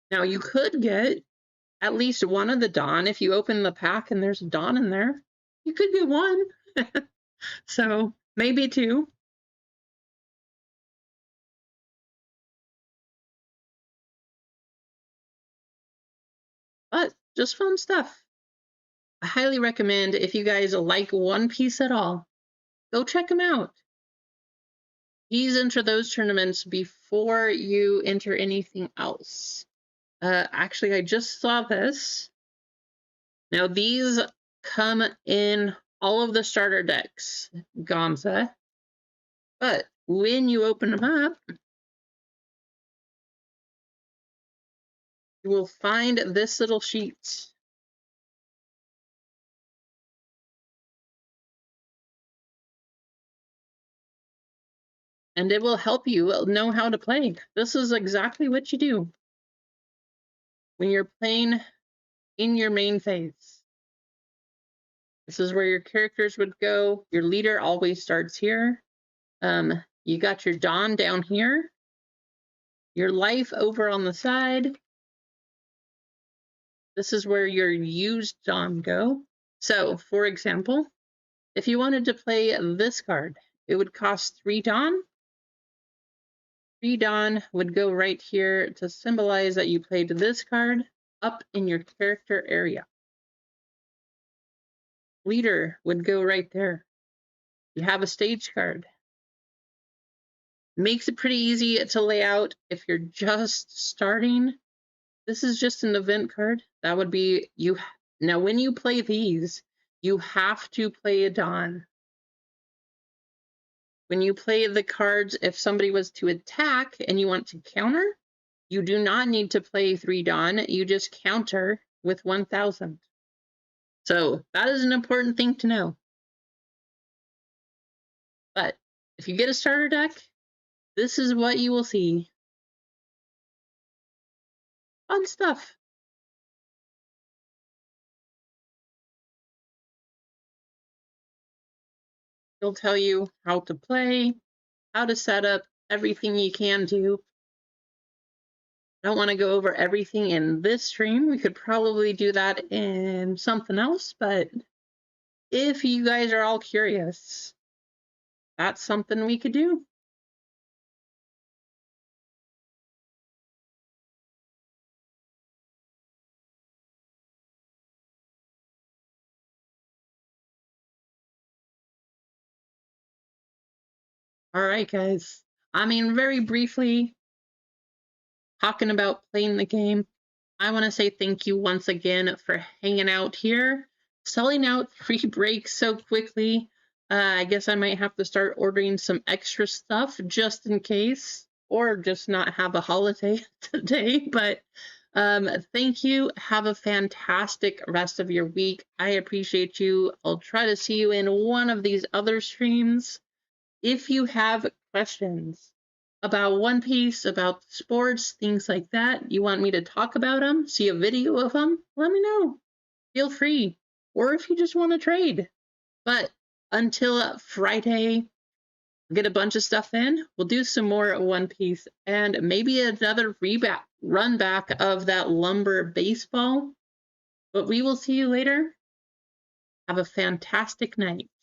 Now, you could get at least one of the Dawn. If you open the pack and there's a Dawn in there, you could get 1. So maybe 2. But just fun stuff. I highly recommend, if you guys like One Piece at all, go check him out. Please enter those tournaments before you enter anything else. Actually, I just saw this. Now, these come in all of the starter decks, Gonza. But when you open them up, you will find this little sheet. And it will help you know how to play. This is exactly what you do when you're playing in your main phase. This is where your characters would go. Your leader always starts here. You got your Dawn down here. Your life over on the side. This is where your used Dawn go. So, for example, if you wanted to play this card, it would cost 3 Dawn. 3 Dawn would go right here to symbolize that you played this card up in your character area. Leader would go right there. You have a stage card. Makes it pretty easy to lay out if you're just starting. This is just an event card. That would be you. Now, when you play these, you have to play a Dawn. When you play the cards, if somebody was to attack and you want to counter, you do not need to play 3 Dawn. You just counter with 1,000. So that is an important thing to know. But if you get a starter deck, this is what you will see. Fun stuff. He'll tell you how to play, how to set up everything you can do. I don't want to go over everything in this stream. We could probably do that in something else, but if you guys are all curious, that's something we could do. All right, guys. I mean, very briefly, talking about playing the game, I want to say thank you once again for hanging out here, selling out 3 breaks so quickly. I guess I might have to start ordering some extra stuff just in case, or just not have a holiday today. But thank you. Have a fantastic rest of your week. I appreciate you. I'll try to see you in one of these other streams. If you have questions about One Piece, about sports, things like that, you want me to talk about them, see a video of them, let me know. Feel free. Or if you just want to trade. But until Friday, get a bunch of stuff in, we'll do some more One Piece and maybe another run back of that Lumber baseball. But we will see you later. Have a fantastic night.